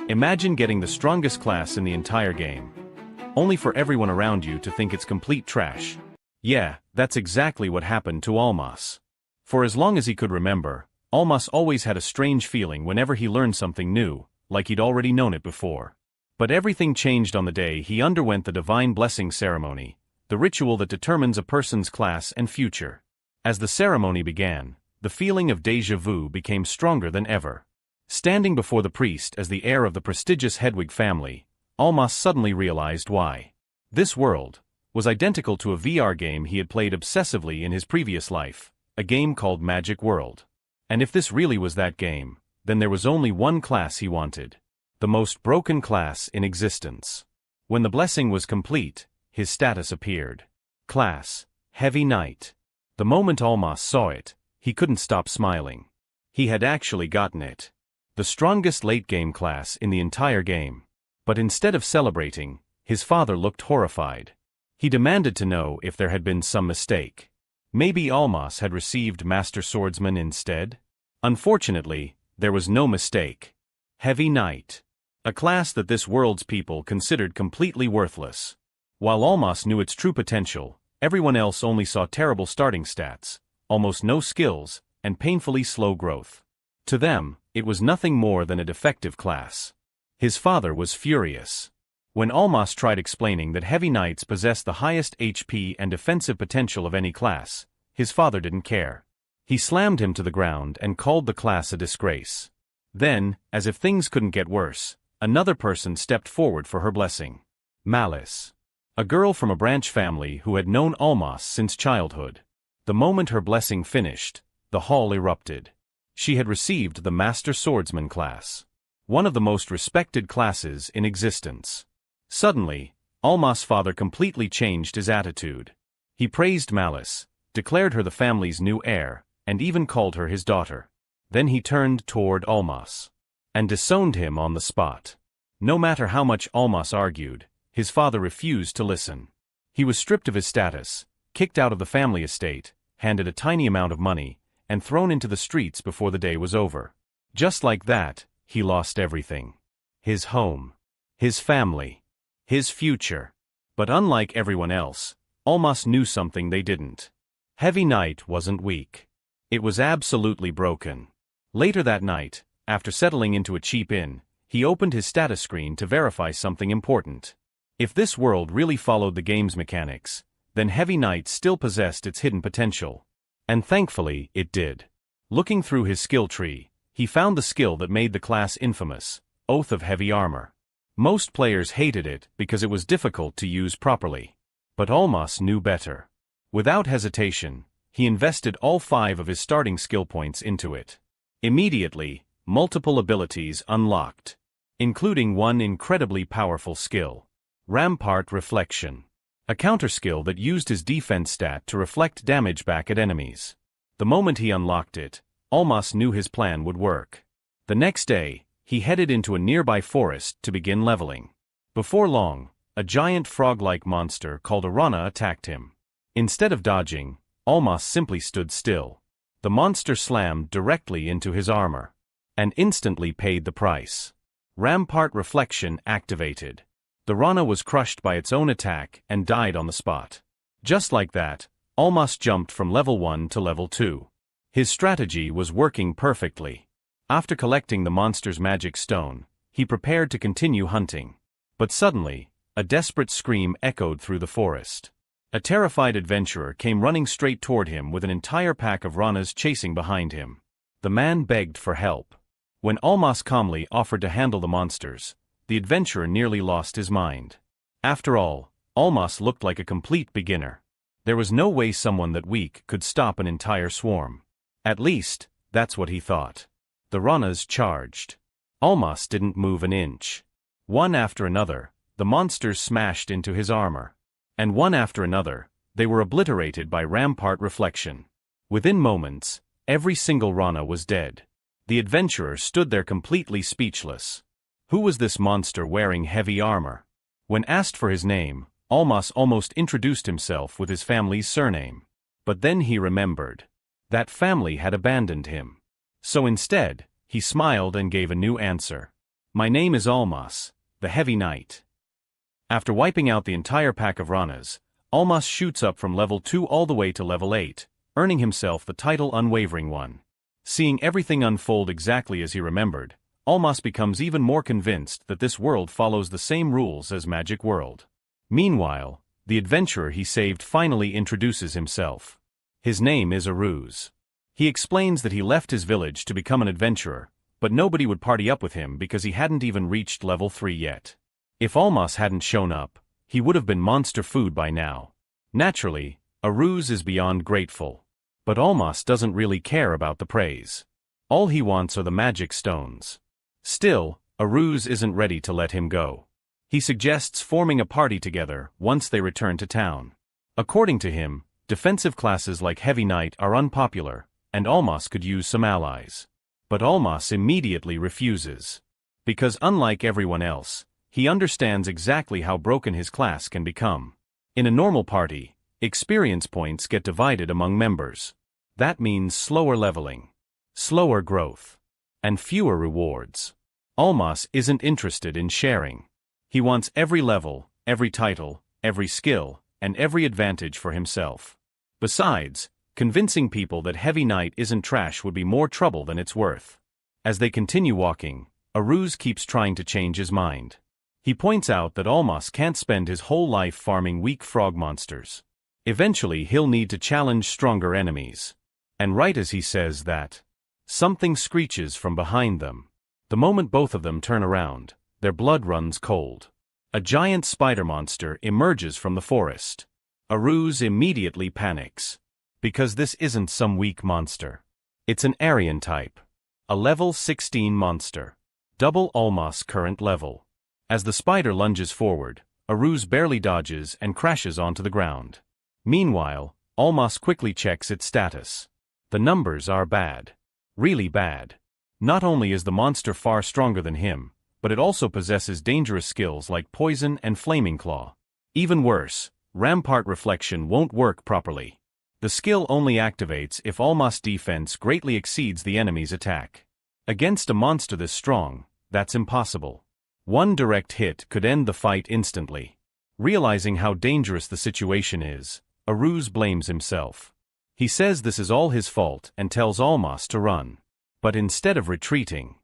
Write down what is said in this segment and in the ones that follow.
Imagine getting the strongest class in the entire game, only for everyone around you to think it's complete trash. Yeah, that's exactly what happened to Elymas. For as long as he could remember, Elymas always had a strange feeling whenever he learned something new, like he'd already known it before. But everything changed on the day he underwent the Divine Blessing Ceremony, the ritual that determines a person's class and future. As the ceremony began, the feeling of déjà vu became stronger than ever. Standing before the priest as the heir of the prestigious Hedwig family, Elymas suddenly realized why. This world was identical to a VR game he had played obsessively in his previous life, a game called Magic World. And if this really was that game, then there was only one class he wanted. The most broken class in existence. When the blessing was complete, his status appeared. Class, Heavy Knight. The moment Elymas saw it, he couldn't stop smiling. He had actually gotten it. The strongest late-game class in the entire game. But instead of celebrating, his father looked horrified. He demanded to know if there had been some mistake. Maybe Elymas had received Master Swordsman instead? Unfortunately, there was no mistake. Heavy Knight. A class that this world's people considered completely worthless. While Elymas knew its true potential, everyone else only saw terrible starting stats, almost no skills, and painfully slow growth. To them, it was nothing more than a defective class. His father was furious. When Elymas tried explaining that Heavy Knights possess the highest HP and defensive potential of any class, his father didn't care. He slammed him to the ground and called the class a disgrace. Then, as if things couldn't get worse, another person stepped forward for her blessing. Malice. A girl from a branch family who had known Elymas since childhood. The moment her blessing finished, the hall erupted. She had received the Master Swordsman class. One of the most respected classes in existence. Suddenly, Elymas' father completely changed his attitude. He praised Malice, declared her the family's new heir, and even called her his daughter. Then he turned toward Elymas and disowned him on the spot. No matter how much Elymas argued, his father refused to listen. He was stripped of his status, kicked out of the family estate, handed a tiny amount of money, and thrown into the streets before the day was over. Just like that, he lost everything. His home. His family. His future. But unlike everyone else, Elymas knew something they didn't. Heavy Knight wasn't weak. It was absolutely broken. Later that night, after settling into a cheap inn, he opened his status screen to verify something important. If this world really followed the game's mechanics, then Heavy Knight still possessed its hidden potential. And thankfully, it did. Looking through his skill tree, he found the skill that made the class infamous, Oath of Heavy Armor. Most players hated it because it was difficult to use properly. But Elymas knew better. Without hesitation, he invested all 5 of his starting skill points into it. Immediately, multiple abilities unlocked, including one incredibly powerful skill. Rampart Reflection. A counter-skill that used his defense stat to reflect damage back at enemies. The moment he unlocked it, Elymas knew his plan would work. The next day, he headed into a nearby forest to begin leveling. Before long, a giant frog-like monster called a Rana attacked him. Instead of dodging, Elymas simply stood still. The monster slammed directly into his armor, and instantly paid the price. Rampart Reflection activated. The Rana was crushed by its own attack and died on the spot. Just like that, Elymas jumped from level 1 to level 2. His strategy was working perfectly. After collecting the monster's magic stone, he prepared to continue hunting. But suddenly, a desperate scream echoed through the forest. A terrified adventurer came running straight toward him with an entire pack of Ranas chasing behind him. The man begged for help. When Elymas calmly offered to handle the monsters, the adventurer nearly lost his mind. After all, Elymas looked like a complete beginner. There was no way someone that weak could stop an entire swarm. At least, that's what he thought. The Ranas charged. Elymas didn't move an inch. One after another, the monsters smashed into his armor. And one after another, they were obliterated by Rampart Reflection. Within moments, every single Rana was dead. The adventurer stood there completely speechless. Who was this monster wearing heavy armor? When asked for his name, Elymas almost introduced himself with his family's surname. But then he remembered. That family had abandoned him. So instead, he smiled and gave a new answer. My name is Elymas, the Heavy Knight. After wiping out the entire pack of Ranas, Elymas shoots up from level 2 all the way to level 8, earning himself the title Unwavering One. Seeing everything unfold exactly as he remembered, Elymas becomes even more convinced that this world follows the same rules as Magic World. Meanwhile, the adventurer he saved finally introduces himself. His name is Aruz. He explains that he left his village to become an adventurer, but nobody would party up with him because he hadn't even reached level 3 yet. If Elymas hadn't shown up, he would have been monster food by now. Naturally, Aruz is beyond grateful. But Elymas doesn't really care about the praise. All he wants are the magic stones. Still, Aruz isn't ready to let him go. He suggests forming a party together once they return to town. According to him, defensive classes like Heavy Knight are unpopular, and Elymas could use some allies. But Elymas immediately refuses. Because unlike everyone else, he understands exactly how broken his class can become. In a normal party, experience points get divided among members. That means slower leveling, slower growth, and fewer rewards. Elymas isn't interested in sharing. He wants every level, every title, every skill, and every advantage for himself. Besides, convincing people that Heavy Knight isn't trash would be more trouble than it's worth. As they continue walking, Aruz keeps trying to change his mind. He points out that Elymas can't spend his whole life farming weak frog monsters. Eventually he'll need to challenge stronger enemies. And right as he says that, something screeches from behind them. The moment both of them turn around, their blood runs cold. A giant spider monster emerges from the forest. Aruz immediately panics. Because this isn't some weak monster. It's an Aryan type. A level 16 monster. Double Elymas' current level. As the spider lunges forward, Aruz barely dodges and crashes onto the ground. Meanwhile, Elymas quickly checks its status. The numbers are bad. Really bad. Not only is the monster far stronger than him, but it also possesses dangerous skills like Poison and Flaming Claw. Even worse, Rampart Reflection won't work properly. The skill only activates if Elymas' defense greatly exceeds the enemy's attack. Against a monster this strong, that's impossible. One direct hit could end the fight instantly. Realizing how dangerous the situation is, Aruz blames himself. He says this is all his fault and tells Elymas to run. But instead of retreating,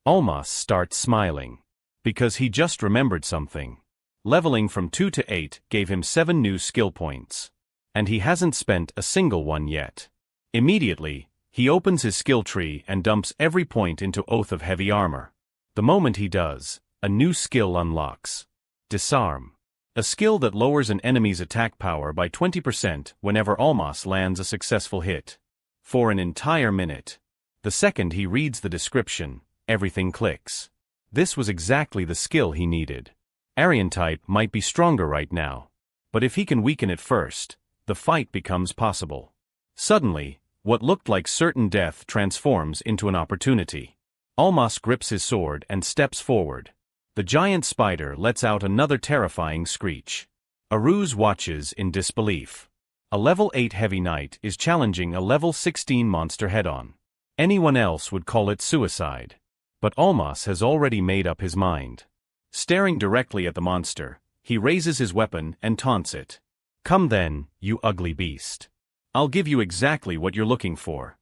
Elymas starts smiling. Because he just remembered something. Leveling from 2 to 8 gave him 7 new skill points. And he hasn't spent a single one yet. Immediately, he opens his skill tree and dumps every point into Oath of Heavy Armor. The moment he does, a new skill unlocks. Disarm. A skill that lowers an enemy's attack power by 20% whenever Elymas lands a successful hit. For an entire minute. The second he reads the description, everything clicks. This was exactly the skill he needed. Aryan type might be stronger right now. But if he can weaken it first, the fight becomes possible. Suddenly, what looked like certain death transforms into an opportunity. Elymas grips his sword and steps forward. The giant spider lets out another terrifying screech. Aruz watches in disbelief. A level 8 Heavy Knight is challenging a level 16 monster head-on. Anyone else would call it suicide. But Elymas has already made up his mind. Staring directly at the monster, he raises his weapon and taunts it. Come then, you ugly beast. I'll give you exactly what you're looking for.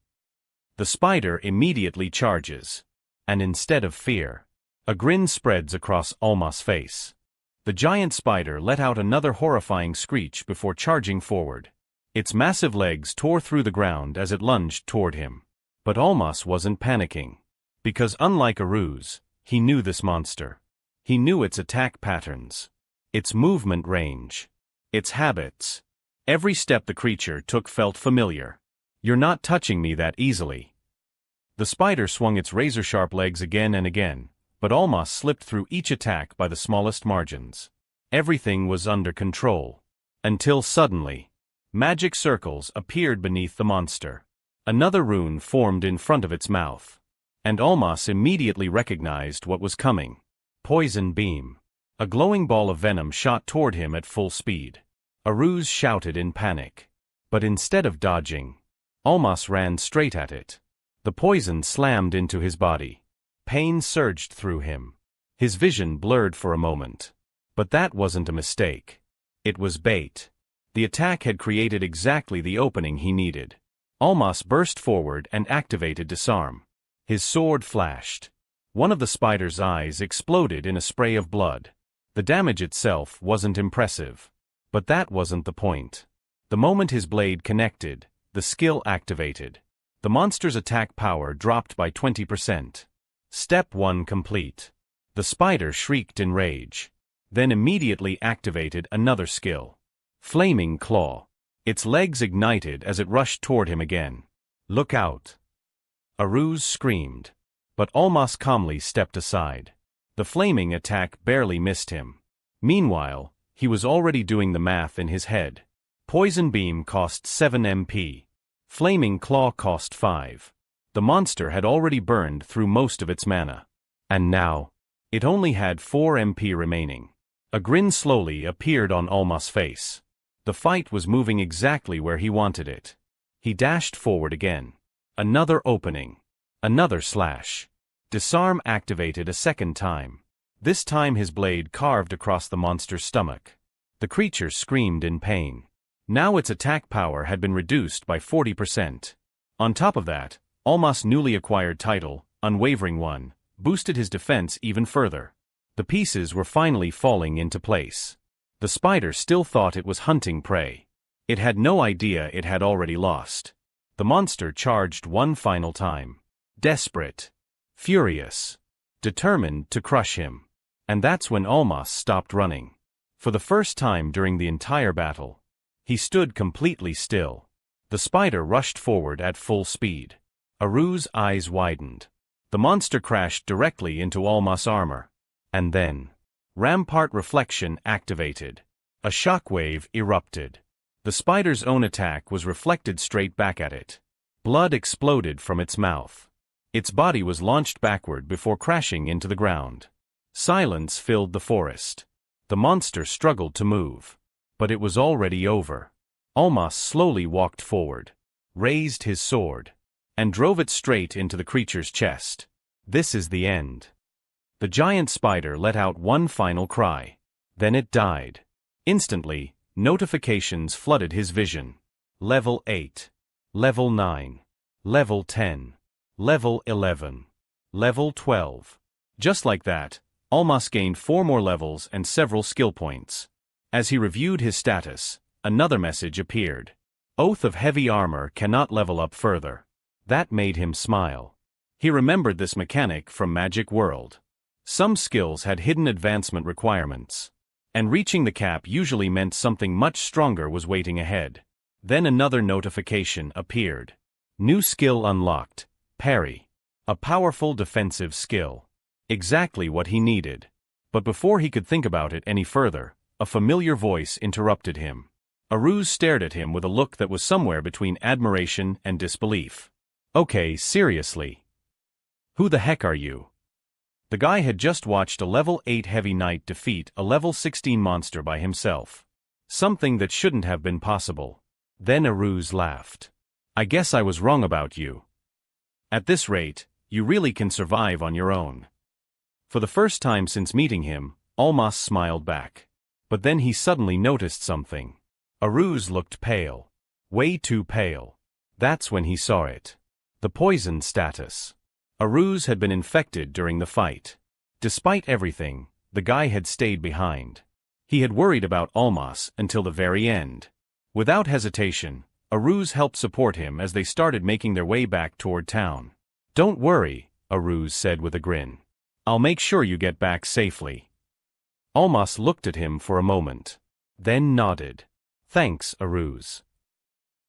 The spider immediately charges. And instead of fear, a grin spreads across Elymas' face. The giant spider let out another horrifying screech before charging forward. Its massive legs tore through the ground as it lunged toward him. But Elymas wasn't panicking. Because unlike Aruz, he knew this monster. He knew its attack patterns. Its movement range. Its habits. Every step the creature took felt familiar. You're not touching me that easily. The spider swung its razor-sharp legs again and again. But Elymas slipped through each attack by the smallest margins. Everything was under control. Until suddenly, magic circles appeared beneath the monster. Another rune formed in front of its mouth. And Elymas immediately recognized what was coming. Poison Beam. A glowing ball of venom shot toward him at full speed. Aruz shouted in panic. But instead of dodging, Elymas ran straight at it. The poison slammed into his body. Pain surged through him. His vision blurred for a moment. But that wasn't a mistake. It was bait. The attack had created exactly the opening he needed. Elymas burst forward and activated Disarm. His sword flashed. One of the spider's eyes exploded in a spray of blood. The damage itself wasn't impressive. But that wasn't the point. The moment his blade connected, the skill activated. The monster's attack power dropped by 20%. Step 1 complete. The spider shrieked in rage. Then immediately activated another skill. Flaming Claw. Its legs ignited as it rushed toward him again. Look out! Aruz screamed. But Elymas calmly stepped aside. The flaming attack barely missed him. Meanwhile, he was already doing the math in his head. Poison Beam cost 7 MP. Flaming Claw cost 5. The monster had already burned through most of its mana. And now, it only had 4 MP remaining. A grin slowly appeared on Elymas' face. The fight was moving exactly where he wanted it. He dashed forward again. Another opening. Another slash. Disarm activated a second time. This time his blade carved across the monster's stomach. The creature screamed in pain. Now its attack power had been reduced by 40%. On top of that, Elymas' newly acquired title, Unwavering One, boosted his defense even further. The pieces were finally falling into place. The spider still thought it was hunting prey. It had no idea it had already lost. The monster charged one final time. Desperate. Furious. Determined to crush him. And that's when Elymas stopped running. For the first time during the entire battle, he stood completely still. The spider rushed forward at full speed. Aruz's eyes widened. The monster crashed directly into Elymas' armor. And then, Rampart Reflection activated. A shockwave erupted. The spider's own attack was reflected straight back at it. Blood exploded from its mouth. Its body was launched backward before crashing into the ground. Silence filled the forest. The monster struggled to move. But it was already over. Elymas slowly walked forward, raised his sword, and drove it straight into the creature's chest. This is the end. The giant spider let out one final cry. Then it died. Instantly, notifications flooded his vision. Level 8. Level 9. Level 10. Level 11. Level 12. Just like that, Elymas gained 4 more levels and several skill points. As he reviewed his status, another message appeared. Oath of Heavy Armor cannot level up further. That made him smile. He remembered this mechanic from Magic World. Some skills had hidden advancement requirements. And reaching the cap usually meant something much stronger was waiting ahead. Then another notification appeared. New skill unlocked. Parry. A powerful defensive skill. Exactly what he needed. But before he could think about it any further, a familiar voice interrupted him. Aruz stared at him with a look that was somewhere between admiration and disbelief. Okay, seriously. Who the heck are you? The guy had just watched a level 8 heavy knight defeat a level 16 monster by himself. Something that shouldn't have been possible. Then Aruz laughed. I guess I was wrong about you. At this rate, you really can survive on your own. For the first time since meeting him, Elymas smiled back. But then he suddenly noticed something. Aruz looked pale. Way too pale. That's when he saw it. The poison status. Aruz had been infected during the fight. Despite everything, the guy had stayed behind. He had worried about Elymas until the very end. Without hesitation, Aruz helped support him as they started making their way back toward town. Don't worry, Aruz said with a grin. I'll make sure you get back safely. Elymas looked at him for a moment. Then nodded. Thanks, Aruz.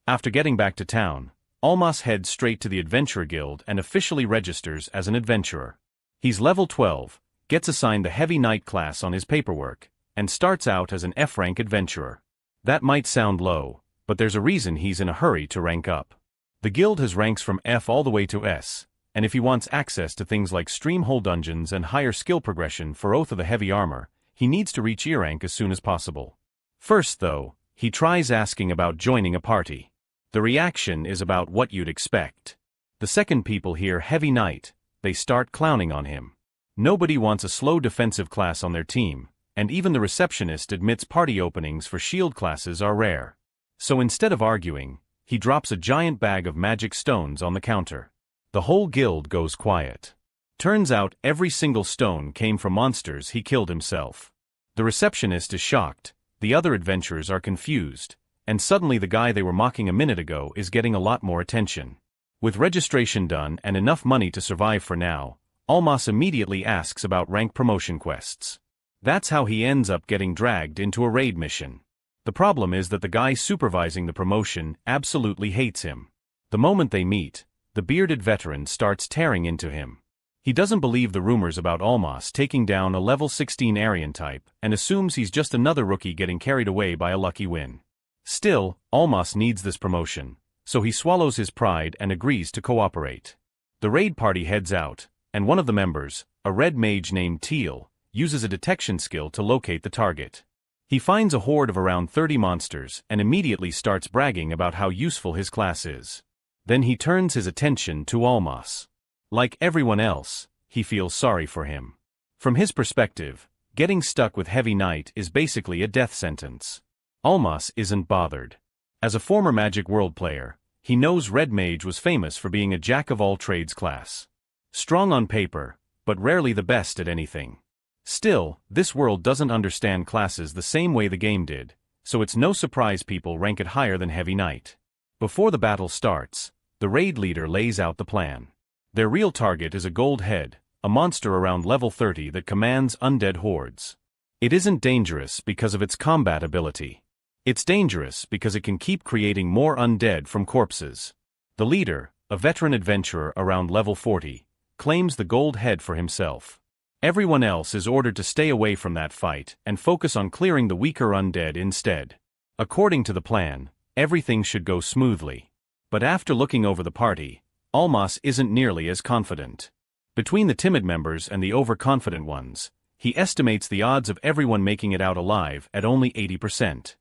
After getting back to town, Elymas heads straight to the Adventurer Guild and officially registers as an adventurer. He's level 12, gets assigned the Heavy Knight class on his paperwork, and starts out as an F-rank adventurer. That might sound low, but there's a reason he's in a hurry to rank up. The guild has ranks from F all the way to S, and if he wants access to things like stream hole dungeons and higher skill progression for Oath of the Heavy Armor, he needs to reach E rank as soon as possible. First, though, he tries asking about joining a party. The reaction is about what you'd expect. The second people hear Heavy Knight, they start clowning on him. Nobody wants a slow defensive class on their team, and even the receptionist admits party openings for shield classes are rare. So instead of arguing, he drops a giant bag of magic stones on the counter. The whole guild goes quiet. Turns out every single stone came from monsters he killed himself. The receptionist is shocked, the other adventurers are confused, and suddenly the guy they were mocking a minute ago is getting a lot more attention. With registration done and enough money to survive for now, Elymas immediately asks about rank promotion quests. That's how he ends up getting dragged into a raid mission. The problem is that the guy supervising the promotion absolutely hates him. The moment they meet, the bearded veteran starts tearing into him. He doesn't believe the rumors about Elymas taking down a level 16 Aryan type and assumes he's just another rookie getting carried away by a lucky win. Still, Elymas needs this promotion, so he swallows his pride and agrees to cooperate. The raid party heads out, and one of the members, a red mage named Teal, uses a detection skill to locate the target. He finds a horde of around 30 monsters and immediately starts bragging about how useful his class is. Then he turns his attention to Elymas. Like everyone else, he feels sorry for him. From his perspective, getting stuck with Heavy Knight is basically a death sentence. Elymas isn't bothered. As a former Magic World player, he knows Red Mage was famous for being a jack-of-all-trades class. Strong on paper, but rarely the best at anything. Still, this world doesn't understand classes the same way the game did, so it's no surprise people rank it higher than Heavy Knight. Before the battle starts, the raid leader lays out the plan. Their real target is a gold head, a monster around level 30 that commands undead hordes. It isn't dangerous because of its combat ability. It's dangerous because it can keep creating more undead from corpses. The leader, a veteran adventurer around level 40, claims the gold head for himself. Everyone else is ordered to stay away from that fight and focus on clearing the weaker undead instead. According to the plan, everything should go smoothly. But after looking over the party, Elymas isn't nearly as confident. Between the timid members and the overconfident ones, he estimates the odds of everyone making it out alive at only 80%.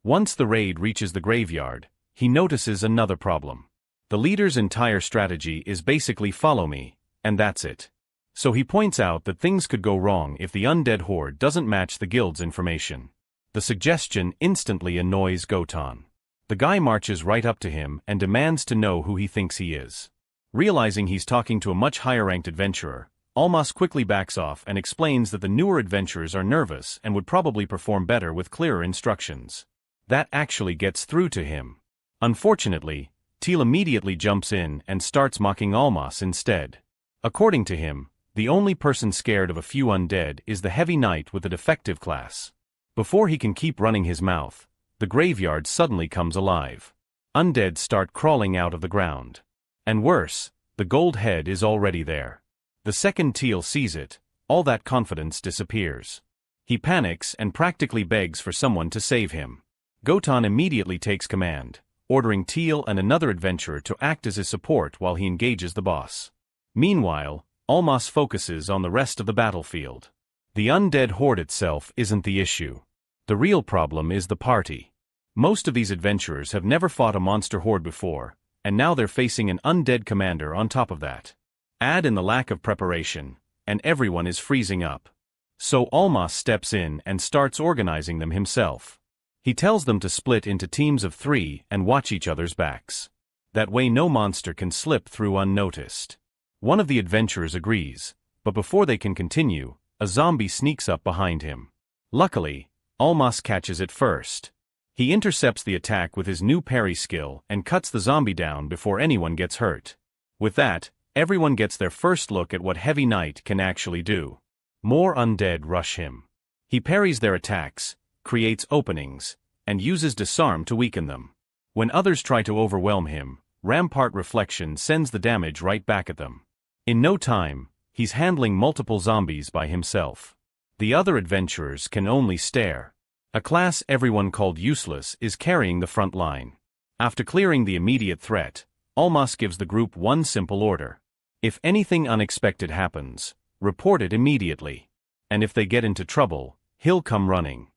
Once the raid reaches the graveyard, he notices another problem. The leader's entire strategy is basically follow me, and that's it. So he points out that things could go wrong if the undead horde doesn't match the guild's information. The suggestion instantly annoys Gotan. The guy marches right up to him and demands to know who he thinks he is. Realizing he's talking to a much higher-ranked adventurer, Elymas quickly backs off and explains that the newer adventurers are nervous and would probably perform better with clearer instructions. That actually gets through to him. Unfortunately, Teal immediately jumps in and starts mocking Elymas instead. According to him, the only person scared of a few undead is the Heavy Knight with a defective class. Before he can keep running his mouth, the graveyard suddenly comes alive. Undead start crawling out of the ground. And worse, the gold head is already there. The second Teal sees it, all that confidence disappears. He panics and practically begs for someone to save him. Gotan immediately takes command, ordering Teal and another adventurer to act as his support while he engages the boss. Meanwhile, Elymas focuses on the rest of the battlefield. The undead horde itself isn't the issue. The real problem is the party. Most of these adventurers have never fought a monster horde before, and now they're facing an undead commander on top of that. Add in the lack of preparation, and everyone is freezing up. So Elymas steps in and starts organizing them himself. He tells them to split into teams of 3 and watch each other's backs. That way no monster can slip through unnoticed. One of the adventurers agrees, but before they can continue, a zombie sneaks up behind him. Luckily, Elymas catches it first. He intercepts the attack with his new parry skill and cuts the zombie down before anyone gets hurt. With that, everyone gets their first look at what Heavy Knight can actually do. More undead rush him. He parries their attacks, creates openings, and uses disarm to weaken them. When others try to overwhelm him, Rampart Reflection sends the damage right back at them. In no time, he's handling multiple zombies by himself. The other adventurers can only stare. A class everyone called useless is carrying the front line. After clearing the immediate threat, Elymas gives the group one simple order. If anything unexpected happens, report it immediately. And if they get into trouble, he'll come running.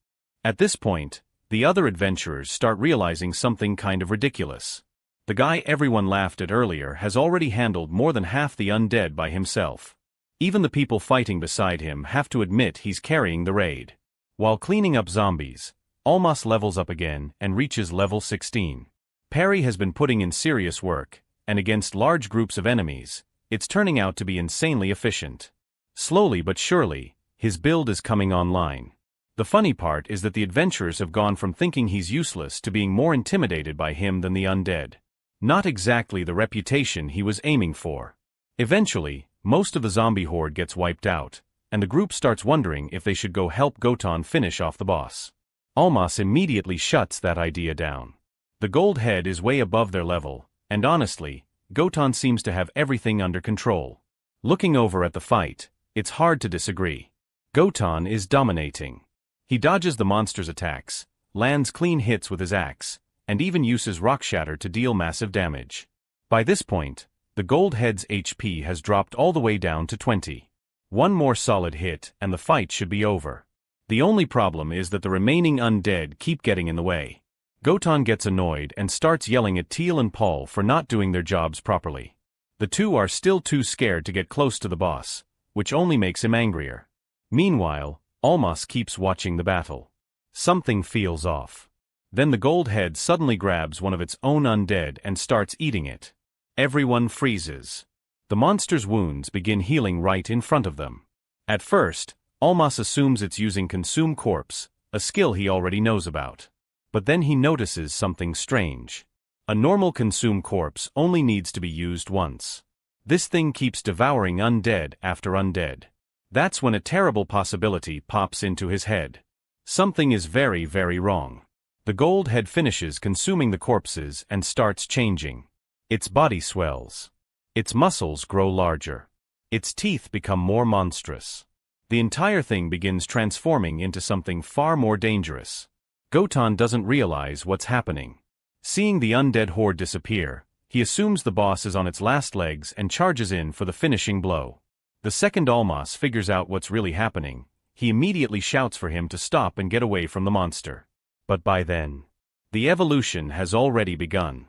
At this point, the other adventurers start realizing something kind of ridiculous. The guy everyone laughed at earlier has already handled more than half the undead by himself. Even the people fighting beside him have to admit he's carrying the raid. While cleaning up zombies, Elymas levels up again and reaches level 16. Perry has been putting in serious work, and against large groups of enemies, it's turning out to be insanely efficient. Slowly but surely, his build is coming online. The funny part is that the adventurers have gone from thinking he's useless to being more intimidated by him than the undead. Not exactly the reputation he was aiming for. Eventually, most of the zombie horde gets wiped out, and the group starts wondering if they should go help Gotan finish off the boss. Elymas immediately shuts that idea down. The gold head is way above their level, and honestly, Gotan seems to have everything under control. Looking over at the fight, it's hard to disagree. Gotan is dominating. He dodges the monster's attacks, lands clean hits with his axe, and even uses rock shatter to deal massive damage. By this point, the gold head's HP has dropped all the way down to 20. One more solid hit and the fight should be over. The only problem is that the remaining undead keep getting in the way. Gotan gets annoyed and starts yelling at Teal and Paul for not doing their jobs properly. The two are still too scared to get close to the boss, which only makes him angrier. Meanwhile, Elymas keeps watching the battle. Something feels off. Then the gold head suddenly grabs one of its own undead and starts eating it. Everyone freezes. The monster's wounds begin healing right in front of them. At first, Elymas assumes it's using Consume Corpse, a skill he already knows about. But then he notices something strange. A normal Consume Corpse only needs to be used once. This thing keeps devouring undead after undead. That's when a terrible possibility pops into his head. Something is very, very wrong. The gold head finishes consuming the corpses and starts changing. Its body swells. Its muscles grow larger. Its teeth become more monstrous. The entire thing begins transforming into something far more dangerous. Gotan doesn't realize what's happening. Seeing the undead horde disappear, he assumes the boss is on its last legs and charges in for the finishing blow. The second Elymas figures out what's really happening, he immediately shouts for him to stop and get away from the monster. But by then, the evolution has already begun.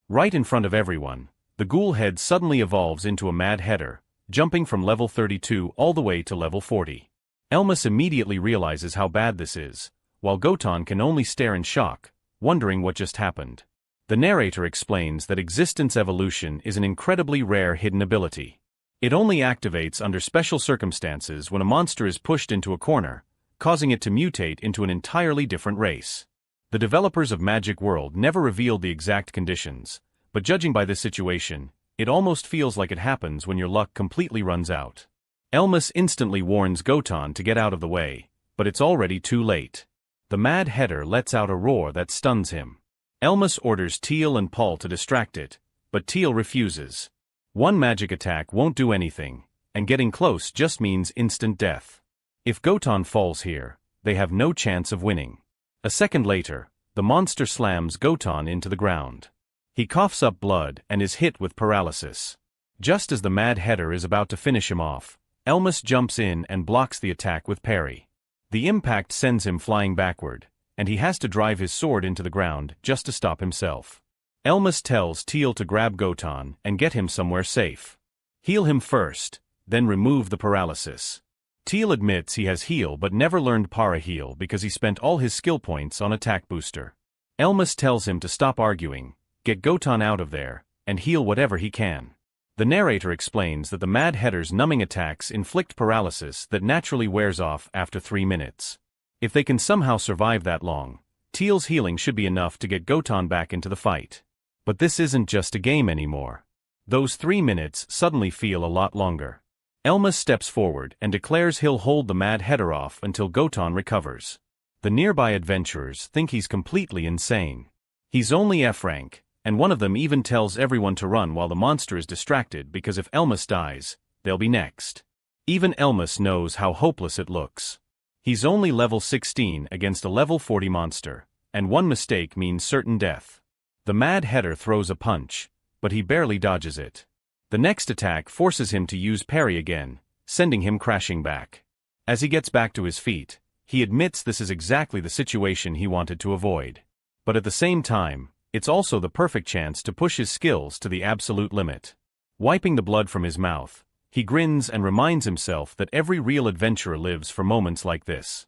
Right in front of everyone, the ghoul head suddenly evolves into a mad header, jumping from level 32 all the way to level 40. Elymas immediately realizes how bad this is, while Gotan can only stare in shock, wondering what just happened. The narrator explains that existence evolution is an incredibly rare hidden ability. It only activates under special circumstances when a monster is pushed into a corner, causing it to mutate into an entirely different race. The developers of Magic World never revealed the exact conditions, but judging by this situation, it almost feels like it happens when your luck completely runs out. Elymas instantly warns Gotan to get out of the way, but it's already too late. The mad header lets out a roar that stuns him. Elymas orders Teal and Paul to distract it, but Teal refuses. One magic attack won't do anything, and getting close just means instant death. If Gotan falls here, they have no chance of winning. A second later, the monster slams Gotan into the ground. He coughs up blood and is hit with paralysis. Just as the mad header is about to finish him off, Elymas jumps in and blocks the attack with parry. The impact sends him flying backward, and he has to drive his sword into the ground just to stop himself. Elymas tells Teal to grab Gotan and get him somewhere safe. Heal him first, then remove the paralysis. Teal admits he has heal but never learned para-heal because he spent all his skill points on attack booster. Elymas tells him to stop arguing, get Gotan out of there, and heal whatever he can. The narrator explains that the mad header's numbing attacks inflict paralysis that naturally wears off after 3 minutes. If they can somehow survive that long, Teal's healing should be enough to get Gotan back into the fight. But this isn't just a game anymore. Those 3 minutes suddenly feel a lot longer. Elymas steps forward and declares he'll hold the mad header off until Gotan recovers. The nearby adventurers think he's completely insane. He's only F rank, and one of them even tells everyone to run while the monster is distracted because if Elymas dies, they'll be next. Even Elymas knows how hopeless it looks. He's only level 16 against a level 40 monster, and one mistake means certain death. The mad header throws a punch, but he barely dodges it. The next attack forces him to use parry again, sending him crashing back. As he gets back to his feet, he admits this is exactly the situation he wanted to avoid. But at the same time, it's also the perfect chance to push his skills to the absolute limit. Wiping the blood from his mouth, He grins and reminds himself that every real adventurer lives for moments like this.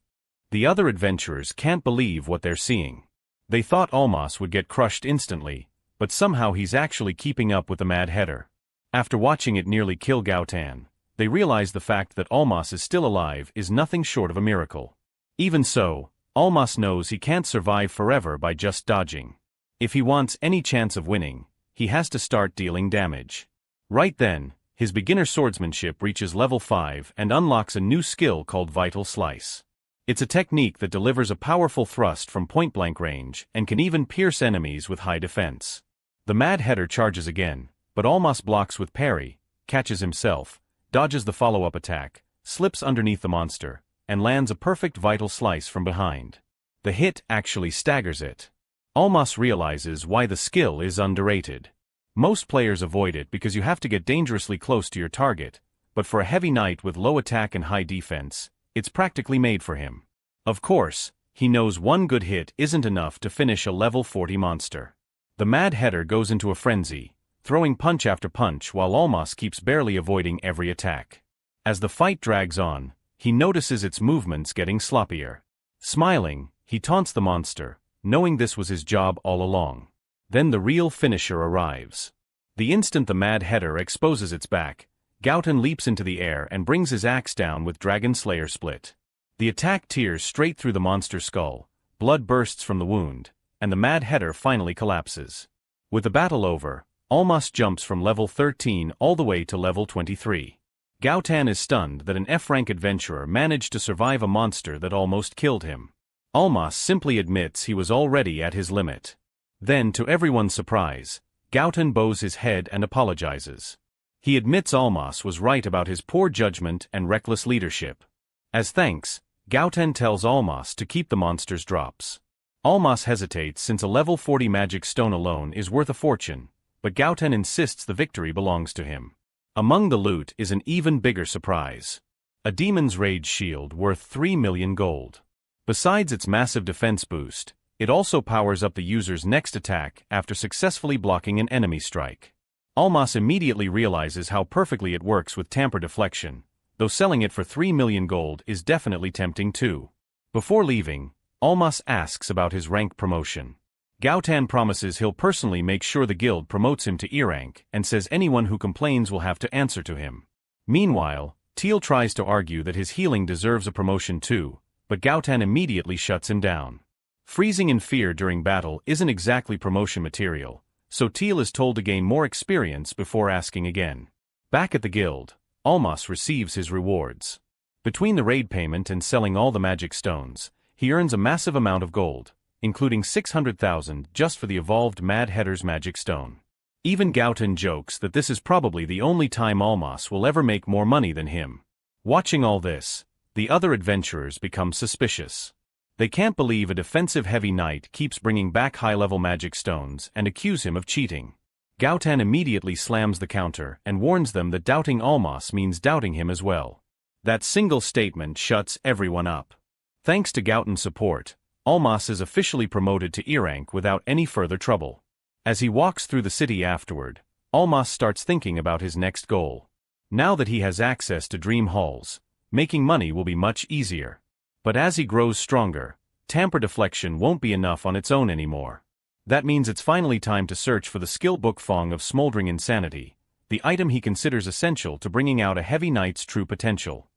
The other adventurers can't believe what they're seeing. They thought Elymas would get crushed instantly, but somehow he's actually keeping up with the Mad Hatter. After watching it nearly kill Gaotan, they realize the fact that Elymas is still alive is nothing short of a miracle. Even so, Elymas knows he can't survive forever by just dodging. If he wants any chance of winning, he has to start dealing damage. Right then, his beginner swordsmanship reaches level 5 and unlocks a new skill called Vital Slice. It's a technique that delivers a powerful thrust from point-blank range and can even pierce enemies with high defense. The Mad Hatter charges again, but Elymas blocks with parry, catches himself, dodges the follow-up attack, slips underneath the monster, and lands a perfect Vital Slice from behind. The hit actually staggers it. Elymas realizes why the skill is underrated. Most players avoid it because you have to get dangerously close to your target, but for a heavy knight with low attack and high defense, it's practically made for him. Of course, he knows one good hit isn't enough to finish a level 40 monster. The Mad Hatter goes into a frenzy, throwing punch after punch while Elymas keeps barely avoiding every attack. As the fight drags on, he notices its movements getting sloppier. Smiling, he taunts the monster, knowing this was his job all along. Then the real finisher arrives. The instant the Mad Hatter exposes its back, Gaotan leaps into the air and brings his axe down with Dragon Slayer Split. The attack tears straight through the monster's skull, blood bursts from the wound, and the Mad Hatter finally collapses. With the battle over, Elymas jumps from level 13 all the way to level 23. Gaotan is stunned that an F-rank adventurer managed to survive a monster that almost killed him. Elymas simply admits he was already at his limit. Then, to everyone's surprise, Gaotan bows his head and apologizes. He admits Elymas was right about his poor judgment and reckless leadership. As thanks, Gaotan tells Elymas to keep the monster's drops. Elymas hesitates since a level 40 magic stone alone is worth a fortune, but Gaotan insists the victory belongs to him. Among the loot is an even bigger surprise. A Demon's Rage shield worth 3 million gold. Besides its massive defense boost, it also powers up the user's next attack after successfully blocking an enemy strike. Elymas immediately realizes how perfectly it works with tamper deflection, though selling it for 3 million gold is definitely tempting too. Before leaving, Elymas asks about his rank promotion. Gaotan promises he'll personally make sure the guild promotes him to E rank and says anyone who complains will have to answer to him. Meanwhile, Teal tries to argue that his healing deserves a promotion too, but Gaotan immediately shuts him down. Freezing in fear during battle isn't exactly promotion material, so Teal is told to gain more experience before asking again. Back at the guild, Elymas receives his rewards. Between the raid payment and selling all the magic stones, he earns a massive amount of gold, including 600,000 just for the evolved Mad Hatter's magic stone. Even Gaotan jokes that this is probably the only time Elymas will ever make more money than him. Watching all this, the other adventurers become suspicious. They can't believe a defensive heavy knight keeps bringing back high-level magic stones and accuse him of cheating. Gaotan immediately slams the counter and warns them that doubting Elymas means doubting him as well. That single statement shuts everyone up. Thanks to Gaotan's support, Elymas is officially promoted to E rank without any further trouble. As he walks through the city afterward, Elymas starts thinking about his next goal. Now that he has access to dream halls, making money will be much easier. But as he grows stronger, tamper deflection won't be enough on its own anymore. That means it's finally time to search for the skill book Fong of Smoldering Insanity, the item he considers essential to bringing out a heavy knight's true potential.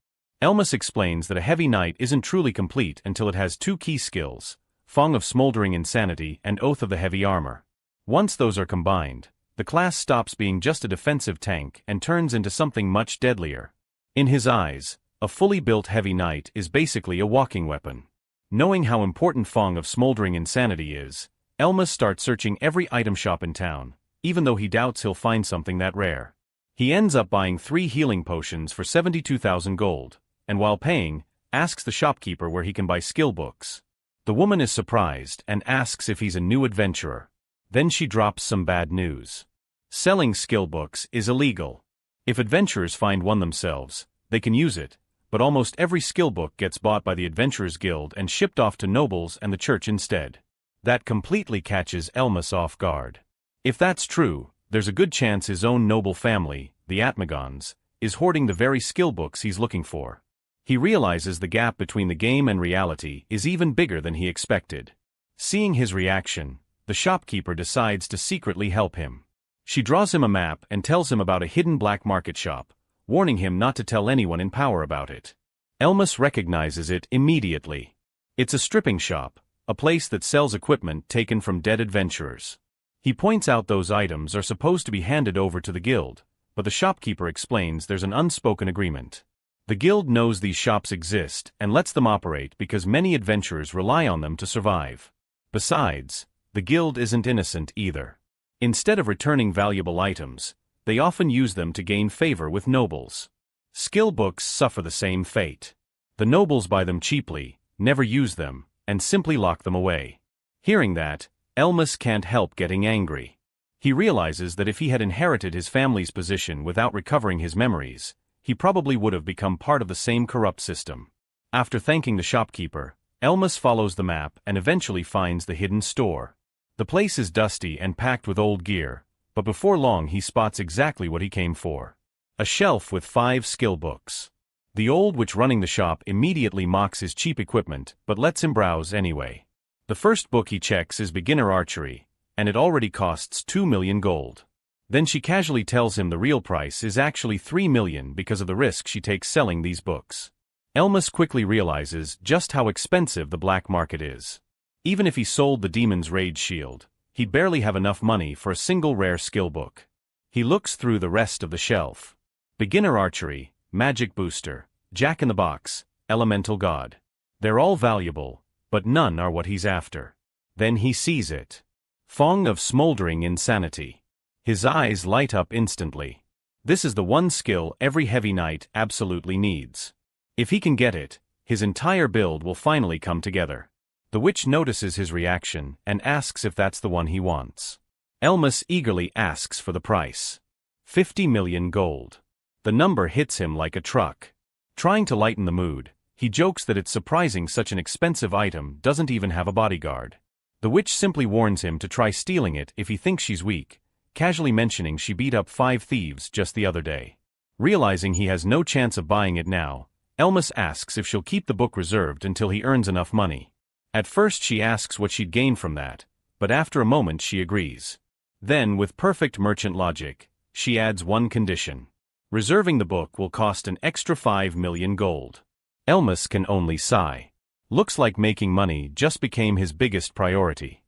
Elymas explains that a heavy knight isn't truly complete until it has two key skills, Fong of Smoldering Insanity and Oath of the Heavy Armor. Once those are combined, the class stops being just a defensive tank and turns into something much deadlier. In his eyes, a fully built heavy knight is basically a walking weapon. Knowing how important Fong of Smoldering Insanity is, Elymas starts searching every item shop in town, even though he doubts he'll find something that rare. He ends up buying 3 healing potions for 72,000 gold, and while paying, asks the shopkeeper where he can buy skill books. The woman is surprised and asks if he's a new adventurer. Then she drops some bad news. Selling skill books is illegal. If adventurers find one themselves, they can use it, but almost every skill book gets bought by the Adventurers Guild and shipped off to nobles and the church instead. That completely catches Elymas off guard. If that's true, there's a good chance his own noble family, the Atmagons, is hoarding the very skill books he's looking for. He realizes the gap between the game and reality is even bigger than he expected. Seeing his reaction, the shopkeeper decides to secretly help him. She draws him a map and tells him about a hidden black market shop, warning him not to tell anyone in power about it. Elymas recognizes it immediately. It's a stripping shop, a place that sells equipment taken from dead adventurers. He points out those items are supposed to be handed over to the guild, but the shopkeeper explains there's an unspoken agreement. The guild knows these shops exist and lets them operate because many adventurers rely on them to survive. Besides, the guild isn't innocent either. Instead of returning valuable items, they often use them to gain favor with nobles. Skill books suffer the same fate. The nobles buy them cheaply, never use them, and simply lock them away. Hearing that, Elymas can't help getting angry. He realizes that if he had inherited his family's position without recovering his memories, he probably would have become part of the same corrupt system. After thanking the shopkeeper, Elymas follows the map and eventually finds the hidden store. The place is dusty and packed with old gear, but before long he spots exactly what he came for. A shelf with 5 skill books. The old witch running the shop immediately mocks his cheap equipment but lets him browse anyway. The first book he checks is Beginner Archery, and it already costs 2 million gold. Then she casually tells him the real price is actually 3 million because of the risk she takes selling these books. Elymas quickly realizes just how expensive the black market is. Even if he sold the Demon's Rage Shield, he'd barely have enough money for a single rare skill book. He looks through the rest of the shelf. Beginner Archery, Magic Booster, Jack in the Box, Elemental God. They're all valuable, but none are what he's after. Then he sees it. Fong of Smoldering Insanity. His eyes light up instantly. This is the one skill every heavy knight absolutely needs. If he can get it, his entire build will finally come together. The witch notices his reaction and asks if that's the one he wants. Elymas eagerly asks for the price. 50 million gold. The number hits him like a truck. Trying to lighten the mood, he jokes that it's surprising such an expensive item doesn't even have a bodyguard. The witch simply warns him to try stealing it if he thinks she's weak, casually mentioning she beat up 5 thieves just the other day. Realizing he has no chance of buying it now, Elymas asks if she'll keep the book reserved until he earns enough money. At first she asks what she'd gain from that, but after a moment she agrees. Then, with perfect merchant logic, she adds one condition. Reserving the book will cost an extra 5 million gold. Elymas can only sigh. Looks like making money just became his biggest priority.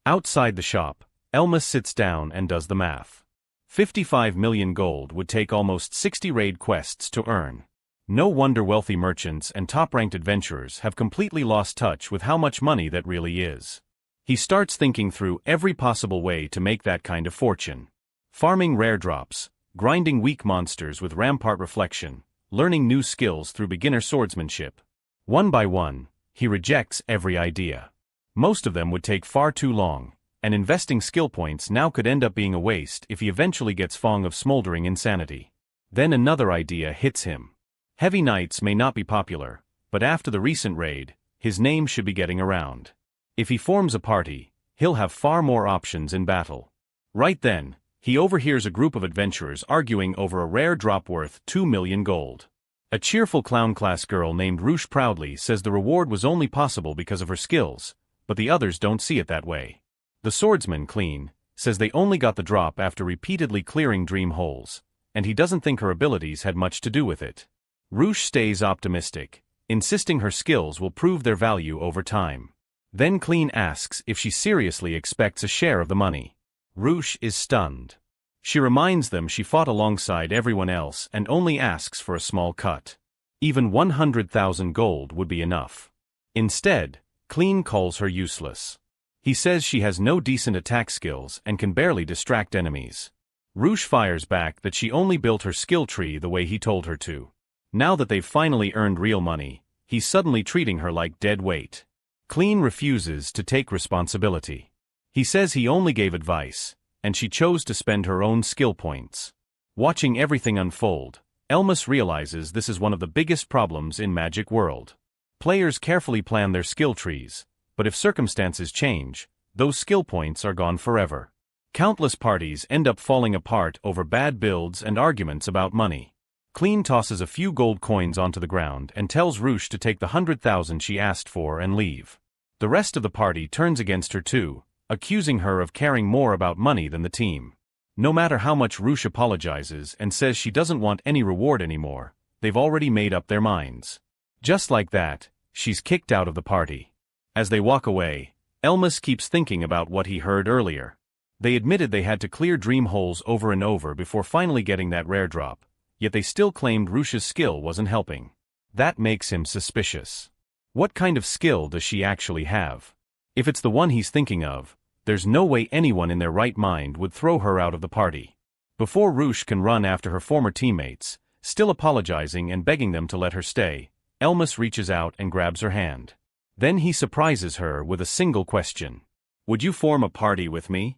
Outside the shop, Elymas sits down and does the math. 55 million gold would take almost 60 raid quests to earn. No wonder wealthy merchants and top-ranked adventurers have completely lost touch with how much money that really is. He starts thinking through every possible way to make that kind of fortune. Farming rare drops, grinding weak monsters with rampart reflection, learning new skills through beginner swordsmanship. One by one, he rejects every idea. Most of them would take far too long, and investing skill points now could end up being a waste if he eventually gets Fong of Smoldering Insanity. Then another idea hits him. Heavy knights may not be popular, but after the recent raid, his name should be getting around. If he forms a party, he'll have far more options in battle. Right then, he overhears a group of adventurers arguing over a rare drop worth 2 million gold. A cheerful clown-class girl named Roosh proudly says the reward was only possible because of her skills, but the others don't see it that way. The swordsman, Clean, says they only got the drop after repeatedly clearing dream holes, and he doesn't think her abilities had much to do with it. Roosh stays optimistic, insisting her skills will prove their value over time. Then Clean asks if she seriously expects a share of the money. Roosh is stunned. She reminds them she fought alongside everyone else and only asks for a small cut. Even 100,000 gold would be enough. Instead, Clean calls her useless. He says she has no decent attack skills and can barely distract enemies. Roosh fires back that she only built her skill tree the way he told her to. Now that they've finally earned real money, he's suddenly treating her like dead weight. Clean refuses to take responsibility. He says he only gave advice, and she chose to spend her own skill points. Watching everything unfold, Elymas realizes this is one of the biggest problems in Magic World. Players carefully plan their skill trees, but if circumstances change, those skill points are gone forever. Countless parties end up falling apart over bad builds and arguments about money. Clean tosses a few gold coins onto the ground and tells Roosh to take the 100,000 she asked for and leave. The rest of the party turns against her too, accusing her of caring more about money than the team. No matter how much Roosh apologizes and says she doesn't want any reward anymore, they've already made up their minds. Just like that, she's kicked out of the party. As they walk away, Elymas keeps thinking about what he heard earlier. They admitted they had to clear dream holes over and over before finally getting that rare drop, yet they still claimed Roosh's skill wasn't helping. That makes him suspicious. What kind of skill does she actually have? If it's the one he's thinking of, there's no way anyone in their right mind would throw her out of the party. Before Roosh can run after her former teammates, still apologizing and begging them to let her stay, Elymas reaches out and grabs her hand. Then he surprises her with a single question. "Would you form a party with me?"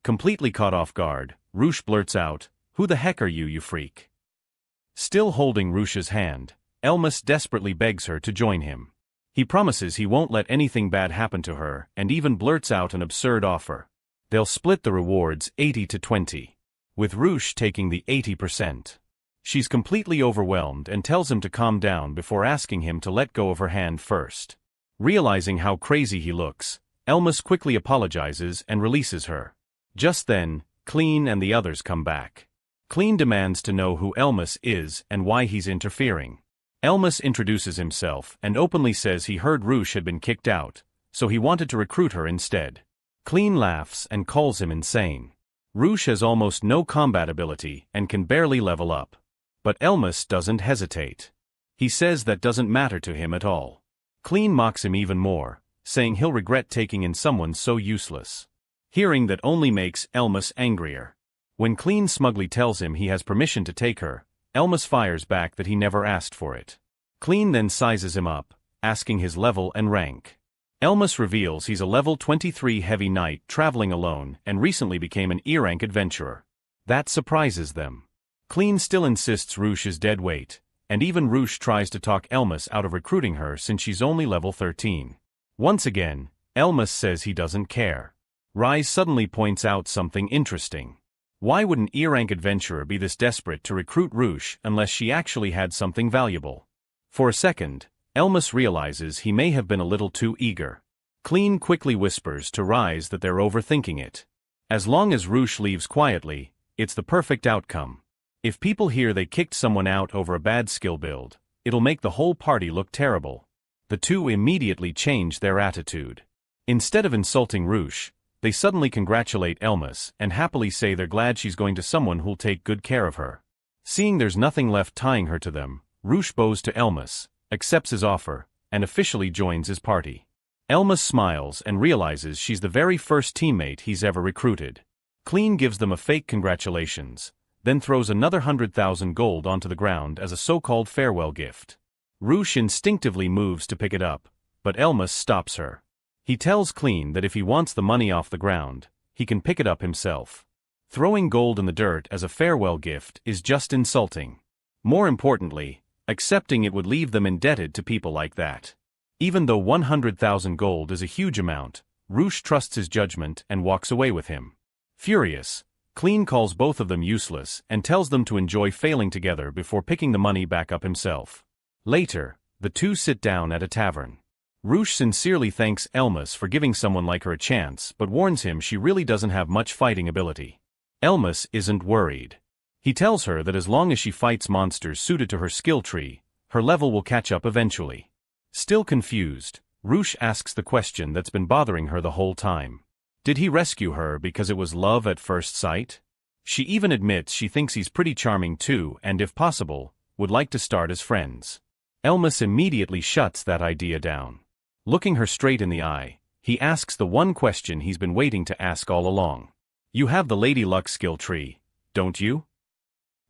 Completely caught off guard, Roosh blurts out, "Who the heck are you, you freak?" Still holding Roosh's hand, Elymas desperately begs her to join him. He promises he won't let anything bad happen to her and even blurts out an absurd offer. They'll split the rewards 80 to 20, with Roosh taking the 80%. She's completely overwhelmed and tells him to calm down before asking him to let go of her hand first. Realizing how crazy he looks, Elymas quickly apologizes and releases her. Just then, Clean and the others come back. Clean demands to know who Elymas is and why he's interfering. Elymas introduces himself and openly says he heard Roosh had been kicked out, so he wanted to recruit her instead. Clean laughs and calls him insane. Roosh has almost no combat ability and can barely level up. But Elymas doesn't hesitate. He says that doesn't matter to him at all. Clean mocks him even more, saying he'll regret taking in someone so useless. Hearing that only makes Elymas angrier. When Clean smugly tells him he has permission to take her, Elymas fires back that he never asked for it. Clean then sizes him up, asking his level and rank. Elymas reveals he's a level 23 heavy knight traveling alone and recently became an E-rank adventurer. That surprises them. Clean still insists Roosh is dead weight, and even Roosh tries to talk Elymas out of recruiting her since she's only level 13. Once again, Elymas says he doesn't care. Rise suddenly points out something interesting. Why would an E-rank adventurer be this desperate to recruit Roosh unless she actually had something valuable? For a second, Elymas realizes he may have been a little too eager. Clean quickly whispers to Rise that they're overthinking it. As long as Roosh leaves quietly, it's the perfect outcome. If people hear they kicked someone out over a bad skill build, it'll make the whole party look terrible. The two immediately change their attitude. Instead of insulting Roosh, they suddenly congratulate Elymas and happily say they're glad she's going to someone who'll take good care of her. Seeing there's nothing left tying her to them, Roosh bows to Elymas, accepts his offer, and officially joins his party. Elymas smiles and realizes she's the very first teammate he's ever recruited. Clean gives them a fake congratulations, then throws another 100,000 gold onto the ground as a so-called farewell gift. Roosh instinctively moves to pick it up, but Elymas stops her. He tells Clean that if he wants the money off the ground, he can pick it up himself. Throwing gold in the dirt as a farewell gift is just insulting. More importantly, accepting it would leave them indebted to people like that. Even though 100,000 gold is a huge amount, Roosh trusts his judgment and walks away with him. Furious, Clean calls both of them useless and tells them to enjoy failing together before picking the money back up himself. Later, the two sit down at a tavern. Roosh sincerely thanks Elymas for giving someone like her a chance but warns him she really doesn't have much fighting ability. Elymas isn't worried. He tells her that as long as she fights monsters suited to her skill tree, her level will catch up eventually. Still confused, Roosh asks the question that's been bothering her the whole time. Did he rescue her because it was love at first sight? She even admits she thinks he's pretty charming too and if possible, would like to start as friends. Elymas immediately shuts that idea down. Looking her straight in the eye, he asks the one question he's been waiting to ask all along. You have the Lady Luck skill tree, don't you?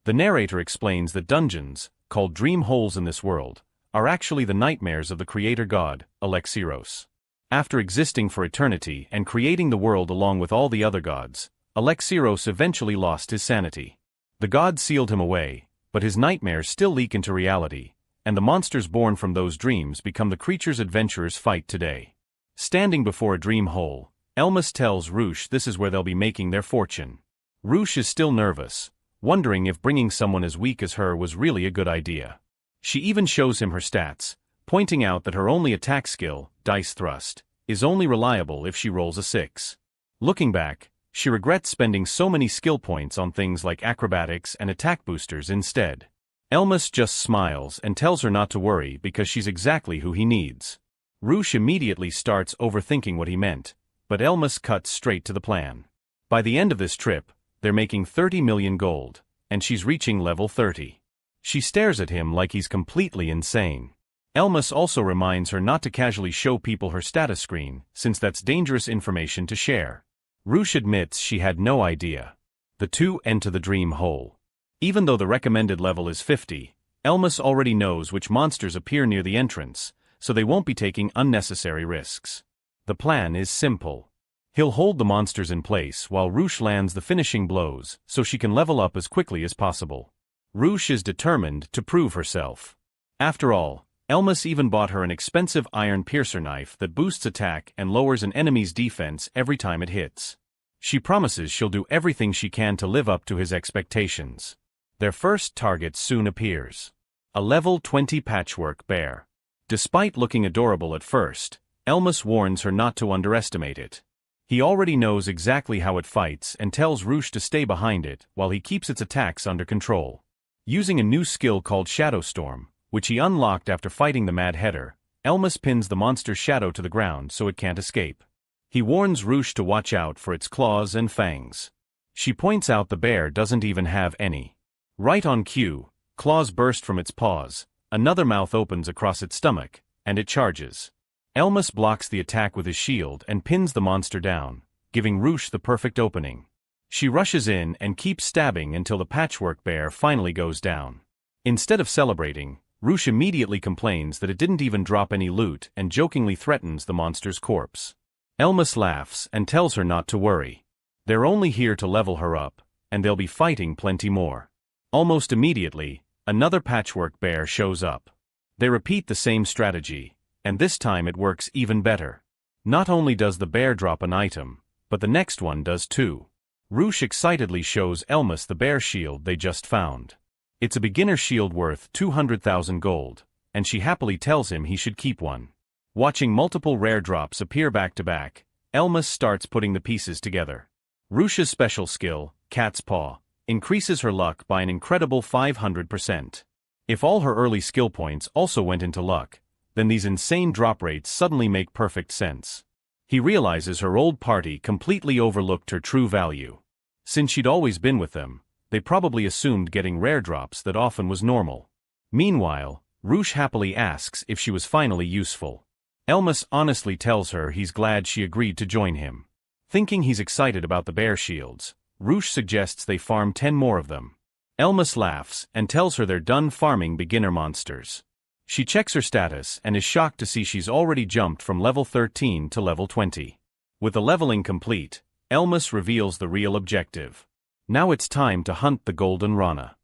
The narrator explains that dungeons, called dream holes in this world, are actually the nightmares of the creator god, Elymas. After existing for eternity and creating the world along with all the other gods, Elymas eventually lost his sanity. The gods sealed him away, but his nightmares still leak into reality, and the monsters born from those dreams become the creatures adventurers fight today. Standing before a dream hole, Elymas tells Roosh this is where they'll be making their fortune. Roosh is still nervous, wondering if bringing someone as weak as her was really a good idea. She even shows him her stats, pointing out that her only attack skill, Dice Thrust, is only reliable if she rolls a 6. Looking back, she regrets spending so many skill points on things like acrobatics and attack boosters instead. Elymas just smiles and tells her not to worry because she's exactly who he needs. Roosh immediately starts overthinking what he meant, but Elymas cuts straight to the plan. By the end of this trip, they're making 30 million gold, and she's reaching level 30. She stares at him like he's completely insane. Elymas also reminds her not to casually show people her status screen, since that's dangerous information to share. Roosh admits she had no idea. The two enter the dream hole. Even though the recommended level is 50, Elymas already knows which monsters appear near the entrance, so they won't be taking unnecessary risks. The plan is simple. He'll hold the monsters in place while Roosh lands the finishing blows so she can level up as quickly as possible. Roosh is determined to prove herself. After all, Elymas even bought her an expensive iron piercer knife that boosts attack and lowers an enemy's defense every time it hits. She promises she'll do everything she can to live up to his expectations. Their first target soon appears. A level 20 patchwork bear. Despite looking adorable at first, Elymas warns her not to underestimate it. He already knows exactly how it fights and tells Roosh to stay behind it while he keeps its attacks under control. Using a new skill called Shadow Storm, which he unlocked after fighting the Mad Header, Elymas pins the monster's shadow to the ground so it can't escape. He warns Roosh to watch out for its claws and fangs. She points out the bear doesn't even have any. Right on cue, claws burst from its paws, another mouth opens across its stomach, and it charges. Elymas blocks the attack with his shield and pins the monster down, giving Roosh the perfect opening. She rushes in and keeps stabbing until the patchwork bear finally goes down. Instead of celebrating, Roosh immediately complains that it didn't even drop any loot and jokingly threatens the monster's corpse. Elymas laughs and tells her not to worry. They're only here to level her up, and they'll be fighting plenty more. Almost immediately, another patchwork bear shows up. They repeat the same strategy, and this time it works even better. Not only does the bear drop an item, but the next one does too. Roosh excitedly shows Elymas the bear shield they just found. It's a beginner shield worth 200,000 gold, and she happily tells him he should keep one. Watching multiple rare drops appear back to back, Elymas starts putting the pieces together. Roosh's special skill, Cat's Paw, increases her luck by an incredible 500%. If all her early skill points also went into luck, then these insane drop rates suddenly make perfect sense. He realizes her old party completely overlooked her true value. Since she'd always been with them, they probably assumed getting rare drops that often was normal. Meanwhile, Roosh happily asks if she was finally useful. Elymas honestly tells her he's glad she agreed to join him. Thinking he's excited about the bear shields, Roosh suggests they farm 10 more of them. Elymas laughs and tells her they're done farming beginner monsters. She checks her status and is shocked to see she's already jumped from level 13 to level 20. With the leveling complete, Elymas reveals the real objective. Now it's time to hunt the Golden Rana.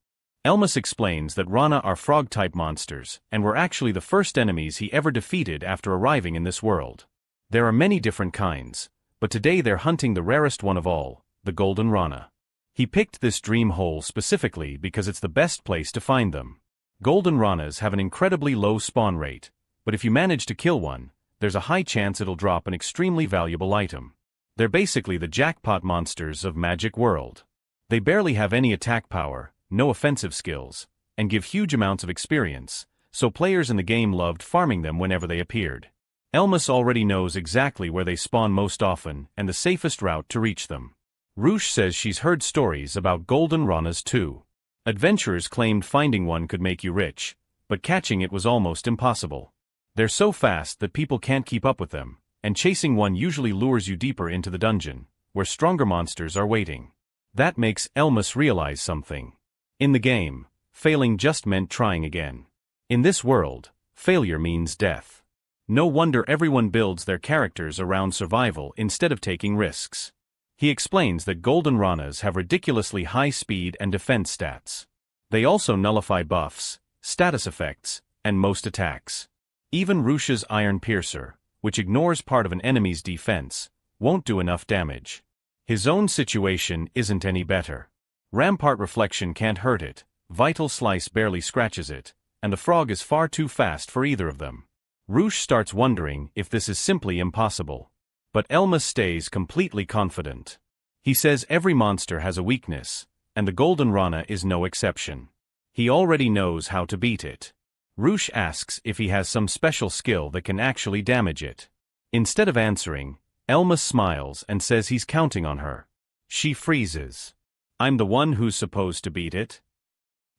Elymas explains that Rana are frog-type monsters and were actually the first enemies he ever defeated after arriving in this world. There are many different kinds, but today they're hunting the rarest one of all, the Golden Rana. He picked this dream hole specifically because it's the best place to find them. Golden Ranas have an incredibly low spawn rate, but if you manage to kill one, there's a high chance it'll drop an extremely valuable item. They're basically the jackpot monsters of Magic World. They barely have any attack power, no offensive skills, and give huge amounts of experience, so players in the game loved farming them whenever they appeared. Elymas already knows exactly where they spawn most often and the safest route to reach them. Roosh says she's heard stories about Golden Ranas too. Adventurers claimed finding one could make you rich, but catching it was almost impossible. They're so fast that people can't keep up with them, and chasing one usually lures you deeper into the dungeon, where stronger monsters are waiting. That makes Elymas realize something. In the game, failing just meant trying again. In this world, failure means death. No wonder everyone builds their characters around survival instead of taking risks. He explains that Golden Ranas have ridiculously high speed and defense stats. They also nullify buffs, status effects, and most attacks. Even Roosh's Iron Piercer, which ignores part of an enemy's defense, won't do enough damage. His own situation isn't any better. Rampart reflection can't hurt it, vital slice barely scratches it, and the frog is far too fast for either of them. Roosh starts wondering if this is simply impossible. But Elymas stays completely confident. He says every monster has a weakness, and the Golden Rana is no exception. He already knows how to beat it. Roosh asks if he has some special skill that can actually damage it. Instead of answering, Elymas smiles and says he's counting on her. She freezes. I'm the one who's supposed to beat it?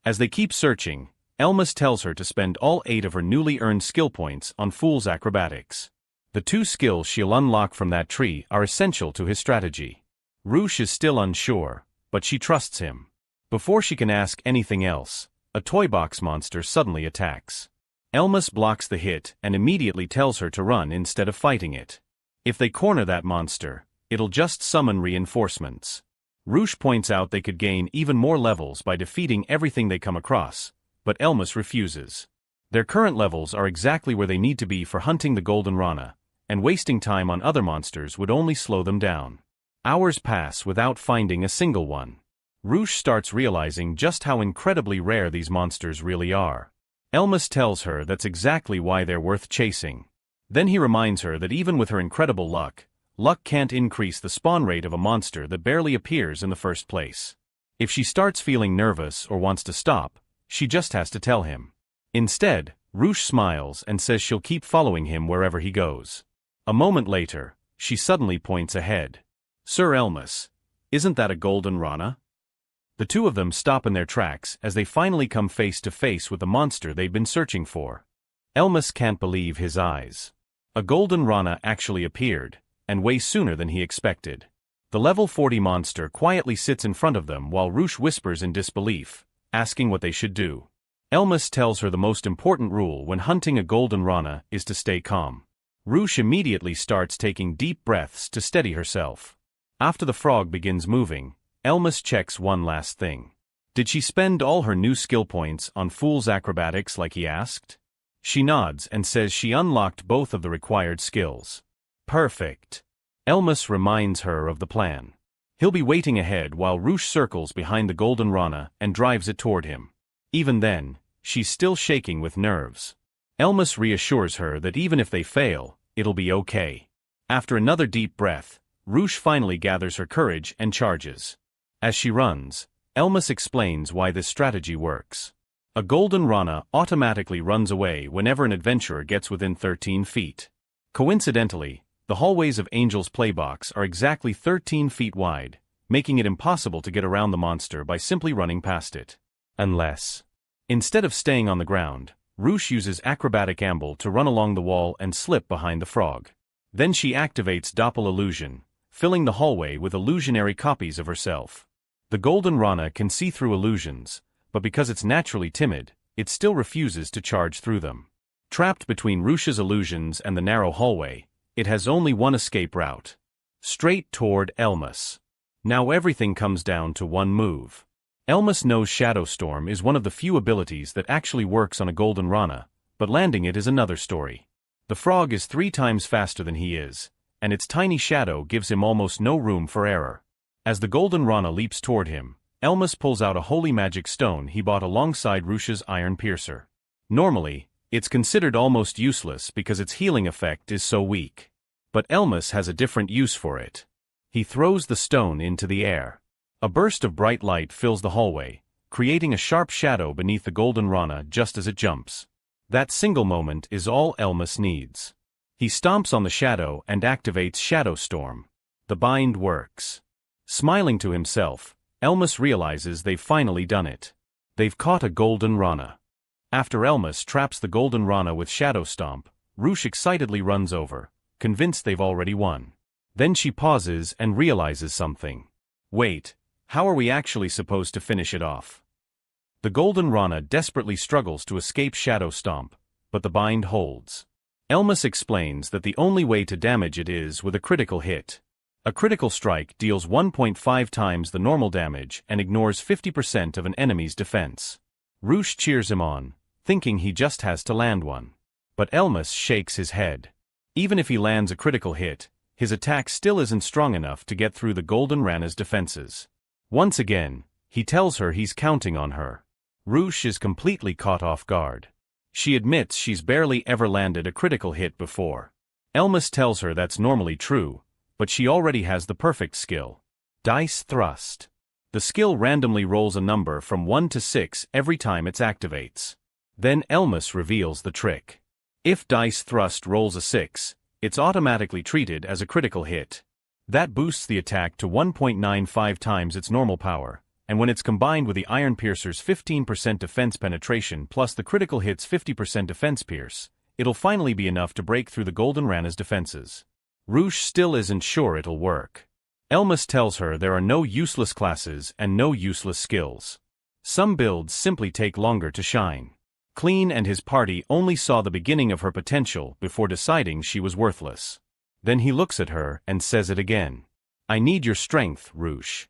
As they keep searching, Elymas tells her to spend all 8 of her newly earned skill points on Fool's Acrobatics. The 2 skills she'll unlock from that tree are essential to his strategy. Roosh is still unsure, but she trusts him. Before she can ask anything else, a toy box monster suddenly attacks. Elymas blocks the hit and immediately tells her to run instead of fighting it. If they corner that monster, it'll just summon reinforcements. Roosh points out they could gain even more levels by defeating everything they come across, but Elymas refuses. Their current levels are exactly where they need to be for hunting the Golden Rana, and wasting time on other monsters would only slow them down. Hours pass without finding a single one. Roosh starts realizing just how incredibly rare these monsters really are. Elymas tells her that's exactly why they're worth chasing. Then he reminds her that even with her incredible luck can't increase the spawn rate of a monster that barely appears in the first place. If she starts feeling nervous or wants to stop, she just has to tell him. Instead, Roosh smiles and says she'll keep following him wherever he goes. A moment later, she suddenly points ahead. Sir Elymas, isn't that a Golden Rana? The two of them stop in their tracks as they finally come face to face with the monster they've been searching for. Elymas can't believe his eyes. A Golden Rana actually appeared, and way sooner than he expected. The level 40 monster quietly sits in front of them while Roosh whispers in disbelief, asking what they should do. Elymas tells her the most important rule when hunting a Golden Rana is to stay calm. Roosh immediately starts taking deep breaths to steady herself. After the frog begins moving, Elymas checks one last thing. Did she spend all her new skill points on Fool's Acrobatics like he asked? She nods and says she unlocked both of the required skills. Perfect. Elymas reminds her of the plan. He'll be waiting ahead while Roosh circles behind the Golden Rana and drives it toward him. Even then, she's still shaking with nerves. Elymas reassures her that even if they fail, it'll be okay. After another deep breath, Roosh finally gathers her courage and charges. As she runs, Elymas explains why this strategy works. A Golden Rana automatically runs away whenever an adventurer gets within 13 feet. Coincidentally, the hallways of Angel's Playbox are exactly 13 feet wide, making it impossible to get around the monster by simply running past it. Unless. Instead of staying on the ground, Roosh uses acrobatic amble to run along the wall and slip behind the frog. Then she activates Doppel Illusion, filling the hallway with illusionary copies of herself. The Golden Rana can see through illusions, but because it's naturally timid, it still refuses to charge through them. Trapped between Roosh's illusions and the narrow hallway, it has only one escape route. Straight toward Elymas. Now everything comes down to one move. Elymas knows Shadow Storm is one of the few abilities that actually works on a Golden Rana, but landing it is another story. The frog is 3 times faster than he is, and its tiny shadow gives him almost no room for error. As the Golden Rana leaps toward him, Elymas pulls out a holy magic stone he bought alongside Roosh's Iron Piercer. Normally, it's considered almost useless because its healing effect is so weak. But Elymas has a different use for it. He throws the stone into the air. A burst of bright light fills the hallway, creating a sharp shadow beneath the Golden Rana just as it jumps. That single moment is all Elymas needs. He stomps on the shadow and activates Shadow Storm. The bind works. Smiling to himself, Elymas realizes they've finally done it. They've caught a Golden Rana. After Elymas traps the Golden Rana with Shadow Stomp, Roosh excitedly runs over, convinced they've already won. Then she pauses and realizes something. Wait, how are we actually supposed to finish it off? The Golden Rana desperately struggles to escape Shadow Stomp, but the bind holds. Elymas explains that the only way to damage it is with a critical hit. A critical strike deals 1.5 times the normal damage and ignores 50% of an enemy's defense. Roosh cheers him on, thinking he just has to land one. But Elymas shakes his head. Even if he lands a critical hit, his attack still isn't strong enough to get through the Golden Rana's defenses. Once again, He tells her he's counting on her. Rouge is completely caught off guard. She admits she's barely ever landed a critical hit before. Elymas tells her that's normally true, but she already has the perfect skill. Dice Thrust. The skill randomly rolls a number from 1 to 6 every time it activates. Then Elymas reveals the trick. If Dice Thrust rolls a 6, it's automatically treated as a critical hit. That boosts the attack to 1.95 times its normal power, and when it's combined with the Iron Piercer's 15% defense penetration plus the critical hit's 50% defense pierce, it'll finally be enough to break through the Golden Rana's defenses. Rouge still isn't sure it'll work. Elymas tells her there are no useless classes and no useless skills. Some builds simply take longer to shine. Clean and his party only saw the beginning of her potential before deciding she was worthless. Then he looks at her and says it again. I need your strength, Rouge.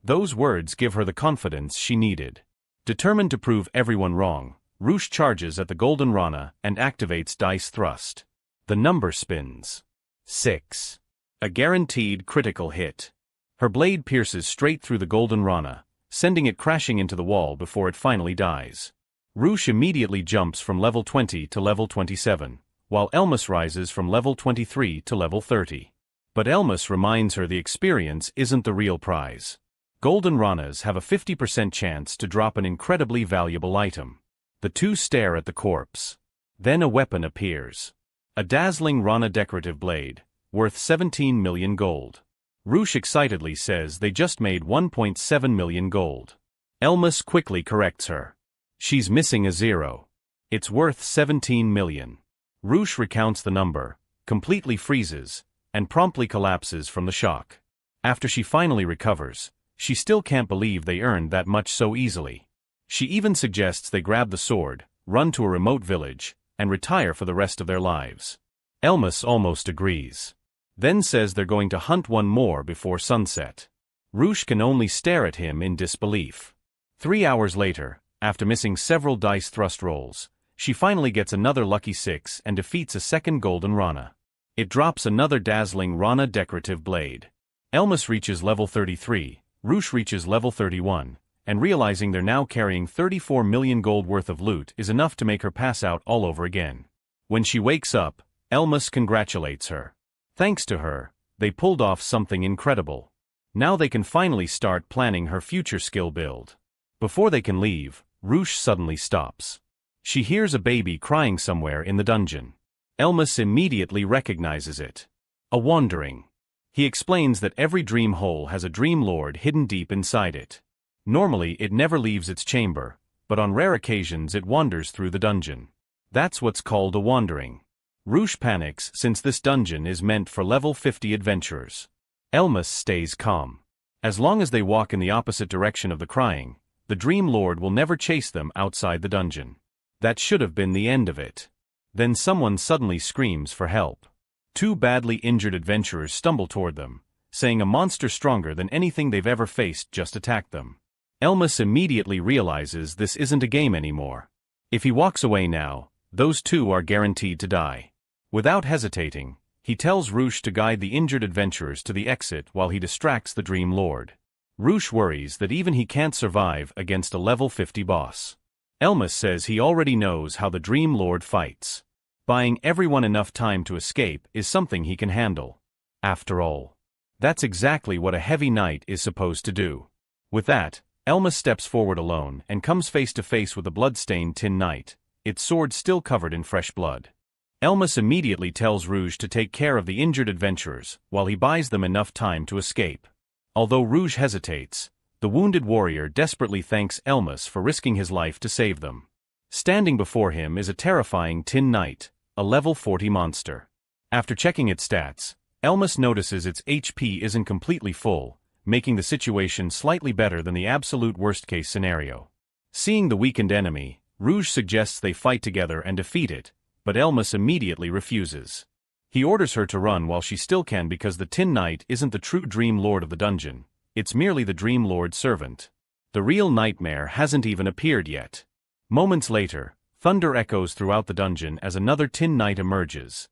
Those words give her the confidence she needed. Determined to prove everyone wrong, Rouge charges at the Golden Rana and activates Dice Thrust. The number spins. 6. A guaranteed critical hit. Her blade pierces straight through the Golden Rana, sending it crashing into the wall before it finally dies. Rouge immediately jumps from level 20 to level 27, while Elymas rises from level 23 to level 30. But Elymas reminds her the experience isn't the real prize. Golden Ranas have a 50% chance to drop an incredibly valuable item. The two stare at the corpse. Then a weapon appears. A dazzling Rana decorative blade, worth 17 million gold. Rouge excitedly says they just made 1.7 million gold. Elymas quickly corrects her. She's missing a zero. It's worth 17 million. Rouge recounts the number, completely freezes, and promptly collapses from the shock. After she finally recovers, she still can't believe they earned that much so easily. She even suggests they grab the sword, run to a remote village, and retire for the rest of their lives. Elymas almost agrees. Then says they're going to hunt one more before sunset. Rouge can only stare at him in disbelief. 3 hours later, after missing several dice thrust rolls, she finally gets another lucky 6 and defeats a second Golden Rana. It drops another dazzling Rana decorative blade. Elymas reaches level 33, Rouge reaches level 31, and realizing they're now carrying 34 million gold worth of loot is enough to make her pass out all over again. When she wakes up, Elymas congratulates her. Thanks to her, they pulled off something incredible. Now they can finally start planning her future skill build. Before they can leave, Rouge suddenly stops. She hears a baby crying somewhere in the dungeon. Elymas immediately recognizes it. A wandering. He explains that every dream hole has a dream lord hidden deep inside it. Normally it never leaves its chamber, but on rare occasions it wanders through the dungeon. That's what's called a wandering. Rouge panics since this dungeon is meant for level 50 adventurers. Elymas stays calm. As long as they walk in the opposite direction of the crying, the Dream Lord will never chase them outside the dungeon. That should have been the end of it. Then someone suddenly screams for help. 2 badly injured adventurers stumble toward them, saying a monster stronger than anything they've ever faced just attacked them. Elymas immediately realizes this isn't a game anymore. If he walks away now, those 2 are guaranteed to die. Without hesitating, he tells Rouge to guide the injured adventurers to the exit while he distracts the Dream Lord. Rouge worries that even he can't survive against a level 50 boss. Elymas says he already knows how the Dream Lord fights. Buying everyone enough time to escape is something he can handle. After all, that's exactly what a heavy knight is supposed to do. With that, Elymas steps forward alone and comes face to face with the blood-stained Tin Knight, its sword still covered in fresh blood. Elymas immediately tells Rouge to take care of the injured adventurers while he buys them enough time to escape. Although Rouge hesitates, the wounded warrior desperately thanks Elymas for risking his life to save them. Standing before him is a terrifying Tin Knight, a level 40 monster. After checking its stats, Elymas notices its HP isn't completely full, making the situation slightly better than the absolute worst-case scenario. Seeing the weakened enemy, Rouge suggests they fight together and defeat it, but Elymas immediately refuses. He orders her to run while she still can because the Tin Knight isn't the true Dream Lord of the dungeon, it's merely the Dream Lord's servant. The real nightmare hasn't even appeared yet. Moments later, thunder echoes throughout the dungeon as another Tin Knight emerges.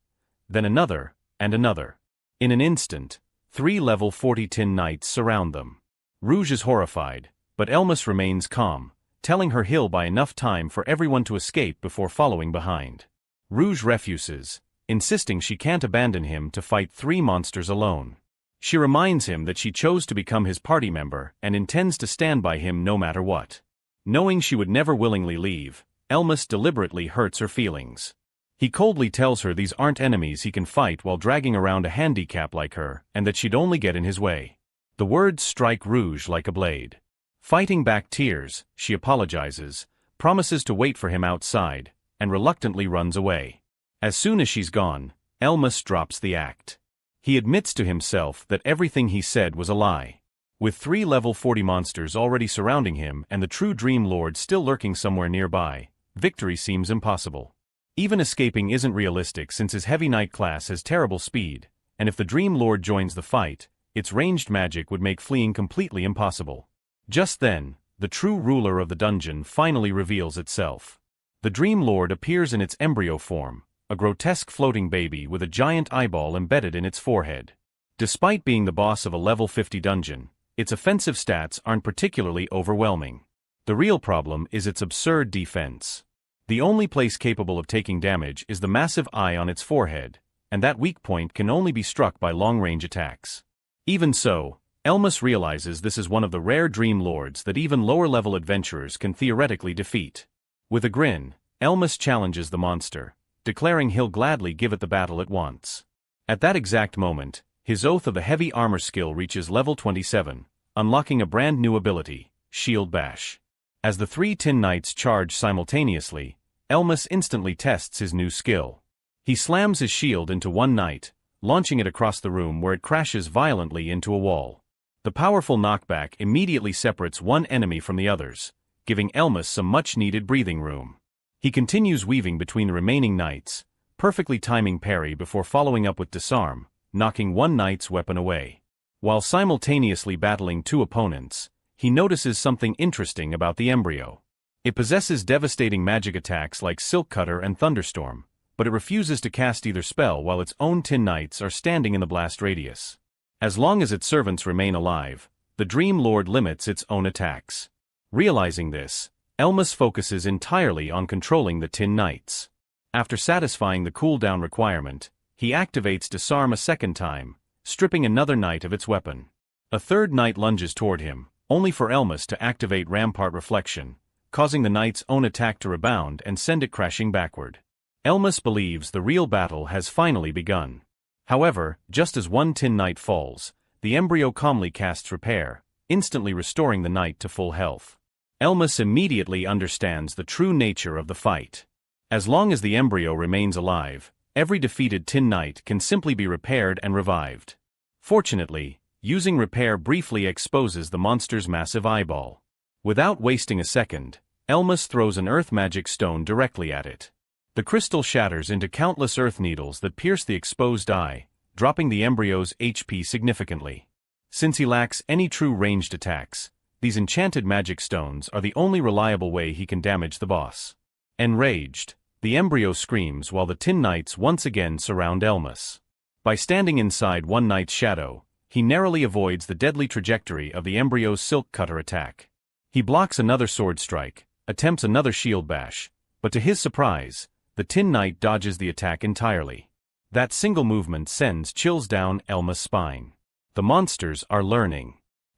Then another, and another. In an instant, 3 level 40 Tin Knights surround them. Rouge is horrified, but Elymas remains calm, telling her he'll buy enough time for everyone to escape before following behind. Rouge refuses, insisting she can't abandon him to fight 3 monsters alone. She reminds him that she chose to become his party member and intends to stand by him no matter what. Knowing she would never willingly leave, Elymas deliberately hurts her feelings. He coldly tells her these aren't enemies he can fight while dragging around a handicap like her, and that she'd only get in his way. The words strike Rouge like a blade. Fighting back tears, she apologizes, promises to wait for him outside, and reluctantly runs away. As soon as she's gone, Elymas drops the act. He admits to himself that everything he said was a lie. With 3 level 40 monsters already surrounding him and the true Dream Lord still lurking somewhere nearby, victory seems impossible. Even escaping isn't realistic since his Heavy Knight class has terrible speed, and if the Dream Lord joins the fight, its ranged magic would make fleeing completely impossible. Just then, the true ruler of the dungeon finally reveals itself. The Dream Lord appears in its embryo form, a grotesque floating baby with a giant eyeball embedded in its forehead. Despite being the boss of a level 50 dungeon, its offensive stats aren't particularly overwhelming. The real problem is its absurd defense. The only place capable of taking damage is the massive eye on its forehead, and that weak point can only be struck by long-range attacks. Even so, Elymas realizes this is one of the rare Dream Lords that even lower-level adventurers can theoretically defeat. With a grin, Elymas challenges the monster, declaring he'll gladly give it the battle it wants. At that exact moment, his Oath of the Heavy Armor skill reaches level 27, unlocking a brand new ability, Shield Bash. As the 3 Tin Knights charge simultaneously, Elymas instantly tests his new skill. He slams his shield into one knight, launching it across the room where it crashes violently into a wall. The powerful knockback immediately separates one enemy from the others, giving Elymas some much-needed breathing room. He continues weaving between the remaining knights, perfectly timing parry before following up with disarm, knocking one knight's weapon away. While simultaneously battling 2 opponents, he notices something interesting about the embryo. It possesses devastating magic attacks like Silk Cutter and Thunderstorm, but it refuses to cast either spell while its own Tin Knights are standing in the blast radius. As long as its servants remain alive, the Dream Lord limits its own attacks. Realizing this, Elymas focuses entirely on controlling the Tin Knights. After satisfying the cooldown requirement, he activates Disarm a second time, stripping another knight of its weapon. A third knight lunges toward him, only for Elymas to activate Rampart Reflection, causing the knight's own attack to rebound and send it crashing backward. Elymas believes the real battle has finally begun. However, just as one Tin Knight falls, the embryo calmly casts Repair, instantly restoring the knight to full health. Elymas immediately understands the true nature of the fight. As long as the embryo remains alive, every defeated Tin Knight can simply be repaired and revived. Fortunately, using Repair briefly exposes the monster's massive eyeball. Without wasting a second, Elymas throws an earth magic stone directly at it. The crystal shatters into countless earth needles that pierce the exposed eye, dropping the embryo's HP significantly. Since he lacks any true ranged attacks, these enchanted magic stones are the only reliable way he can damage the boss. Enraged, the embryo screams while the Tin Knights once again surround Elymas. By standing inside one knight's shadow, he narrowly avoids the deadly trajectory of the embryo's Silk Cutter attack. He blocks another sword strike, attempts another shield bash, but to his surprise, the Tin Knight dodges the attack entirely. That single movement sends chills down Elymas' spine. The monsters are learning.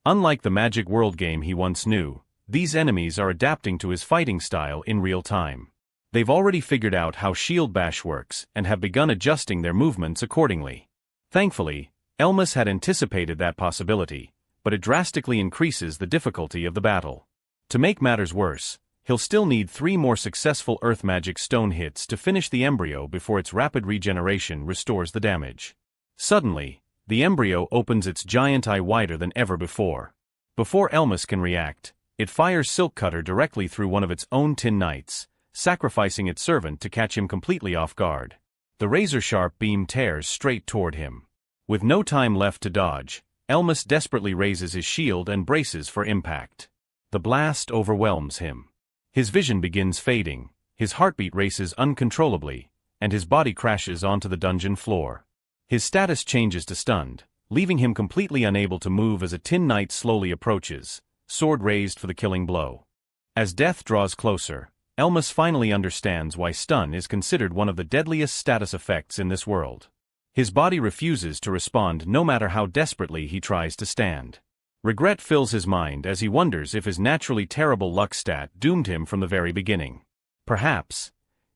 Unlike the Magic World game he once knew, these enemies are adapting to his fighting style in real time. They've already figured out how Shield Bash works and have begun adjusting their movements accordingly. Thankfully, Elymas had anticipated that possibility, but it drastically increases the difficulty of the battle. To make matters worse, he'll still need 3 more successful Earth Magic Stone hits to finish the embryo before its rapid regeneration restores the damage. Suddenly, the embryo opens its giant eye wider than ever before. Before Elymas can react, it fires Silk Cutter directly through one of its own Tin Knights, sacrificing its servant to catch him completely off guard. The razor-sharp beam tears straight toward him. With no time left to dodge, Elymas desperately raises his shield and braces for impact. The blast overwhelms him. His vision begins fading, his heartbeat races uncontrollably, and his body crashes onto the dungeon floor. His status changes to stunned, leaving him completely unable to move as a Tin Knight slowly approaches, sword raised for the killing blow. As death draws closer, Elymas finally understands why stun is considered one of the deadliest status effects in this world. His body refuses to respond no matter how desperately he tries to stand. Regret fills his mind as he wonders if his naturally terrible luck stat doomed him from the very beginning. Perhaps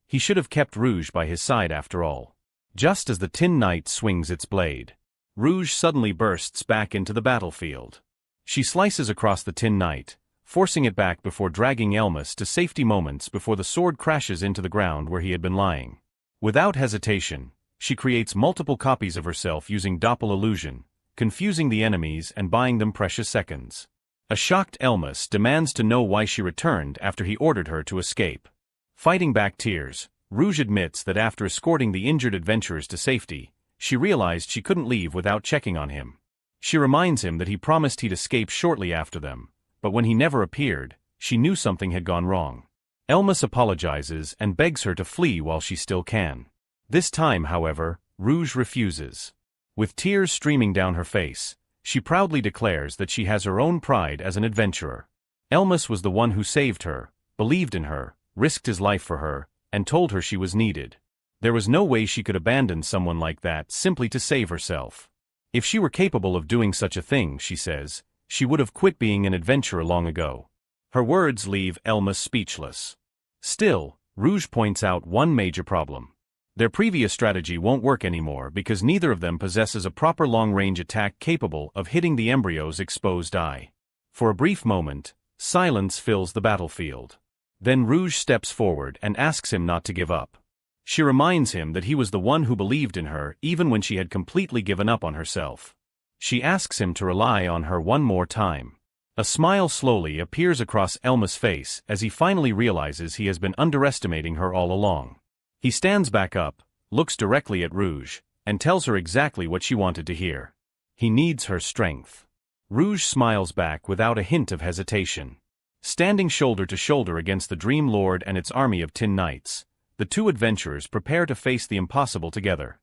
he should have kept Rouge by his side after all. Just as the Tin Knight swings its blade, Rouge suddenly bursts back into the battlefield. She slices across the Tin Knight, forcing it back before dragging Elymas to safety moments before the sword crashes into the ground where he had been lying. Without hesitation, she creates multiple copies of herself using Doppel illusion, confusing the enemies and buying them precious seconds. A shocked Elymas demands to know why she returned after he ordered her to escape. Fighting back tears, Rouge admits that after escorting the injured adventurers to safety, she realized she couldn't leave without checking on him. She reminds him that he promised he'd escape shortly after them, but when he never appeared, she knew something had gone wrong. Elymas apologizes and begs her to flee while she still can. This time, however, Rouge refuses. With tears streaming down her face, she proudly declares that she has her own pride as an adventurer. Elymas was the one who saved her, believed in her, risked his life for her, and told her she was needed. There was no way she could abandon someone like that simply to save herself. If she were capable of doing such a thing, she says, she would have quit being an adventurer long ago. Her words leave Elymas speechless. Still, Rouge points out one major problem. Their previous strategy won't work anymore because neither of them possesses a proper long-range attack capable of hitting the embryo's exposed eye. For a brief moment, silence fills the battlefield. Then Rouge steps forward and asks him not to give up. She reminds him that he was the one who believed in her even when she had completely given up on herself. She asks him to rely on her one more time. A smile slowly appears across Elymas' face as he finally realizes he has been underestimating her all along. He stands back up, looks directly at Rouge, and tells her exactly what she wanted to hear. He needs her strength. Rouge smiles back without a hint of hesitation. Standing shoulder to shoulder against the Dream Lord and its army of Tin Knights, the two adventurers prepare to face the impossible together.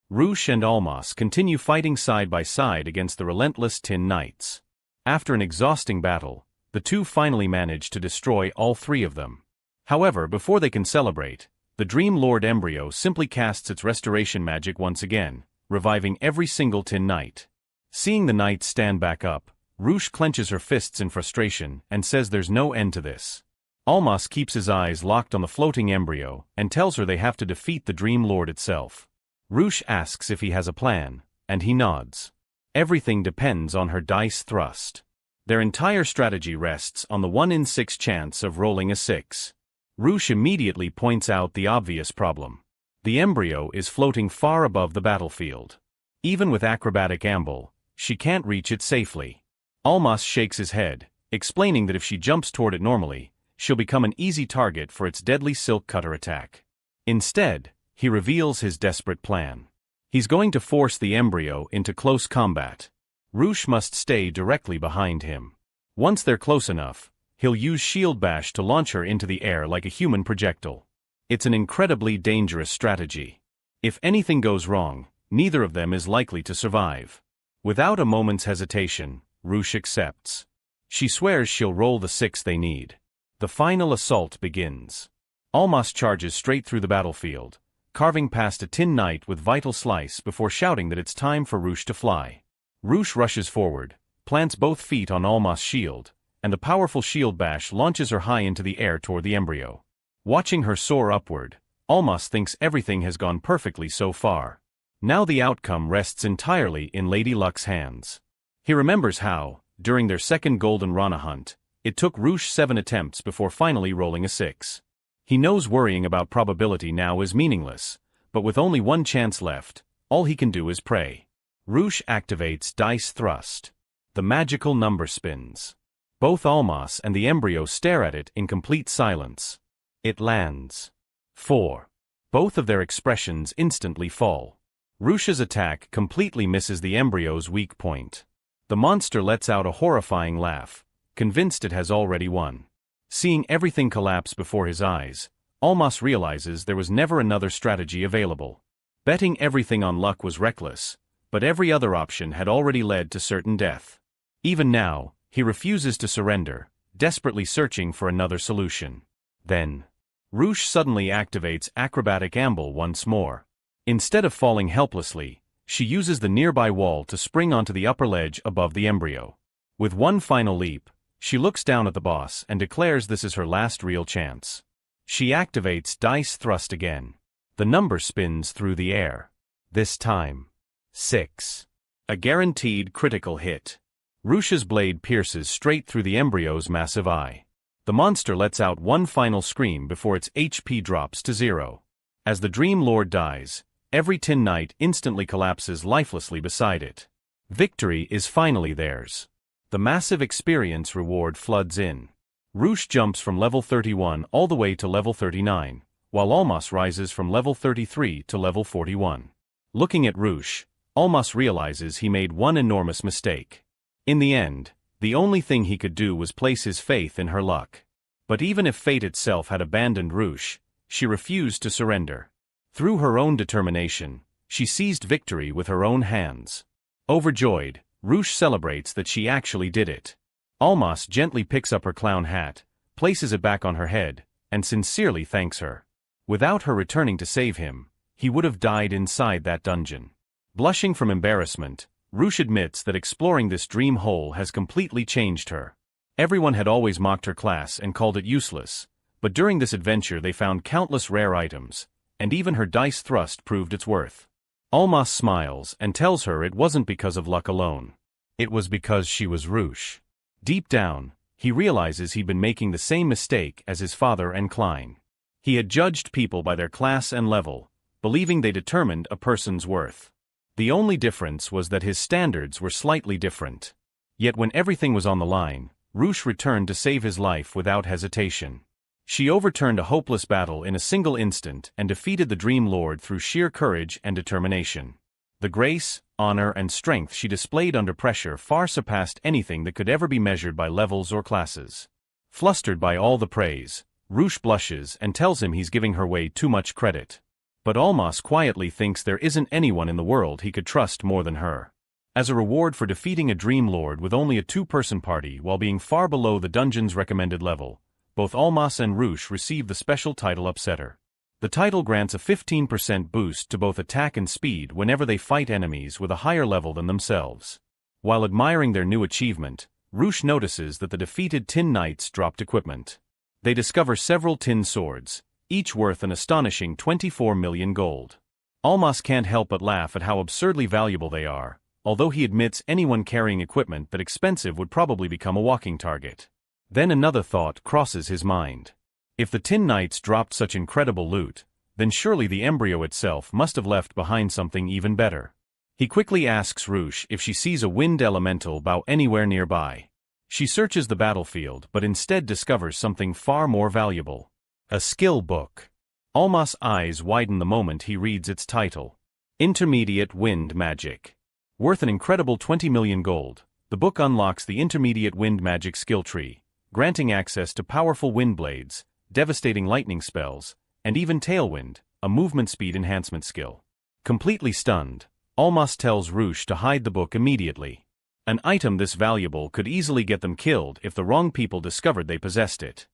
Rouge and Elymas continue fighting side by side against the relentless Tin Knights. After an exhausting battle, the two finally manage to destroy all three of them. However, before they can celebrate, the Dream Lord embryo simply casts its restoration magic once again, reviving every single Tin Knight. Seeing the knights stand back up, Rouge clenches her fists in frustration and says there's no end to this. Elymas keeps his eyes locked on the floating embryo and tells her they have to defeat the Dream Lord itself. Rouge asks if he has a plan, and he nods. Everything depends on her dice thrust. Their entire strategy rests on the 1 in 6 chance of rolling a 6. Rouge immediately points out the obvious problem. The embryo is floating far above the battlefield. Even with acrobatic amble, she can't reach it safely. Elymas shakes his head, explaining that if she jumps toward it normally, she'll become an easy target for its deadly silk cutter attack. Instead, he reveals his desperate plan. He's going to force the embryo into close combat. Rouge must stay directly behind him. Once they're close enough, he'll use Shield Bash to launch her into the air like a human projectile. It's an incredibly dangerous strategy. If anything goes wrong, neither of them is likely to survive. Without a moment's hesitation, Rouge accepts. She swears she'll roll the 6 they need. The final assault begins. Elymas charges straight through the battlefield, carving past a Tin Knight with vital slice before shouting that it's time for Rouge to fly. Rouge rushes forward, plants both feet on Elymas' shield, and the powerful Shield Bash launches her high into the air toward the embryo. Watching her soar upward, Elymas thinks everything has gone perfectly so far. Now the outcome rests entirely in Lady Luck's hands. He remembers how, during their second Golden Rana hunt, it took Rouge 7 attempts before finally rolling a 6. He knows worrying about probability now is meaningless, but with only one chance left, all he can do is pray. Rouge activates Dice Thrust. The magical number spins. Both Elymas and the embryo stare at it in complete silence. It lands. 4. Both of their expressions instantly fall. Rouge's attack completely misses the embryo's weak point. The monster lets out a horrifying laugh, convinced it has already won. Seeing everything collapse before his eyes, Elymas realizes there was never another strategy available. Betting everything on luck was reckless, but every other option had already led to certain death. Even now, He refuses to surrender, desperately searching for another solution. Then, Roosh suddenly activates acrobatic amble once more. Instead of falling helplessly, she uses the nearby wall to spring onto the upper ledge above the embryo. With one final leap, she looks down at the boss and declares this is her last real chance. She activates dice thrust again. The number spins through the air. This time, 6. A guaranteed critical hit. Roosh's blade pierces straight through the embryo's massive eye. The monster lets out one final scream before its HP drops to 0. As the Dream Lord dies, every Tin Knight instantly collapses lifelessly beside it. Victory is finally theirs. The massive experience reward floods in. Roosh jumps from level 31 all the way to level 39, while Elymas rises from level 33 to level 41. Looking at Roosh, Elymas realizes he made one enormous mistake. In the end, the only thing he could do was place his faith in her luck. But even if fate itself had abandoned Roosh, she refused to surrender. Through her own determination, she seized victory with her own hands. Overjoyed, Roosh celebrates that she actually did it. Elymas gently picks up her clown hat, places it back on her head, and sincerely thanks her. Without her returning to save him, he would have died inside that dungeon. Blushing from embarrassment, Roosh admits that exploring this dream hole has completely changed her. Everyone had always mocked her class and called it useless, but during this adventure they found countless rare items, and even her dice thrust proved its worth. Elymas smiles and tells her it wasn't because of luck alone. It was because she was Roosh. Deep down, he realizes he'd been making the same mistake as his father and Klein. He had judged people by their class and level, believing they determined a person's worth. The only difference was that his standards were slightly different. Yet when everything was on the line, Roosh returned to save his life without hesitation. She overturned a hopeless battle in a single instant and defeated the Dream Lord through sheer courage and determination. The grace, honor, and strength she displayed under pressure far surpassed anything that could ever be measured by levels or classes. Flustered by all the praise, Roosh blushes and tells him he's giving her way too much credit. But Elymas quietly thinks there isn't anyone in the world he could trust more than her. As a reward for defeating a Dream Lord with only a two-person party while being far below the dungeon's recommended level, both Elymas and Roosh receive the special title Upsetter. The title grants a 15% boost to both attack and speed whenever they fight enemies with a higher level than themselves. While admiring their new achievement, Roosh notices that the defeated Tin Knights dropped equipment. They discover several tin swords, each worth an astonishing 24 million gold. Elymas can't help but laugh at how absurdly valuable they are, although he admits anyone carrying equipment that expensive would probably become a walking target. Then another thought crosses his mind. If the Tin Knights dropped such incredible loot, then surely the embryo itself must have left behind something even better. He quickly asks Roosh if she sees a wind elemental bow anywhere nearby. She searches the battlefield but instead discovers something far more valuable. A skill book. Elymas' eyes widen the moment he reads its title. Intermediate Wind Magic. Worth an incredible 20 million gold, the book unlocks the Intermediate Wind Magic skill tree, granting access to powerful wind blades, devastating lightning spells, and even Tailwind, a movement speed enhancement skill. Completely stunned, Elymas tells Roosh to hide the book immediately. An item this valuable could easily get them killed if the wrong people discovered they possessed it.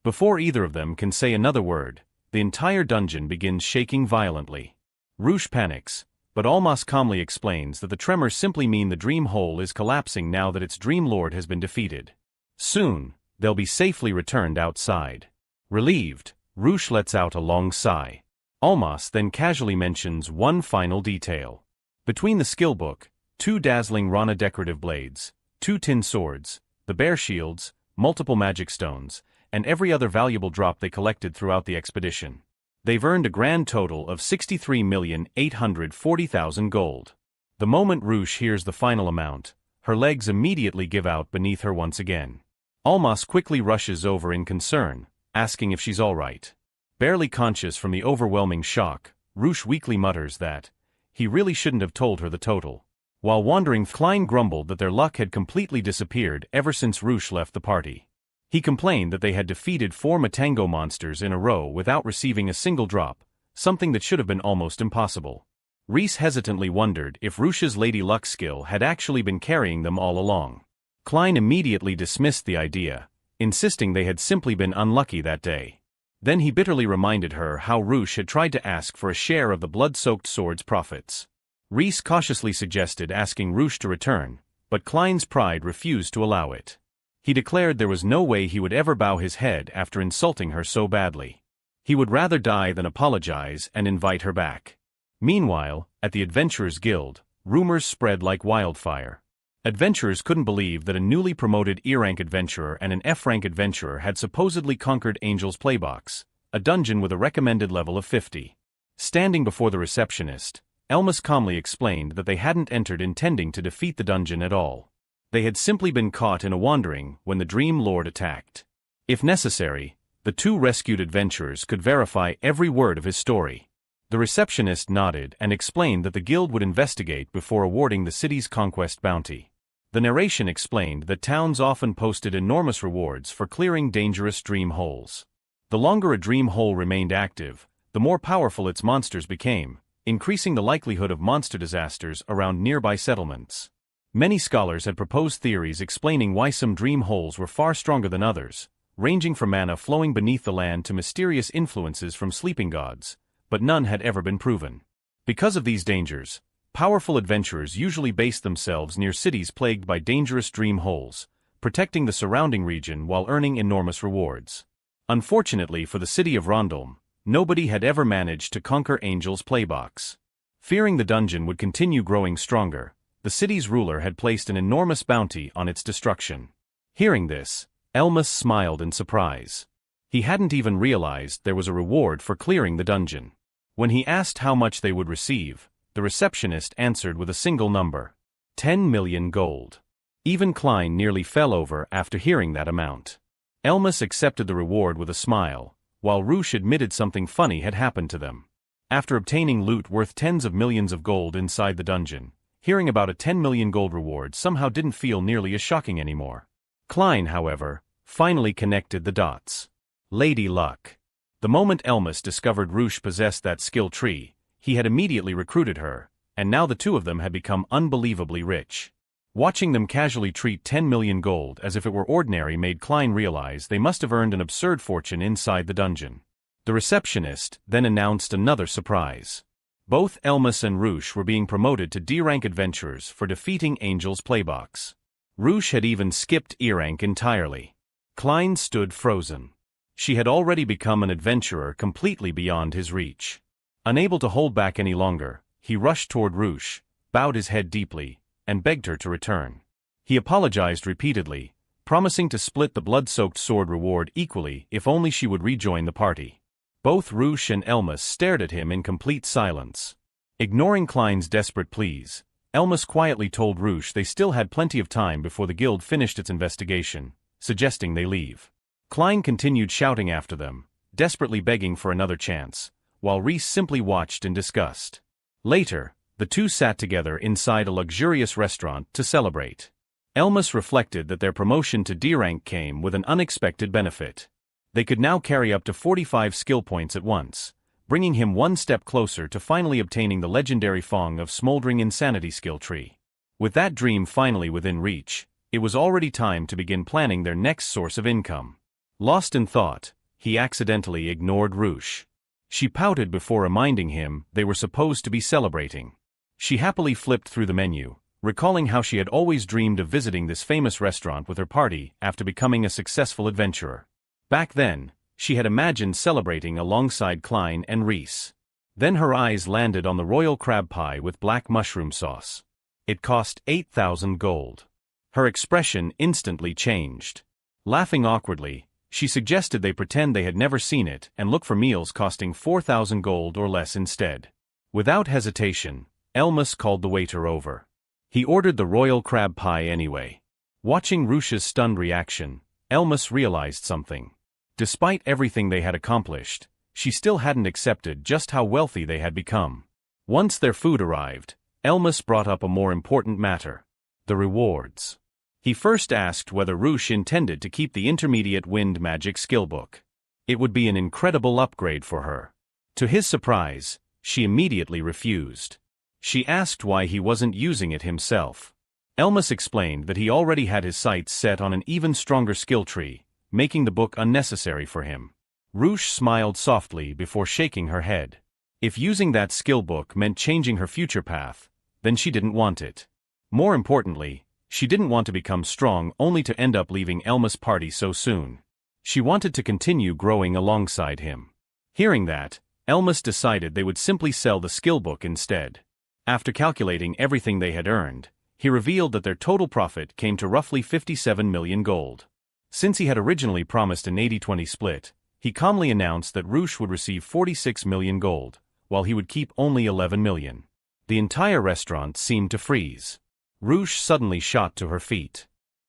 Before either of them can say another word, the entire dungeon begins shaking violently. Roosh panics, but Elymas calmly explains that the tremors simply mean the dream hole is collapsing now that its Dream Lord has been defeated. Soon, they'll be safely returned outside. Relieved, Roosh lets out a long sigh. Elymas then casually mentions one final detail. Between the skill book, 2 dazzling Rana decorative blades, 2 tin swords, the bear shields, multiple magic stones, and every other valuable drop they collected throughout the expedition, they've earned a grand total of 63,840,000 gold. The moment Roosh hears the final amount, her legs immediately give out beneath her once again. Elymas quickly rushes over in concern, asking if she's all right. Barely conscious from the overwhelming shock, Roosh weakly mutters that he really shouldn't have told her the total. While wandering, Klein grumbled that their luck had completely disappeared ever since Roosh left the party. He complained that they had defeated 4 Matango monsters in a row without receiving a single drop, something that should have been almost impossible. Reese hesitantly wondered if Roosh's Lady Luck skill had actually been carrying them all along. Klein immediately dismissed the idea, insisting they had simply been unlucky that day. Then he bitterly reminded her how Roosh had tried to ask for a share of the blood-soaked sword's profits. Reese cautiously suggested asking Roosh to return, but Klein's pride refused to allow it. He declared there was no way he would ever bow his head after insulting her so badly. He would rather die than apologize and invite her back. Meanwhile, at the Adventurers Guild, rumors spread like wildfire. Adventurers couldn't believe that a newly promoted E-rank adventurer and an F-rank adventurer had supposedly conquered Angel's Playbox, a dungeon with a recommended level of 50. Standing before the receptionist, Elymas calmly explained that they hadn't entered intending to defeat the dungeon at all. They had simply been caught in a wandering when the Dream Lord attacked. If necessary, the two rescued adventurers could verify every word of his story. The receptionist nodded and explained that the guild would investigate before awarding the city's conquest bounty. The narration explained that towns often posted enormous rewards for clearing dangerous dream holes. The longer a dream hole remained active, the more powerful its monsters became, increasing the likelihood of monster disasters around nearby settlements. Many scholars had proposed theories explaining why some dream holes were far stronger than others, ranging from mana flowing beneath the land to mysterious influences from sleeping gods, but none had ever been proven. Because of these dangers, powerful adventurers usually based themselves near cities plagued by dangerous dream holes, protecting the surrounding region while earning enormous rewards. Unfortunately for the city of Rondolm, nobody had ever managed to conquer Angel's Playbox. Fearing the dungeon would continue growing stronger, the city's ruler had placed an enormous bounty on its destruction. Hearing this, Elymas smiled in surprise. He hadn't even realized there was a reward for clearing the dungeon. When he asked how much they would receive, the receptionist answered with a single number: 10 million gold. Even Klein nearly fell over after hearing that amount. Elymas accepted the reward with a smile, while Roosh admitted something funny had happened to them. After obtaining loot worth tens of millions of gold inside the dungeon, hearing about a 10 million gold reward somehow didn't feel nearly as shocking anymore. Klein, however, finally connected the dots. Lady Luck. The moment Elymas discovered Roosh possessed that skill tree, he had immediately recruited her, and now the two of them had become unbelievably rich. Watching them casually treat 10 million gold as if it were ordinary made Klein realize they must have earned an absurd fortune inside the dungeon. The receptionist then announced another surprise. Both Elymas and Roosh were being promoted to D-rank adventurers for defeating Angel's Playbox. Roosh had even skipped E-rank entirely. Klein stood frozen. She had already become an adventurer completely beyond his reach. Unable to hold back any longer, he rushed toward Roosh, bowed his head deeply, and begged her to return. He apologized repeatedly, promising to split the blood-soaked sword reward equally if only she would rejoin the party. Both Roosh and Elymas stared at him in complete silence. Ignoring Klein's desperate pleas, Elymas quietly told Roosh they still had plenty of time before the guild finished its investigation, suggesting they leave. Klein continued shouting after them, desperately begging for another chance, while Reese simply watched in disgust. Later, the two sat together inside a luxurious restaurant to celebrate. Elymas reflected that their promotion to D-rank came with an unexpected benefit. They could now carry up to 45 skill points at once, bringing him one step closer to finally obtaining the legendary Fong of Smoldering Insanity skill tree. With that dream finally within reach, it was already time to begin planning their next source of income. Lost in thought, he accidentally ignored Roosh. She pouted before reminding him they were supposed to be celebrating. She happily flipped through the menu, recalling how she had always dreamed of visiting this famous restaurant with her party after becoming a successful adventurer. Back then, she had imagined celebrating alongside Klein and Reese. Then her eyes landed on the royal crab pie with black mushroom sauce. It cost 8,000 gold. Her expression instantly changed. Laughing awkwardly, she suggested they pretend they had never seen it and look for meals costing 4,000 gold or less instead. Without hesitation, Elymas called the waiter over. He ordered the royal crab pie anyway. Watching Roosh's stunned reaction, Elymas realized something. Despite everything they had accomplished, she still hadn't accepted just how wealthy they had become. Once their food arrived, Elymas brought up a more important matter: the rewards. He first asked whether Roosh intended to keep the intermediate wind magic skill book. It would be an incredible upgrade for her. To his surprise, she immediately refused. She asked why he wasn't using it himself. Elymas explained that he already had his sights set on an even stronger skill tree, making the book unnecessary for him. Ruche smiled softly before shaking her head. If using that skill book meant changing her future path, then she didn't want it. More importantly, she didn't want to become strong only to end up leaving Elymas' party so soon. She wanted to continue growing alongside him. Hearing that, Elymas decided they would simply sell the skill book instead. After calculating everything they had earned, he revealed that their total profit came to roughly 57 million gold. Since he had originally promised an 80-20 split, he calmly announced that Ruche would receive 46 million gold, while he would keep only 11 million. The entire restaurant seemed to freeze. Ruche suddenly shot to her feet.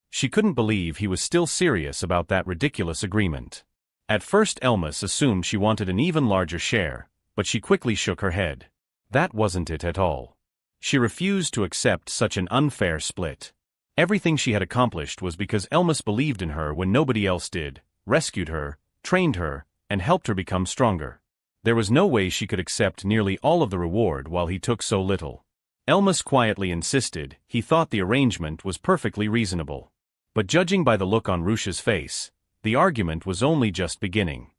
She couldn't believe he was still serious about that ridiculous agreement. At first Elymas assumed she wanted an even larger share, but she quickly shook her head. That wasn't it at all. She refused to accept such an unfair split. Everything she had accomplished was because Elymas believed in her when nobody else did, rescued her, trained her, and helped her become stronger. There was no way she could accept nearly all of the reward while he took so little. Elymas quietly insisted he thought the arrangement was perfectly reasonable. But judging by the look on Ruche's face, the argument was only just beginning.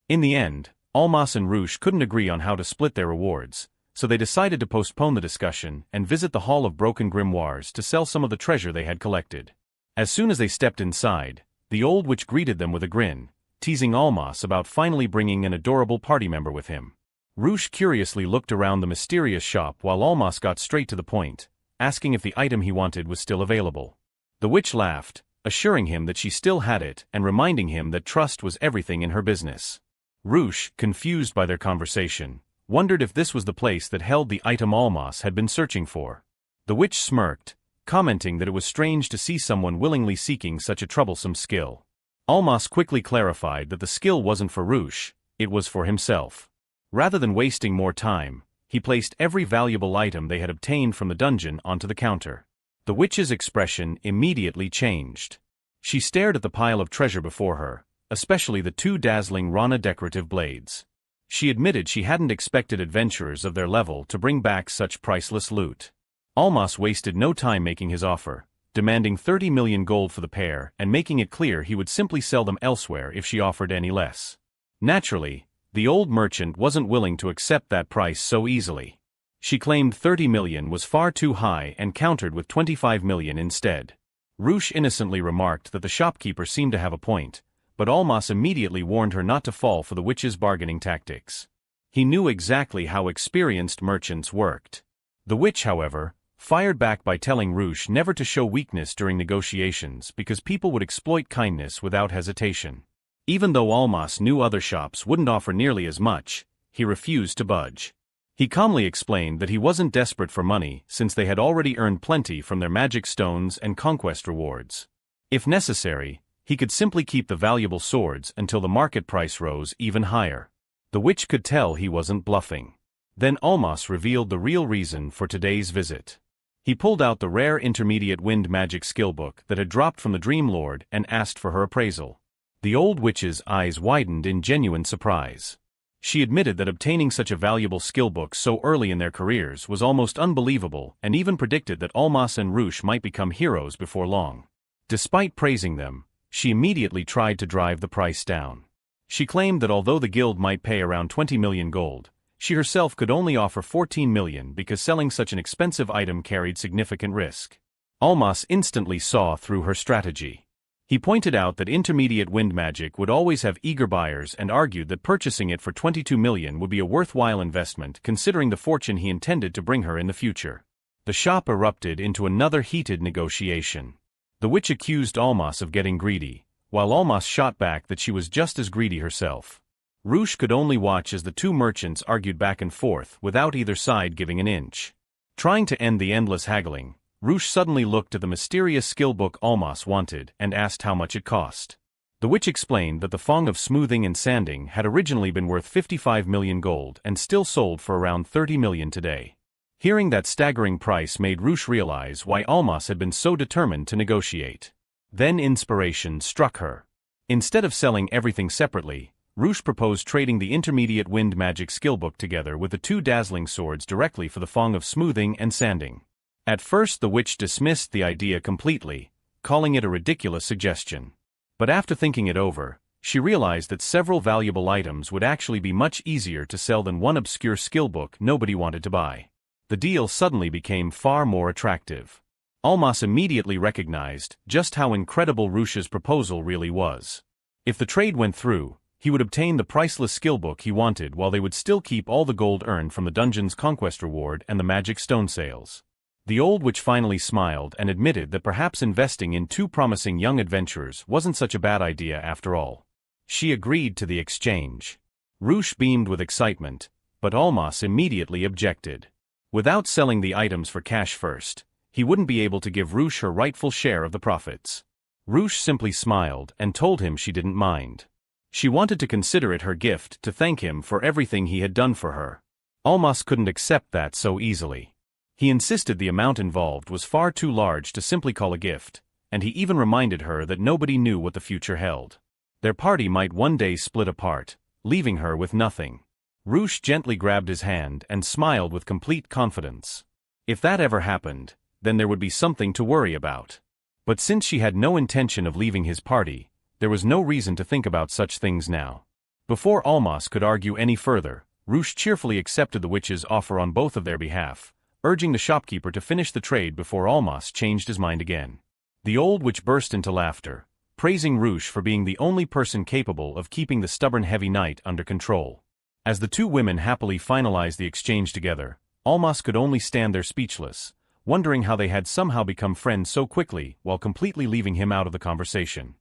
In the end, Elymas and Ruche couldn't agree on how to split their rewards, so they decided to postpone the discussion and visit the Hall of Broken Grimoires to sell some of the treasure they had collected. As soon as they stepped inside, the old witch greeted them with a grin, teasing Elymas about finally bringing an adorable party member with him. Ruche curiously looked around the mysterious shop while Elymas got straight to the point, asking if the item he wanted was still available. The witch laughed, assuring him that she still had it and reminding him that trust was everything in her business. Ruche, confused by their conversation, wondered if this was the place that held the item Elymas had been searching for. The witch smirked, commenting that it was strange to see someone willingly seeking such a troublesome skill. Elymas quickly clarified that the skill wasn't for Ruche, it was for himself. Rather than wasting more time, he placed every valuable item they had obtained from the dungeon onto the counter. The witch's expression immediately changed. She stared at the pile of treasure before her, especially the two dazzling Rana decorative blades. She admitted she hadn't expected adventurers of their level to bring back such priceless loot. Elymas wasted no time making his offer, demanding 30 million gold for the pair and making it clear he would simply sell them elsewhere if she offered any less. Naturally, the old merchant wasn't willing to accept that price so easily. She claimed 30 million was far too high and countered with 25 million instead. Ruche innocently remarked that the shopkeeper seemed to have a point, but Elymas immediately warned her not to fall for the witch's bargaining tactics. He knew exactly how experienced merchants worked. The witch, however, fired back by telling Ruche never to show weakness during negotiations because people would exploit kindness without hesitation. Even though Elymas knew other shops wouldn't offer nearly as much, he refused to budge. He calmly explained that he wasn't desperate for money since they had already earned plenty from their magic stones and conquest rewards. If necessary, he could simply keep the valuable swords until the market price rose even higher. The witch could tell he wasn't bluffing. Then Elymas revealed the real reason for today's visit. He pulled out the rare intermediate wind magic skill book that had dropped from the Dream Lord and asked for her appraisal. The old witch's eyes widened in genuine surprise. She admitted that obtaining such a valuable skill book so early in their careers was almost unbelievable and even predicted that Elymas and Ruche might become heroes before long. Despite praising them, she immediately tried to drive the price down. She claimed that although the guild might pay around 20 million gold, she herself could only offer 14 million because selling such an expensive item carried significant risk. Elymas instantly saw through her strategy. He pointed out that intermediate wind magic would always have eager buyers and argued that purchasing it for 22 million would be a worthwhile investment considering the fortune he intended to bring her in the future. The shop erupted into another heated negotiation. The witch accused Elymas of getting greedy, while Elymas shot back that she was just as greedy herself. Ruche could only watch as the two merchants argued back and forth without either side giving an inch. Trying to end the endless haggling, Ruche suddenly looked at the mysterious skill book Elymas wanted and asked how much it cost. The witch explained that the Fong of Smoothing and Sanding had originally been worth 55 million gold and still sold for around 30 million today. Hearing that staggering price made Ruche realize why Elymas had been so determined to negotiate. Then inspiration struck her. Instead of selling everything separately, Ruche proposed trading the intermediate wind magic skill book together with the two dazzling swords directly for the Fong of Smoothing and Sanding. At first the witch dismissed the idea completely, calling it a ridiculous suggestion. But after thinking it over, she realized that several valuable items would actually be much easier to sell than one obscure skill book nobody wanted to buy. The deal suddenly became far more attractive. Elymas immediately recognized just how incredible Rush's proposal really was. If the trade went through, he would obtain the priceless skill book he wanted while they would still keep all the gold earned from the dungeon's conquest reward and the magic stone sales. The old witch finally smiled and admitted that perhaps investing in two promising young adventurers wasn't such a bad idea after all. She agreed to the exchange. Rush beamed with excitement, but Elymas immediately objected. Without selling the items for cash first, he wouldn't be able to give Rush her rightful share of the profits. Rush simply smiled and told him she didn't mind. She wanted to consider it her gift to thank him for everything he had done for her. Elymas couldn't accept that so easily. He insisted the amount involved was far too large to simply call a gift, and he even reminded her that nobody knew what the future held. Their party might one day split apart, leaving her with nothing. Rush gently grabbed his hand and smiled with complete confidence. If that ever happened, then there would be something to worry about. But since she had no intention of leaving his party, there was no reason to think about such things now. Before Elymas could argue any further, Rush cheerfully accepted the witch's offer on both of their behalf, urging the shopkeeper to finish the trade before Elymas changed his mind again. The old witch burst into laughter, praising Rush for being the only person capable of keeping the stubborn heavy knight under control. As the two women happily finalized the exchange together, Elymas could only stand there speechless, wondering how they had somehow become friends so quickly while completely leaving him out of the conversation.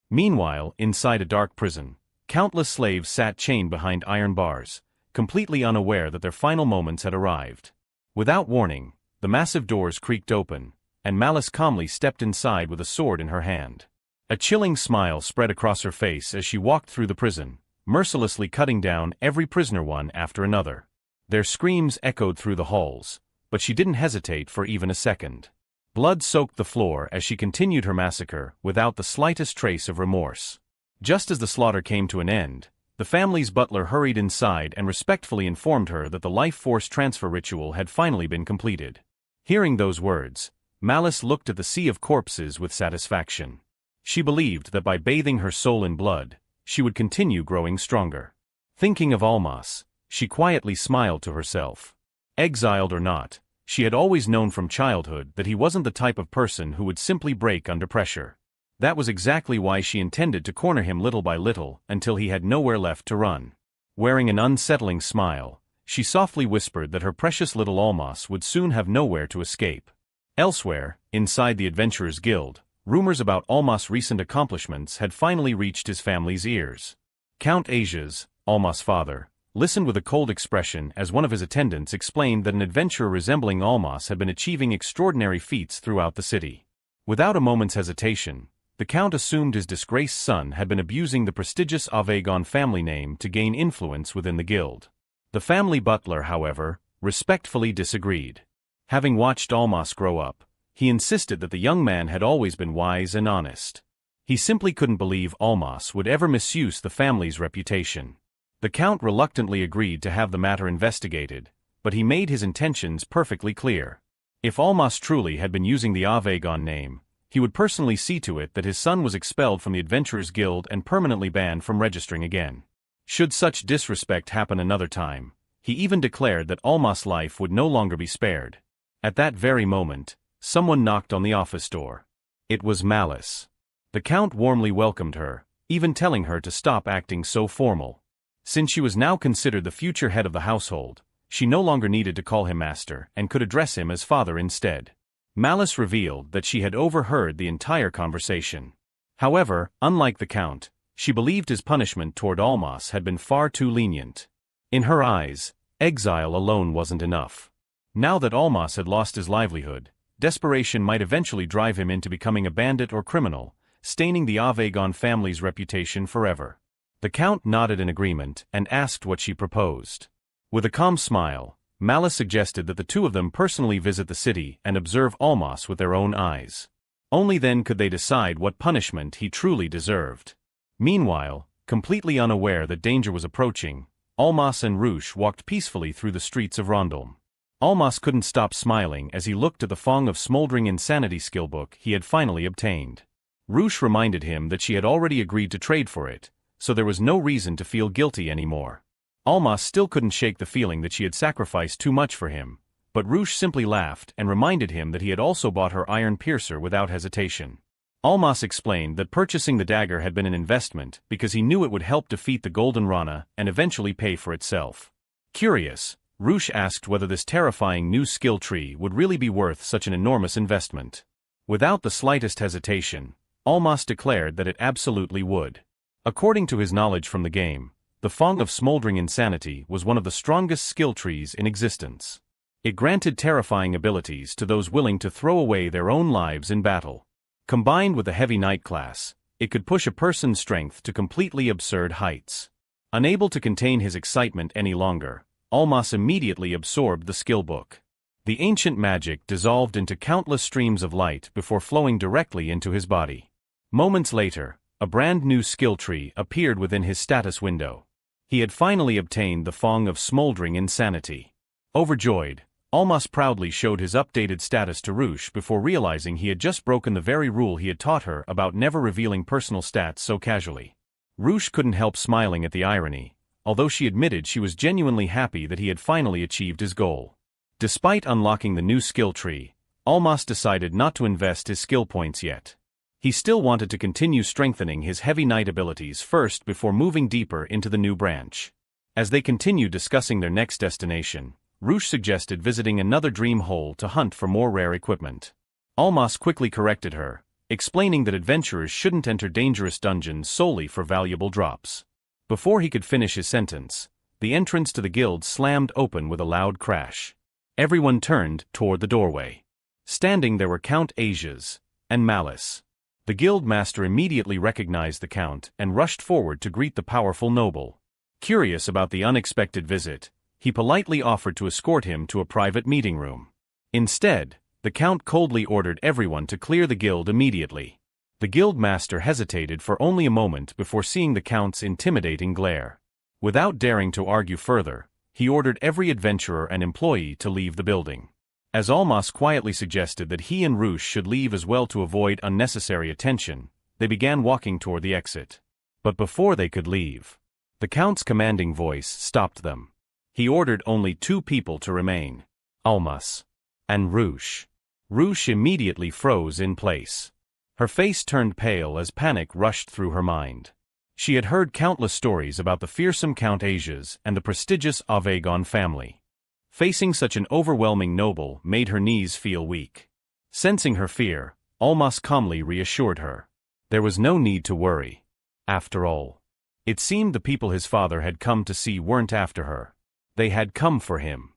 Meanwhile, inside a dark prison, countless slaves sat chained behind iron bars, completely unaware that their final moments had arrived. Without warning, the massive doors creaked open, and Malice calmly stepped inside with a sword in her hand. A chilling smile spread across her face as she walked through the prison, mercilessly cutting down every prisoner one after another. Their screams echoed through the halls, but she didn't hesitate for even a second. Blood soaked the floor as she continued her massacre without the slightest trace of remorse. Just as the slaughter came to an end, the family's butler hurried inside and respectfully informed her that the life force transfer ritual had finally been completed. Hearing those words, Malice looked at the sea of corpses with satisfaction. She believed that by bathing her soul in blood, she would continue growing stronger. Thinking of Elymas, she quietly smiled to herself. Exiled or not, she had always known from childhood that he wasn't the type of person who would simply break under pressure. That was exactly why she intended to corner him little by little until he had nowhere left to run. Wearing an unsettling smile, she softly whispered that her precious little Elymas would soon have nowhere to escape. Elsewhere, inside the Adventurers Guild, rumors about Elymas' recent accomplishments had finally reached his family's ears. Count Asia's, Elymas' father, listened with a cold expression as one of his attendants explained that an adventurer resembling Elymas had been achieving extraordinary feats throughout the city. Without a moment's hesitation, the Count assumed his disgraced son had been abusing the prestigious Avegon family name to gain influence within the guild. The family butler, however, respectfully disagreed. Having watched Elymas grow up, he insisted that the young man had always been wise and honest. He simply couldn't believe Elymas would ever misuse the family's reputation. The Count reluctantly agreed to have the matter investigated, but he made his intentions perfectly clear. If Elymas truly had been using the Avegon name, he would personally see to it that his son was expelled from the Adventurers Guild and permanently banned from registering again. Should such disrespect happen another time, he even declared that Elymas' life would no longer be spared. At that very moment, someone knocked on the office door. It was Malice. The Count warmly welcomed her, even telling her to stop acting so formal. Since she was now considered the future head of the household, she no longer needed to call him master and could address him as father instead. Malice revealed that she had overheard the entire conversation. However, unlike the Count, she believed his punishment toward Elymas had been far too lenient. In her eyes, exile alone wasn't enough. Now that Elymas had lost his livelihood, desperation might eventually drive him into becoming a bandit or criminal, staining the Avegon family's reputation forever. The Count nodded in agreement and asked what she proposed. With a calm smile, Malice suggested that the two of them personally visit the city and observe Elymas with their own eyes. Only then could they decide what punishment he truly deserved. Meanwhile, completely unaware that danger was approaching, Elymas and Rush walked peacefully through the streets of Rondom. Elymas couldn't stop smiling as he looked at the Fong of Smoldering Insanity skillbook he had finally obtained. Roosh reminded him that she had already agreed to trade for it, so there was no reason to feel guilty anymore. Elymas still couldn't shake the feeling that she had sacrificed too much for him, but Roosh simply laughed and reminded him that he had also bought her iron piercer without hesitation. Elymas explained that purchasing the dagger had been an investment because he knew it would help defeat the Golden Rana and eventually pay for itself. Curious, Roosh asked whether this terrifying new skill tree would really be worth such an enormous investment. Without the slightest hesitation, Elymas declared that it absolutely would. According to his knowledge from the game, the Fong of Smoldering Insanity was one of the strongest skill trees in existence. It granted terrifying abilities to those willing to throw away their own lives in battle. Combined with the Heavy Knight class, it could push a person's strength to completely absurd heights. Unable to contain his excitement any longer, Elymas immediately absorbed the skill book. The ancient magic dissolved into countless streams of light before flowing directly into his body. Moments later, a brand new skill tree appeared within his status window. He had finally obtained the Fong of Smoldering Insanity. Overjoyed, Elymas proudly showed his updated status to Roosh before realizing he had just broken the very rule he had taught her about never revealing personal stats so casually. Roosh couldn't help smiling at the irony, although she admitted she was genuinely happy that he had finally achieved his goal. Despite unlocking the new skill tree, Elymas decided not to invest his skill points yet. He still wanted to continue strengthening his Heavy Knight abilities first before moving deeper into the new branch. As they continued discussing their next destination, Roosh suggested visiting another dream hole to hunt for more rare equipment. Elymas quickly corrected her, explaining that adventurers shouldn't enter dangerous dungeons solely for valuable drops. Before he could finish his sentence, the entrance to the guild slammed open with a loud crash. Everyone turned toward the doorway. Standing there were Count Asias and Malice. The guild master immediately recognized the count and rushed forward to greet the powerful noble. Curious about the unexpected visit, he politely offered to escort him to a private meeting room. Instead, the count coldly ordered everyone to clear the guild immediately. The guild master hesitated for only a moment before seeing the count's intimidating glare. Without daring to argue further, he ordered every adventurer and employee to leave the building. As Elymas quietly suggested that he and Roosh should leave as well to avoid unnecessary attention, they began walking toward the exit. But before they could leave, the count's commanding voice stopped them. He ordered only 2 people to remain: Elymas and Roosh. Roosh immediately froze in place. Her face turned pale as panic rushed through her mind. She had heard countless stories about the fearsome Count Asias and the prestigious Avegon family. Facing such an overwhelming noble made her knees feel weak. Sensing her fear, Elymas calmly reassured her. There was no need to worry. After all, it seemed the people his father had come to see weren't after her. They had come for him.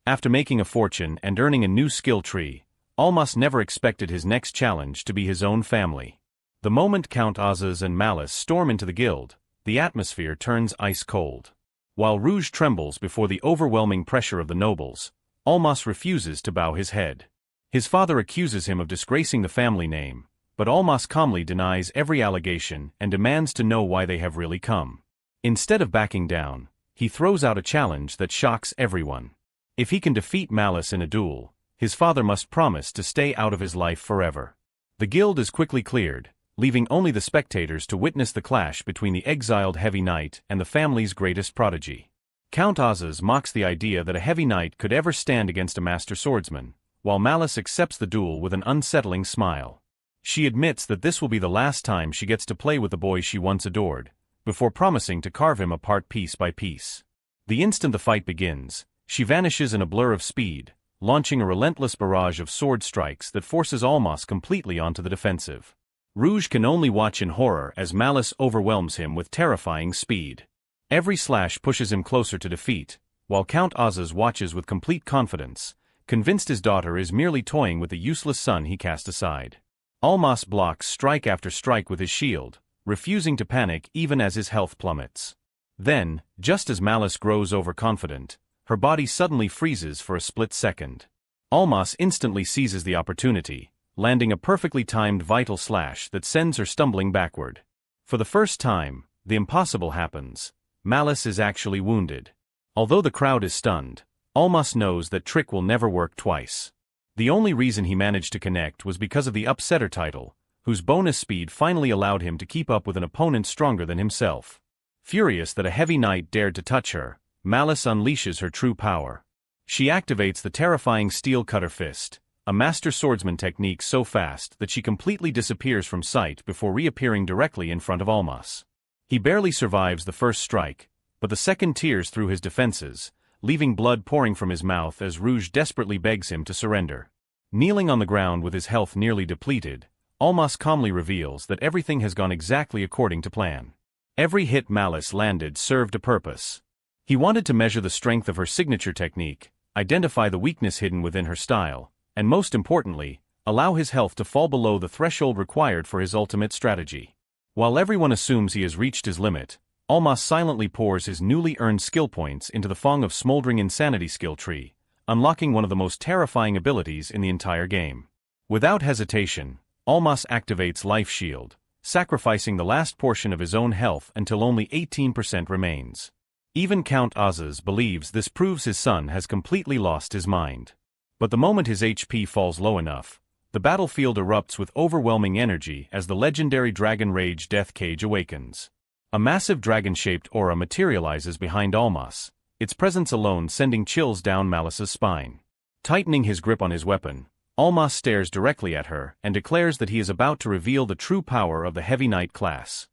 After making a fortune and earning a new skill tree, Elymas never expected his next challenge to be his own family. The moment Count Asias and Malice storm into the guild, the atmosphere turns ice cold. While Rouge trembles before the overwhelming pressure of the nobles, Elymas refuses to bow his head. His father accuses him of disgracing the family name, but Elymas calmly denies every allegation and demands to know why they have really come. Instead of backing down, he throws out a challenge that shocks everyone. If he can defeat Malice in a duel, his father must promise to stay out of his life forever. The guild is quickly cleared, leaving only the spectators to witness the clash between the exiled Heavy Knight and the family's greatest prodigy. Count Asias mocks the idea that a Heavy Knight could ever stand against a master swordsman, while Malice accepts the duel with an unsettling smile. She admits that this will be the last time she gets to play with the boy she once adored, before promising to carve him apart piece by piece. The instant the fight begins, she vanishes in a blur of speed, launching a relentless barrage of sword strikes that forces Elymas completely onto the defensive. Rouge can only watch in horror as Malice overwhelms him with terrifying speed. Every slash pushes him closer to defeat, while Count Asias watches with complete confidence, convinced his daughter is merely toying with the useless son he cast aside. Elymas blocks strike after strike with his shield, refusing to panic even as his health plummets. Then, just as Malice grows overconfident, her body suddenly freezes for a split second. Elymas instantly seizes the opportunity, landing a perfectly timed vital slash that sends her stumbling backward. For the first time, the impossible happens. Malice is actually wounded. Although the crowd is stunned, Elymas knows that trick will never work twice. The only reason he managed to connect was because of the upsetter title, whose bonus speed finally allowed him to keep up with an opponent stronger than himself. Furious that a heavy knight dared to touch her, Malice unleashes her true power. She activates the terrifying Steel Cutter Fist, a master swordsman technique so fast that she completely disappears from sight before reappearing directly in front of Elymas. He barely survives the first strike, but the second tears through his defenses, leaving blood pouring from his mouth as Rouge desperately begs him to surrender. Kneeling on the ground with his health nearly depleted, Elymas calmly reveals that everything has gone exactly according to plan. Every hit Malice landed served a purpose. He wanted to measure the strength of her signature technique, identify the weakness hidden within her style, and most importantly, allow his health to fall below the threshold required for his ultimate strategy. While everyone assumes he has reached his limit, Elymas silently pours his newly earned skill points into the Fong of Smoldering Insanity skill tree, unlocking one of the most terrifying abilities in the entire game. Without hesitation, Elymas activates Life Shield, sacrificing the last portion of his own health until only 18% remains. Even Count Azaz believes this proves his son has completely lost his mind. But the moment his HP falls low enough, the battlefield erupts with overwhelming energy as the legendary Dragon Rage Death Cage awakens. A massive dragon-shaped aura materializes behind Elymas, its presence alone sending chills down Malice's spine. Tightening his grip on his weapon, Elymas stares directly at her and declares that he is about to reveal the true power of the Heavy Knight class.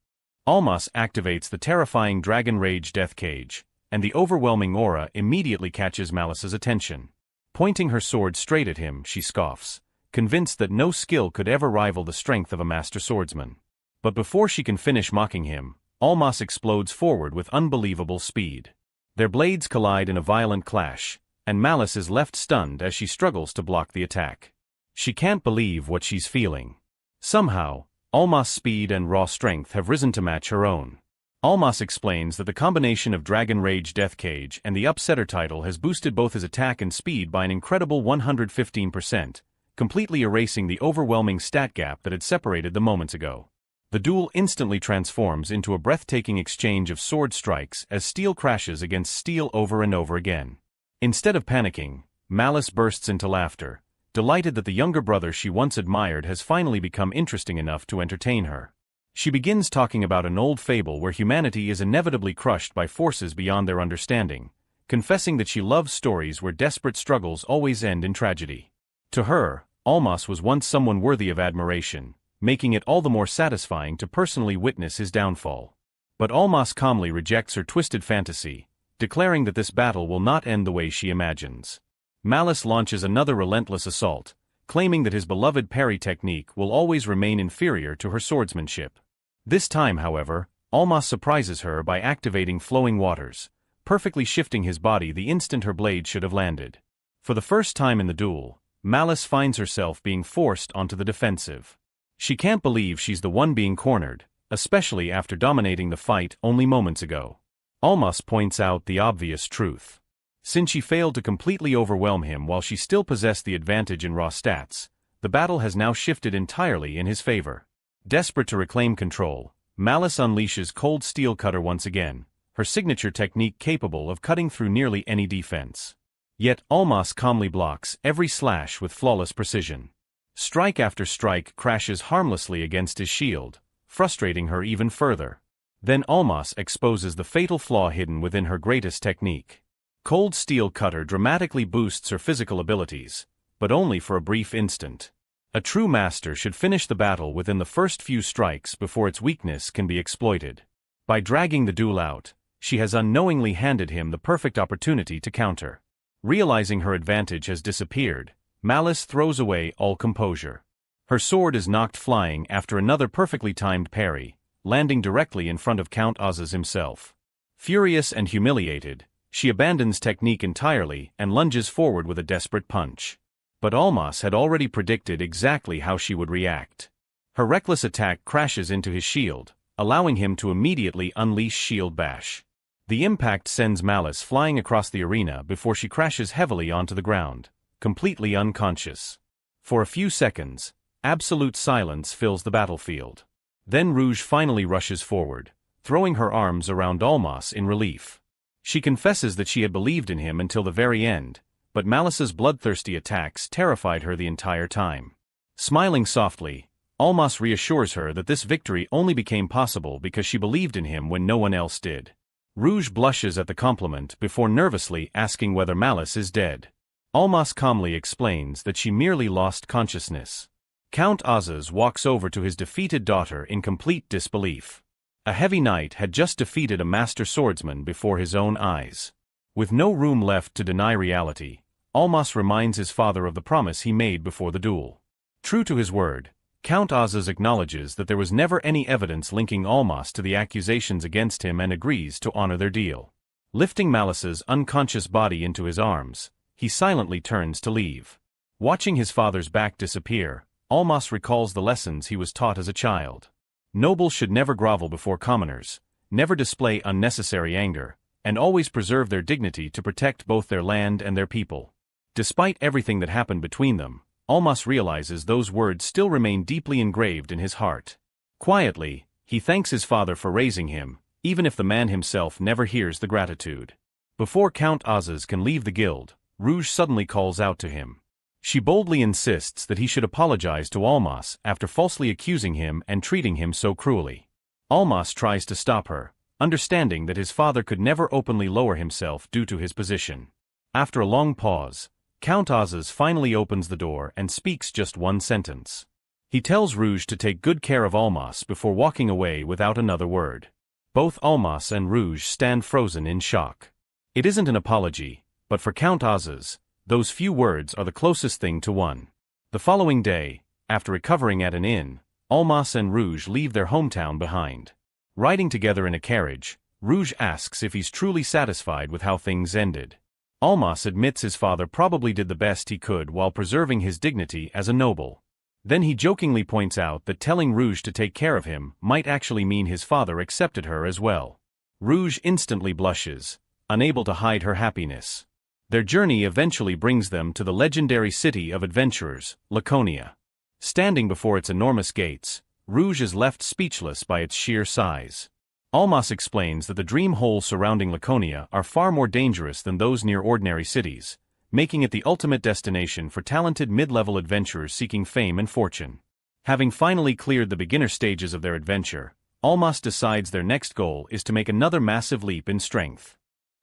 Elymas activates the terrifying Dragon Rage Death Cage, and the overwhelming aura immediately catches Malice's attention. Pointing her sword straight at him, she scoffs, convinced that no skill could ever rival the strength of a master swordsman. But before she can finish mocking him, Elymas explodes forward with unbelievable speed. Their blades collide in a violent clash, and Malice is left stunned as she struggles to block the attack. She can't believe what she's feeling. Somehow, Elymas' speed and raw strength have risen to match her own. Elymas explains that the combination of Dragon Rage Death Cage and the Upsetter title has boosted both his attack and speed by an incredible 115%, completely erasing the overwhelming stat gap that had separated them moments ago. The duel instantly transforms into a breathtaking exchange of sword strikes as steel crashes against steel over and over again. Instead of panicking, Malice bursts into laughter, delighted that the younger brother she once admired has finally become interesting enough to entertain her. She begins talking about an old fable where humanity is inevitably crushed by forces beyond their understanding, confessing that she loves stories where desperate struggles always end in tragedy. To her, Elymas was once someone worthy of admiration, making it all the more satisfying to personally witness his downfall. But Elymas calmly rejects her twisted fantasy, declaring that this battle will not end the way she imagines. Malice launches another relentless assault, claiming that his beloved parry technique will always remain inferior to her swordsmanship. This time, however, Elymas surprises her by activating Flowing Waters, perfectly shifting his body the instant her blade should have landed. For the first time in the duel, Malice finds herself being forced onto the defensive. She can't believe she's the one being cornered, especially after dominating the fight only moments ago. Elymas points out the obvious truth. Since she failed to completely overwhelm him while she still possessed the advantage in raw stats, the battle has now shifted entirely in his favor. Desperate to reclaim control, Malice unleashes Cold Steel Cutter once again, her signature technique capable of cutting through nearly any defense. Yet Elymas calmly blocks every slash with flawless precision. Strike after strike crashes harmlessly against his shield, frustrating her even further. Then Elymas exposes the fatal flaw hidden within her greatest technique. Cold Steel Cutter dramatically boosts her physical abilities, but only for a brief instant. A true master should finish the battle within the first few strikes before its weakness can be exploited. By dragging the duel out, she has unknowingly handed him the perfect opportunity to counter. Realizing her advantage has disappeared, Malice throws away all composure. Her sword is knocked flying after another perfectly timed parry, landing directly in front of Count Azaz himself. Furious and humiliated, she abandons technique entirely and lunges forward with a desperate punch. But Elymas had already predicted exactly how she would react. Her reckless attack crashes into his shield, allowing him to immediately unleash Shield Bash. The impact sends Malice flying across the arena before she crashes heavily onto the ground, completely unconscious. For a few seconds, absolute silence fills the battlefield. Then Rouge finally rushes forward, throwing her arms around Elymas in relief. She confesses that she had believed in him until the very end, but Malice's bloodthirsty attacks terrified her the entire time. Smiling softly, Elymas reassures her that this victory only became possible because she believed in him when no one else did. Rouge blushes at the compliment before nervously asking whether Malice is dead. Elymas calmly explains that she merely lost consciousness. Count Azaz walks over to his defeated daughter in complete disbelief. A heavy knight had just defeated a master swordsman before his own eyes. With no room left to deny reality, Elymas reminds his father of the promise he made before the duel. True to his word, Count Azaz acknowledges that there was never any evidence linking Elymas to the accusations against him and agrees to honor their deal. Lifting Malice's unconscious body into his arms, he silently turns to leave. Watching his father's back disappear, Elymas recalls the lessons he was taught as a child. Nobles should never grovel before commoners, never display unnecessary anger, and always preserve their dignity to protect both their land and their people. Despite everything that happened between them, Elymas realizes those words still remain deeply engraved in his heart. Quietly, he thanks his father for raising him, even if the man himself never hears the gratitude. Before Count Azaz can leave the guild, Rouge suddenly calls out to him. She boldly insists that he should apologize to Elymas after falsely accusing him and treating him so cruelly. Elymas tries to stop her, understanding that his father could never openly lower himself due to his position. After a long pause, Count Azaz finally opens the door and speaks just one sentence. He tells Rouge to take good care of Elymas before walking away without another word. Both Elymas and Rouge stand frozen in shock. It isn't an apology, but for Count Azaz, those few words are the closest thing to one. The following day, after recovering at an inn, Elymas and Rouge leave their hometown behind. Riding together in a carriage, Rouge asks if he's truly satisfied with how things ended. Elymas admits his father probably did the best he could while preserving his dignity as a noble. Then he jokingly points out that telling Rouge to take care of him might actually mean his father accepted her as well. Rouge instantly blushes, unable to hide her happiness. Their journey eventually brings them to the legendary city of adventurers, Laconia. Standing before its enormous gates, Rouge is left speechless by its sheer size. Elymas explains that the dream holes surrounding Laconia are far more dangerous than those near ordinary cities, making it the ultimate destination for talented mid-level adventurers seeking fame and fortune. Having finally cleared the beginner stages of their adventure, Elymas decides their next goal is to make another massive leap in strength.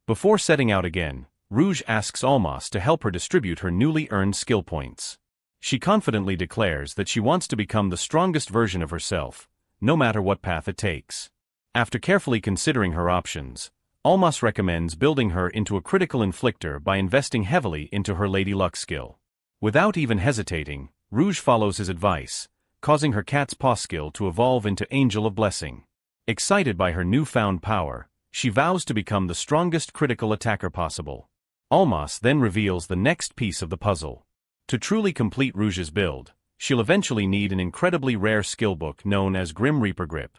Before setting out again, Rouge asks Elymas to help her distribute her newly earned skill points. She confidently declares that she wants to become the strongest version of herself, no matter what path it takes. After carefully considering her options, Elymas recommends building her into a critical inflictor by investing heavily into her Lady Luck skill. Without even hesitating, Rouge follows his advice, causing her cat's paw skill to evolve into Angel of Blessing. Excited by her newfound power, she vows to become the strongest critical attacker possible. Elymas then reveals the next piece of the puzzle. To truly complete Rouge's build, she'll eventually need an incredibly rare skill book known as Grim Reaper Grip.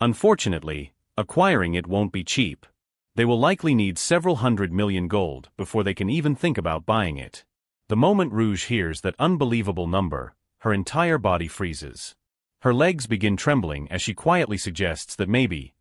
Unfortunately, acquiring it won't be cheap. They will likely need several 100 million gold before they can even think about buying it. The moment Rouge hears that unbelievable number, her entire body freezes. Her legs begin trembling as she quietly suggests that maybe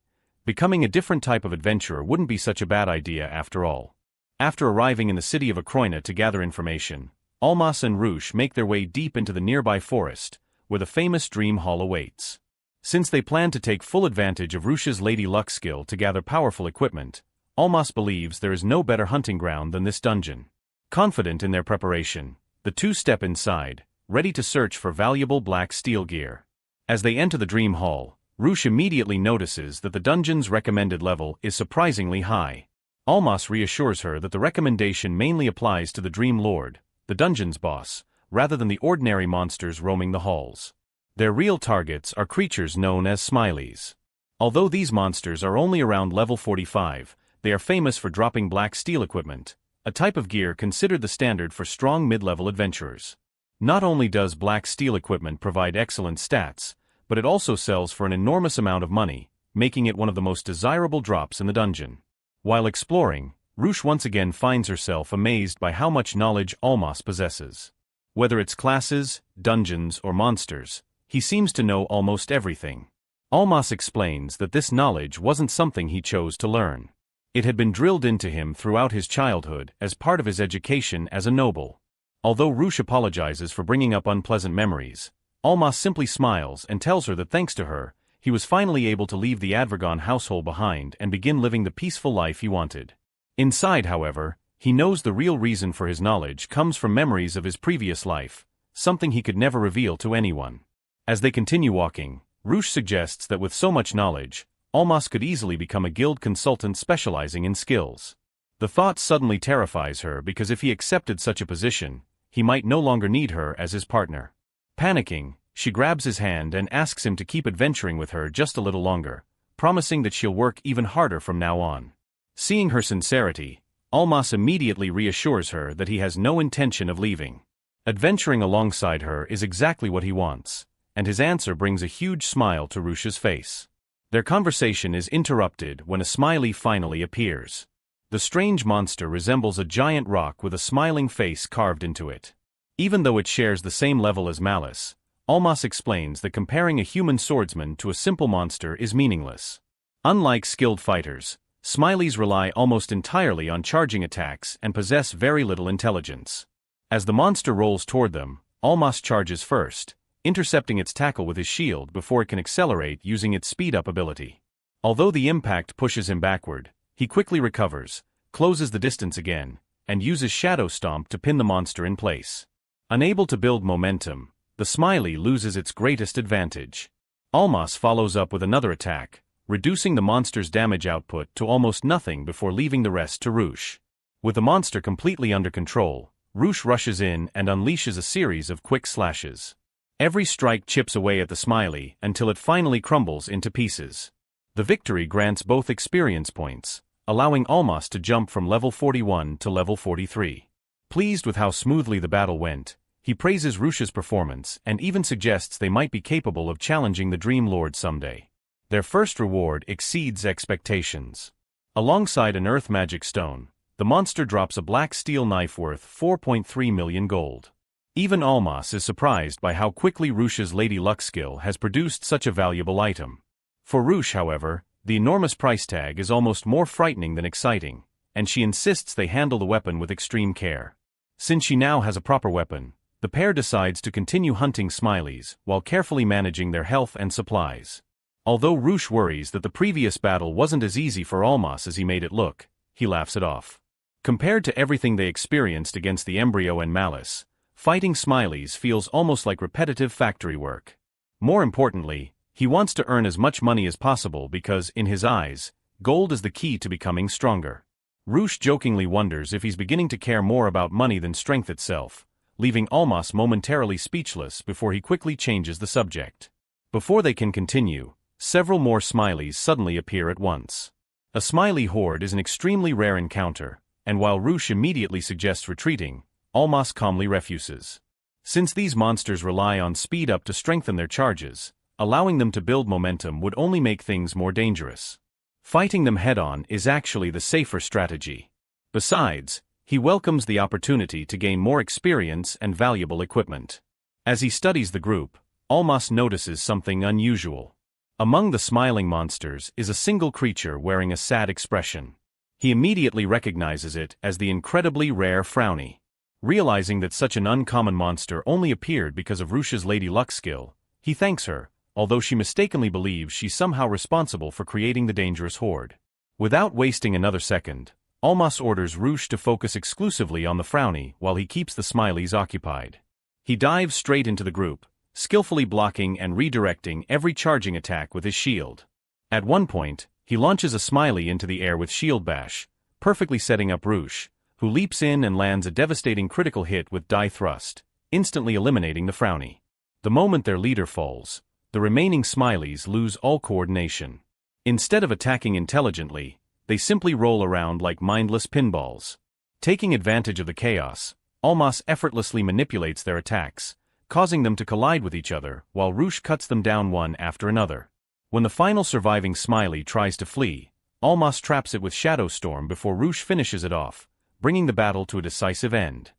becoming a different type of adventurer wouldn't be such a bad idea after all. After arriving in the city of Akroina to gather information, Elymas and Rouge make their way deep into the nearby forest, where the famous Dream Hall awaits. Since they plan to take full advantage of Rouge's Lady Luck skill to gather powerful equipment, Elymas believes there is no better hunting ground than this dungeon. Confident in their preparation, the two step inside, ready to search for valuable black steel gear. As they enter the Dream Hall, Rouge immediately notices that the dungeon's recommended level is surprisingly high. Elymas reassures her that the recommendation mainly applies to the Dream Lord, the dungeon's boss, rather than the ordinary monsters roaming the halls. Their real targets are creatures known as Smileys. Although these monsters are only around level 45, they are famous for dropping black steel equipment, a type of gear considered the standard for strong mid-level adventurers. Not only does black steel equipment provide excellent stats, but it also sells for an enormous amount of money, making it one of the most desirable drops in the dungeon. While exploring, Rouge once again finds herself amazed by how much knowledge Elymas possesses. Whether it's classes, dungeons, or monsters, he seems to know almost everything. Elymas explains that this knowledge wasn't something he chose to learn. It had been drilled into him throughout his childhood as part of his education as a noble. Although Rush apologizes for bringing up unpleasant memories, Elymas simply smiles and tells her that thanks to her, he was finally able to leave the Advergon household behind and begin living the peaceful life he wanted. Inside, however, he knows the real reason for his knowledge comes from memories of his previous life, something he could never reveal to anyone. As they continue walking, Rush suggests that with so much knowledge, Elymas could easily become a guild consultant specializing in skills. The thought suddenly terrifies her because if he accepted such a position, he might no longer need her as his partner. Panicking, she grabs his hand and asks him to keep adventuring with her just a little longer, promising that she'll work even harder from now on. Seeing her sincerity, Elymas immediately reassures her that he has no intention of leaving. Adventuring alongside her is exactly what he wants, and his answer brings a huge smile to Rush's face. Their conversation is interrupted when a smiley finally appears. The strange monster resembles a giant rock with a smiling face carved into it. Even though it shares the same level as Malice, Elymas explains that comparing a human swordsman to a simple monster is meaningless. Unlike skilled fighters, Smileys rely almost entirely on charging attacks and possess very little intelligence. As the monster rolls toward them, Elymas charges first, intercepting its tackle with his shield before it can accelerate using its speed-up ability. Although the impact pushes him backward, he quickly recovers, closes the distance again, and uses Shadow Stomp to pin the monster in place. Unable to build momentum, the Smiley loses its greatest advantage. Elymas follows up with another attack, reducing the monster's damage output to almost nothing before leaving the rest to Rush. With the monster completely under control, Rush rushes in and unleashes a series of quick slashes. Every strike chips away at the Smiley until it finally crumbles into pieces. The victory grants both experience points, allowing Elymas to jump from level 41 to level 43. Pleased with how smoothly the battle went, he praises Rush's performance and even suggests they might be capable of challenging the Dream Lord someday. Their first reward exceeds expectations. Alongside an earth magic stone, the monster drops a black steel knife worth 4.3 million gold. Even Elymas is surprised by how quickly Rush's Lady Luck skill has produced such a valuable item. For Rush, however, the enormous price tag is almost more frightening than exciting, and she insists they handle the weapon with extreme care. Since she now has a proper weapon, the pair decides to continue hunting Smileys while carefully managing their health and supplies. Although Rush worries that the previous battle wasn't as easy for Elymas as he made it look, he laughs it off. Compared to everything they experienced against the Embryo and Malice, fighting Smileys feels almost like repetitive factory work. More importantly, he wants to earn as much money as possible because, in his eyes, gold is the key to becoming stronger. Rush jokingly wonders if he's beginning to care more about money than strength itself, leaving Elymas momentarily speechless before he quickly changes the subject. Before they can continue, several more Smileys suddenly appear at once. A Smiley horde is an extremely rare encounter, and while Rush immediately suggests retreating, Elymas calmly refuses. Since these monsters rely on speed up to strengthen their charges, allowing them to build momentum would only make things more dangerous. Fighting them head-on is actually the safer strategy. Besides, he welcomes the opportunity to gain more experience and valuable equipment. As he studies the group, Elymas notices something unusual. Among the smiling monsters is a single creature wearing a sad expression. He immediately recognizes it as the incredibly rare Frowny. Realizing that such an uncommon monster only appeared because of Rush's Lady Luck skill, he thanks her, although she mistakenly believes she's somehow responsible for creating the dangerous horde. Without wasting another second, Elymas orders Rush to focus exclusively on the Frowny while he keeps the Smileys occupied. He dives straight into the group, skillfully blocking and redirecting every charging attack with his shield. At one point, he launches a Smiley into the air with Shield Bash, perfectly setting up Rush, who leaps in and lands a devastating critical hit with Die Thrust, instantly eliminating the Frowny. The moment their leader falls, the remaining Smileys lose all coordination. Instead of attacking intelligently, they simply roll around like mindless pinballs. Taking advantage of the chaos, Elymas effortlessly manipulates their attacks, causing them to collide with each other while Rush cuts them down one after another. When the final surviving Smiley tries to flee, Elymas traps it with Shadow Storm before Rush finishes it off, bringing the battle to a decisive end.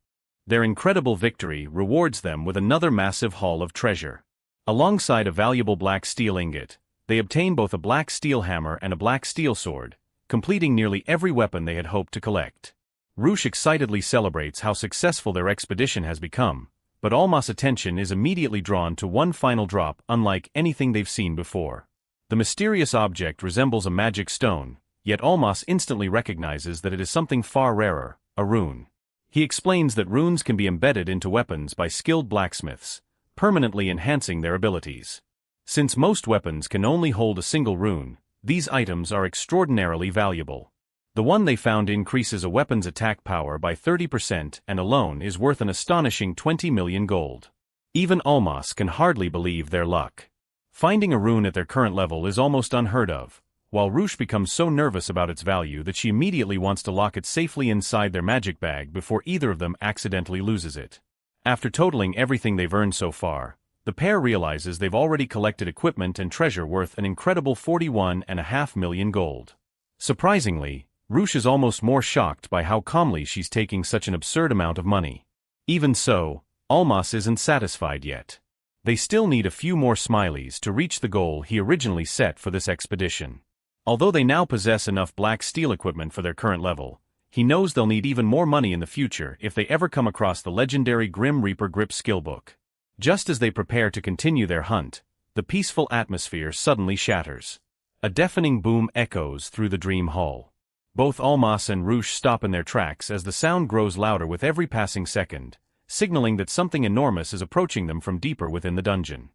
Their incredible victory rewards them with another massive haul of treasure. Alongside a valuable black steel ingot, they obtain both a black steel hammer and a black steel sword, completing nearly every weapon they had hoped to collect. Rush excitedly celebrates how successful their expedition has become, but Elymas' attention is immediately drawn to one final drop unlike anything they've seen before. The mysterious object resembles a magic stone, yet Elymas instantly recognizes that it is something far rarer, a rune. He explains that runes can be embedded into weapons by skilled blacksmiths, permanently enhancing their abilities. Since most weapons can only hold a single rune, these items are extraordinarily valuable. The one they found increases a weapon's attack power by 30% and alone is worth an astonishing 20 million gold. Even Elymas can hardly believe their luck. Finding a rune at their current level is almost unheard of, while Rush becomes so nervous about its value that she immediately wants to lock it safely inside their magic bag before either of them accidentally loses it. After totaling everything they've earned so far, the pair realizes they've already collected equipment and treasure worth an incredible 41.5 million gold. Surprisingly, Rush is almost more shocked by how calmly she's taking such an absurd amount of money. Even so, Elymas isn't satisfied yet. They still need a few more smileys to reach the goal he originally set for this expedition. Although they now possess enough black steel equipment for their current level, he knows they'll need even more money in the future if they ever come across the legendary Grim Reaper Grip skillbook. Just as they prepare to continue their hunt, the peaceful atmosphere suddenly shatters. A deafening boom echoes through the dream hall. Both Elymas and Rush stop in their tracks as the sound grows louder with every passing second, signaling that something enormous is approaching them from deeper within the dungeon.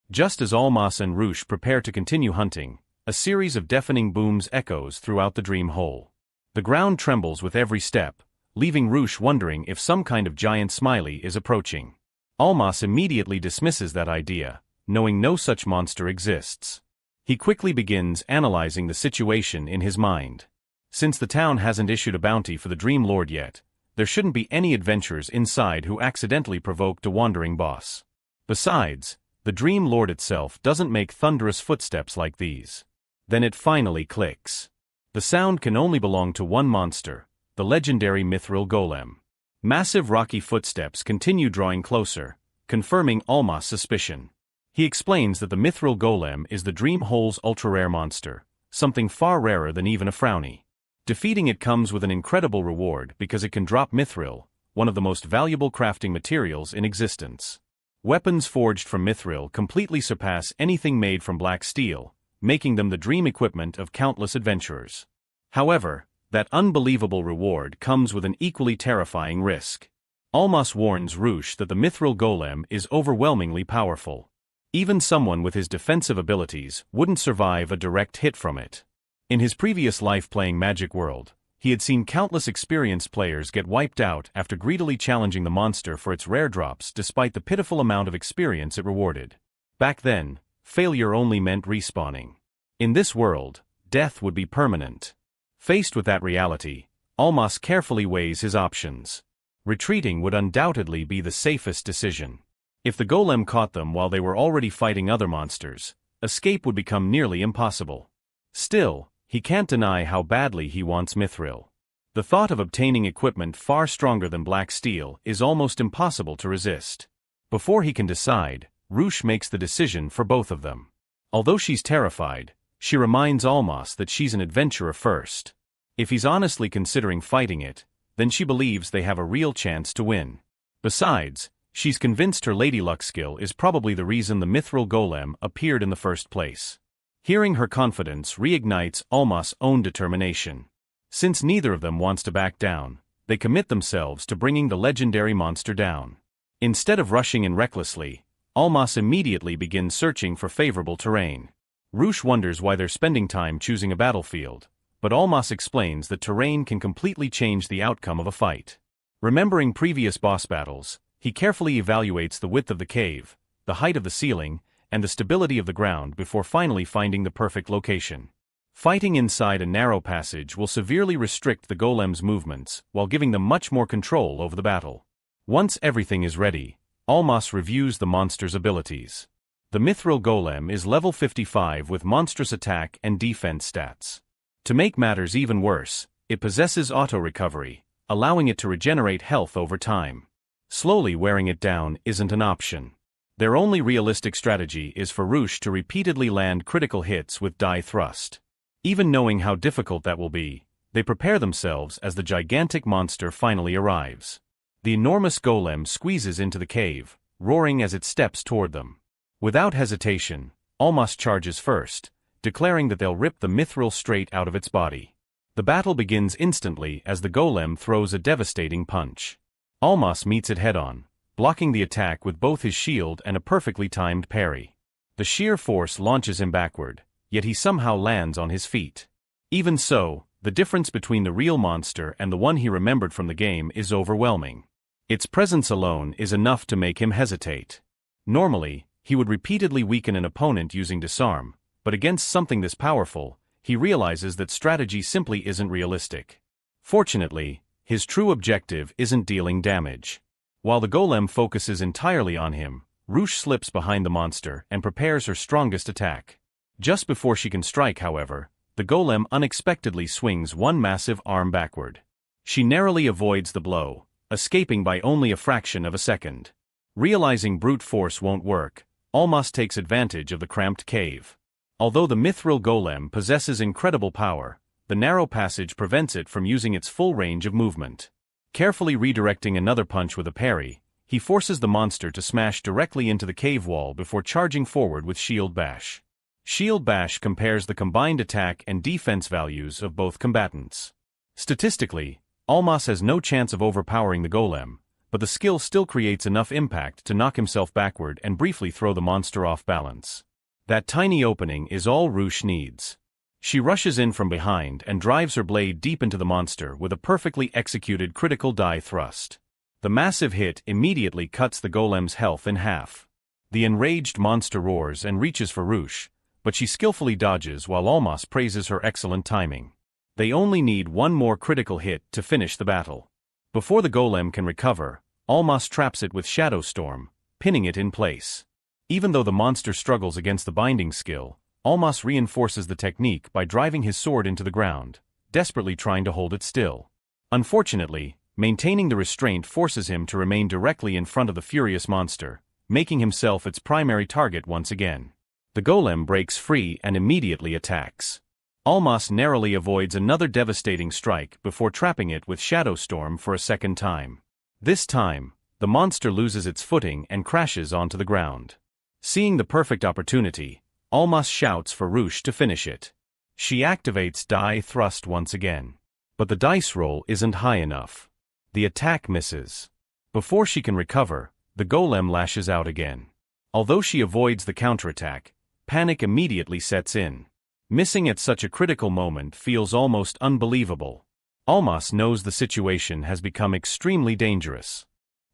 Just as Elymas and Rush prepare to continue hunting, a series of deafening booms echoes throughout the dream hole. The ground trembles with every step, leaving Rush wondering if some kind of giant smiley is approaching. Elymas immediately dismisses that idea, knowing no such monster exists. He quickly begins analyzing the situation in his mind. Since the town hasn't issued a bounty for the Dream Lord yet, there shouldn't be any adventurers inside who accidentally provoked a wandering boss. Besides, the Dream Lord itself doesn't make thunderous footsteps like these. Then it finally clicks. The sound can only belong to one monster, the legendary Mithril Golem. Massive rocky footsteps continue drawing closer, confirming Elymas' suspicion. He explains that the Mithril Golem is the Dream Hole's ultra-rare monster, something far rarer than even a Frowny. Defeating it comes with an incredible reward because it can drop mithril, one of the most valuable crafting materials in existence. Weapons forged from mithril completely surpass anything made from black steel, making them the dream equipment of countless adventurers. However, that unbelievable reward comes with an equally terrifying risk. Elymas warns Rush that the Mithril Golem is overwhelmingly powerful. Even someone with his defensive abilities wouldn't survive a direct hit from it. In his previous life playing Magic World, he had seen countless experienced players get wiped out after greedily challenging the monster for its rare drops despite the pitiful amount of experience it rewarded. Back then, failure only meant respawning. In this world, death would be permanent. Faced with that reality, Elymas carefully weighs his options. Retreating would undoubtedly be the safest decision. If the golem caught them while they were already fighting other monsters, escape would become nearly impossible. Still, he can't deny how badly he wants mithril. The thought of obtaining equipment far stronger than black steel is almost impossible to resist. Before he can decide, Rush makes the decision for both of them. Although she's terrified, she reminds Elymas that she's an adventurer first. If he's honestly considering fighting it, then she believes they have a real chance to win. Besides, she's convinced her Lady Luck skill is probably the reason the Mithril Golem appeared in the first place. Hearing her confidence reignites Elymas' own determination. Since neither of them wants to back down, they commit themselves to bringing the legendary monster down. Instead of rushing in recklessly, Elymas immediately begins searching for favorable terrain. Rush wonders why they're spending time choosing a battlefield, but Elymas explains that terrain can completely change the outcome of a fight. Remembering previous boss battles, he carefully evaluates the width of the cave, the height of the ceiling, and the stability of the ground before finally finding the perfect location. Fighting inside a narrow passage will severely restrict the golem's movements while giving them much more control over the battle. Once everything is ready, Elymas reviews the monster's abilities. The Mithril Golem is level 55 with monstrous attack and defense stats. To make matters even worse, it possesses auto-recovery, allowing it to regenerate health over time. Slowly wearing it down isn't an option. Their only realistic strategy is for Rush to repeatedly land critical hits with die thrust. Even knowing how difficult that will be, they prepare themselves as the gigantic monster finally arrives. The enormous golem squeezes into the cave, roaring as it steps toward them. Without hesitation, Elymas charges first, declaring that they'll rip the mithril straight out of its body. The battle begins instantly as the golem throws a devastating punch. Elymas meets it head-on, blocking the attack with both his shield and a perfectly timed parry. The sheer force launches him backward, yet he somehow lands on his feet. Even so, the difference between the real monster and the one he remembered from the game is overwhelming. Its presence alone is enough to make him hesitate. Normally, he would repeatedly weaken an opponent using disarm, but against something this powerful, he realizes that strategy simply isn't realistic. Fortunately, his true objective isn't dealing damage. While the golem focuses entirely on him, Ruche slips behind the monster and prepares her strongest attack. Just before she can strike, however, the golem unexpectedly swings one massive arm backward. She narrowly avoids the blow, escaping by only a fraction of a second. Realizing brute force won't work, Elymas takes advantage of the cramped cave. Although the mithril golem possesses incredible power, the narrow passage prevents it from using its full range of movement. Carefully redirecting another punch with a parry, he forces the monster to smash directly into the cave wall before charging forward with Shield Bash. Shield Bash compares the combined attack and defense values of both combatants. Statistically, Elymas has no chance of overpowering the golem, but the skill still creates enough impact to knock himself backward and briefly throw the monster off balance. That tiny opening is all Ruche needs. She rushes in from behind and drives her blade deep into the monster with a perfectly executed critical die thrust. The massive hit immediately cuts the golem's health in half. The enraged monster roars and reaches for Ruche, but she skillfully dodges while Elymas praises her excellent timing. They only need one more critical hit to finish the battle. Before the golem can recover, Elymas traps it with Shadow Storm, pinning it in place. Even though the monster struggles against the binding skill, Elymas reinforces the technique by driving his sword into the ground, desperately trying to hold it still. Unfortunately, maintaining the restraint forces him to remain directly in front of the furious monster, making himself its primary target once again. The golem breaks free and immediately attacks. Elymas narrowly avoids another devastating strike before trapping it with Shadow Storm for a second time. This time, the monster loses its footing and crashes onto the ground. Seeing the perfect opportunity, Elymas shouts for Ruche to finish it. She activates Die Thrust once again. But the dice roll isn't high enough. The attack misses. Before she can recover, the golem lashes out again. Although she avoids the counterattack, panic immediately sets in. Missing at such a critical moment feels almost unbelievable. Elymas knows the situation has become extremely dangerous.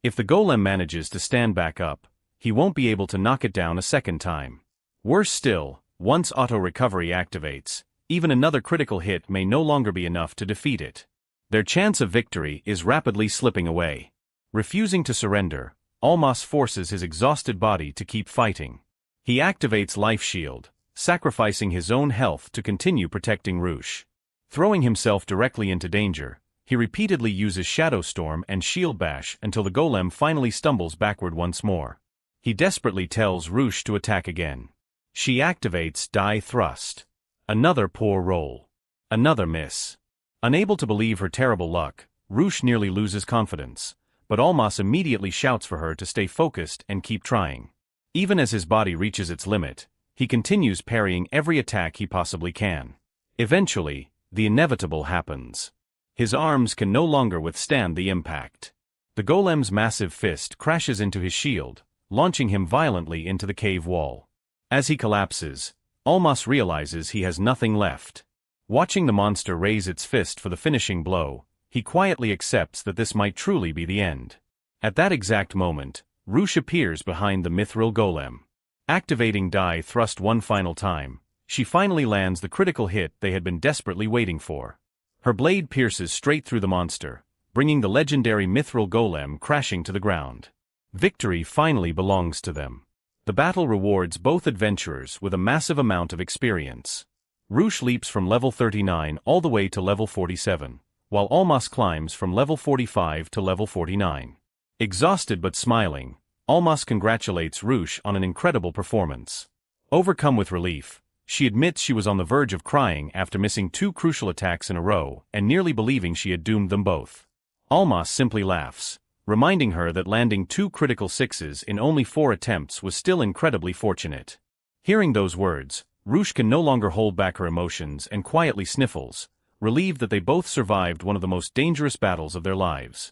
If the golem manages to stand back up, he won't be able to knock it down a second time. Worse still, once auto-recovery activates, even another critical hit may no longer be enough to defeat it. Their chance of victory is rapidly slipping away. Refusing to surrender, Elymas forces his exhausted body to keep fighting. He activates Life Shield, sacrificing his own health to continue protecting Ruche. Throwing himself directly into danger, he repeatedly uses Shadow Storm and Shield Bash until the golem finally stumbles backward once more. He desperately tells Ruche to attack again. She activates Die Thrust. Another poor roll. Another miss. Unable to believe her terrible luck, Ruche nearly loses confidence, but Elymas immediately shouts for her to stay focused and keep trying. Even as his body reaches its limit, he continues parrying every attack he possibly can. Eventually, the inevitable happens. His arms can no longer withstand the impact. The golem's massive fist crashes into his shield, launching him violently into the cave wall. As he collapses, Elymas realizes he has nothing left. Watching the monster raise its fist for the finishing blow, he quietly accepts that this might truly be the end. At that exact moment, Ruche appears behind the mithril golem. Activating Die Thrust one final time, she finally lands the critical hit they had been desperately waiting for. Her blade pierces straight through the monster, bringing the legendary mithril golem crashing to the ground. Victory finally belongs to them. The battle rewards both adventurers with a massive amount of experience. Ruche leaps from level 39 all the way to level 47, while Elymas climbs from level 45 to level 49. Exhausted but smiling, Elymas congratulates Ruche on an incredible performance. Overcome with relief, She admits she was on the verge of crying after missing 2 crucial attacks in a row and nearly believing she had doomed them both. Elymas simply laughs, reminding her that landing 2 critical 6s in only 4 attempts was still incredibly fortunate. Hearing those words, Ruche can no longer hold back her emotions and quietly sniffles, relieved that they both survived one of the most dangerous battles of their lives.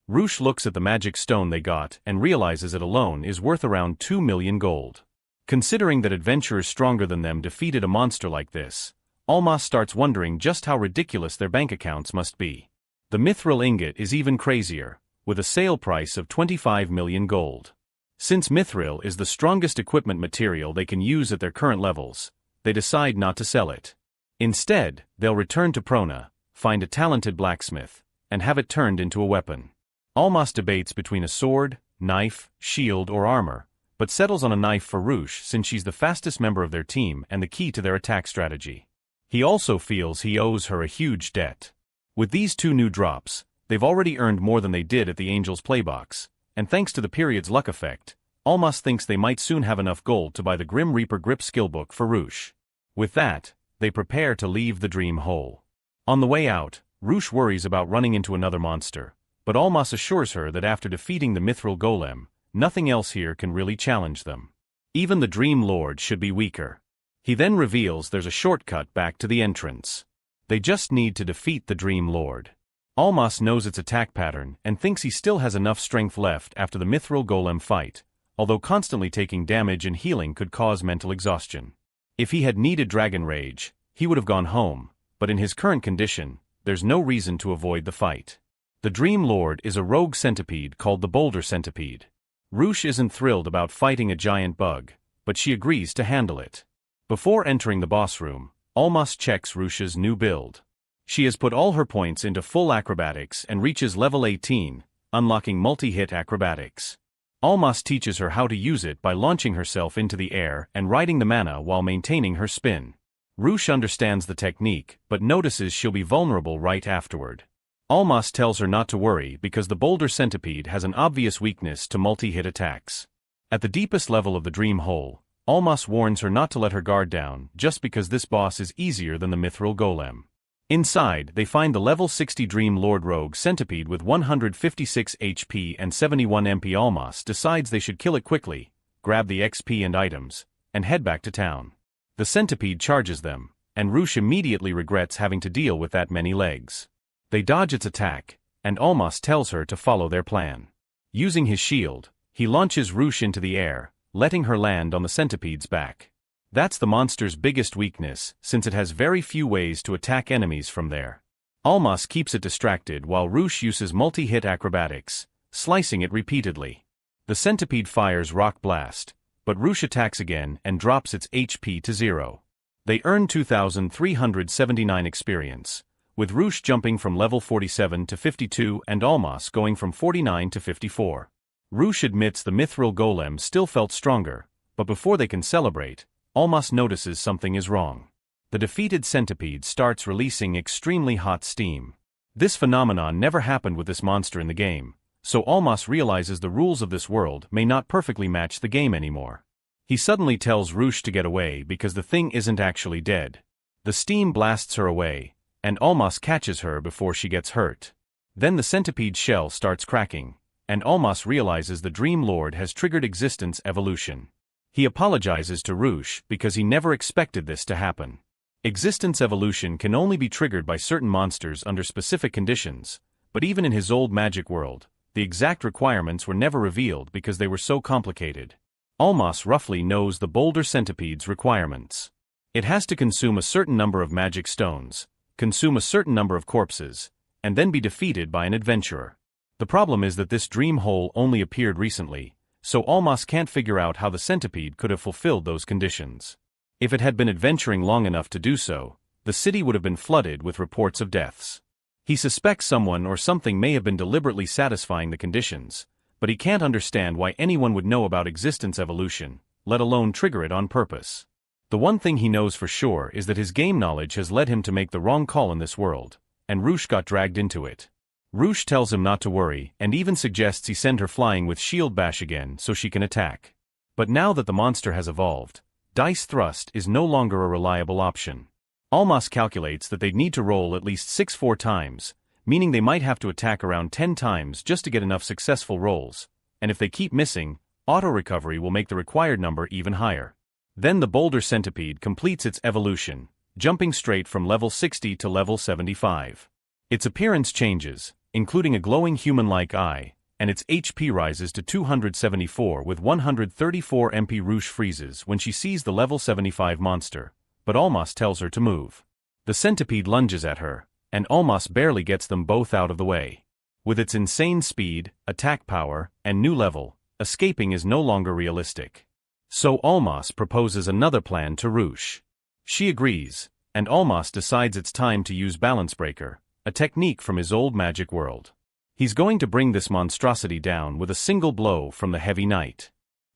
Ruche looks at the magic stone they got and realizes it alone is worth around 2 million gold. Considering that adventurers stronger than them defeated a monster like this, Elymas starts wondering just how ridiculous their bank accounts must be. The mithril ingot is even crazier, with a sale price of 25 million gold. Since mithril is the strongest equipment material they can use at their current levels, they decide not to sell it. Instead, they'll return to Prona, find a talented blacksmith, and have it turned into a weapon. Elymas debates between a sword, knife, shield or armor, but settles on a knife for Ruche since she's the fastest member of their team and the key to their attack strategy. He also feels he owes her a huge debt. With these 2 new drops, they've already earned more than they did at the Angel's Playbox, and thanks to the period's luck effect, Elymas thinks they might soon have enough gold to buy the Grim Reaper Grip skillbook for Ruche. With that, they prepare to leave the dream hole. On the way out, Ruche worries about running into another monster, but Elymas assures her that after defeating the Mithril Golem, nothing else here can really challenge them. Even the Dream Lord should be weaker. He then reveals there's a shortcut back to the entrance. They just need to defeat the Dream Lord. Elymas knows its attack pattern and thinks he still has enough strength left after the Mithril Golem fight, although constantly taking damage and healing could cause mental exhaustion. If he had needed Dragon Rage, he would have gone home, but in his current condition, there's no reason to avoid the fight. The Dream Lord is a rogue centipede called the Boulder Centipede. Ruche isn't thrilled about fighting a giant bug, but she agrees to handle it. Before entering the boss room, Elymas checks Ruche's new build. She has put all her points into full acrobatics and reaches level 18, unlocking multi-hit acrobatics. Elymas teaches her how to use it by launching herself into the air and riding the mana while maintaining her spin. Ruche understands the technique but notices she'll be vulnerable right afterward. Elymas tells her not to worry because the Boulder Centipede has an obvious weakness to multi-hit attacks. At the deepest level of the Dream Hole, Elymas warns her not to let her guard down just because this boss is easier than the Mithril Golem. Inside, they find the level 60 Dream Lord Rogue Centipede with 156 HP and 71 MP. Elymas decides they should kill it quickly, grab the XP and items, and head back to town. The centipede charges them, and Ruche immediately regrets having to deal with that many legs. They dodge its attack, and Elymas tells her to follow their plan. Using his shield, he launches Ruche into the air, letting her land on the centipede's back. That's the monster's biggest weakness, since it has very few ways to attack enemies from there. Elymas keeps it distracted while Ruche uses multi-hit acrobatics, slicing it repeatedly. The centipede fires Rock Blast, but Ruche attacks again and drops its HP to 0. They earn 2,379 experience, with Ruche jumping from level 47 to 52 and Elymas going from 49 to 54. Ruche admits the Mithril Golem still felt stronger, but before they can celebrate, Elymas notices something is wrong. The defeated centipede starts releasing extremely hot steam. This phenomenon never happened with this monster in the game, so Elymas realizes the rules of this world may not perfectly match the game anymore. He suddenly tells Ruche to get away because the thing isn't actually dead. The steam blasts her away, and Elymas catches her before she gets hurt. Then the centipede shell starts cracking, and Elymas realizes the Dream Lord has triggered existence evolution. He apologizes to Ruche because he never expected this to happen. Existence evolution can only be triggered by certain monsters under specific conditions, but even in his old magic world, the exact requirements were never revealed because they were so complicated. Elymas roughly knows the Boulder Centipede's requirements. It has to consume a certain number of magic stones, consume a certain number of corpses, and then be defeated by an adventurer. The problem is that this dream hole only appeared recently, so Elymas can't figure out how the centipede could have fulfilled those conditions. If it had been adventuring long enough to do so, the city would have been flooded with reports of deaths. He suspects someone or something may have been deliberately satisfying the conditions, but he can't understand why anyone would know about existence evolution, let alone trigger it on purpose. The one thing he knows for sure is that his game knowledge has led him to make the wrong call in this world, and Ruche got dragged into it. Ruche tells him not to worry and even suggests he send her flying with Shield Bash again so she can attack. But now that the monster has evolved, dice thrust is no longer a reliable option. Elymas calculates that they'd need to roll at least 6 times, meaning they might have to attack around 10 times just to get enough successful rolls, and if they keep missing, auto-recovery will make the required number even higher. Then the boulder centipede completes its evolution, jumping straight from level 60 to level 75. Its appearance changes, including a glowing human-like eye, and its HP rises to 274 with 134 MP. Ruche freezes when she sees the level 75 monster, but Elymas tells her to move. The centipede lunges at her, and Elymas barely gets them both out of the way. With its insane speed, attack power, and new level, escaping is no longer realistic. So Elymas proposes another plan to Ruche. She agrees, and Elymas decides it's time to use Balance Breaker, a technique from his old magic world. He's going to bring this monstrosity down with a single blow from the heavy knight.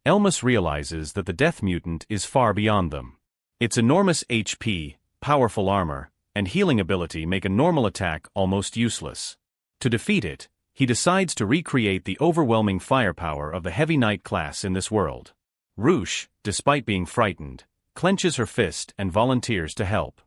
Elymas realizes that the death mutant is far beyond them. Its enormous HP, powerful armor, and healing ability make a normal attack almost useless. To defeat it, he decides to recreate the overwhelming firepower of the heavy knight class in this world. Ruche, despite being frightened, clenches her fist and volunteers to help.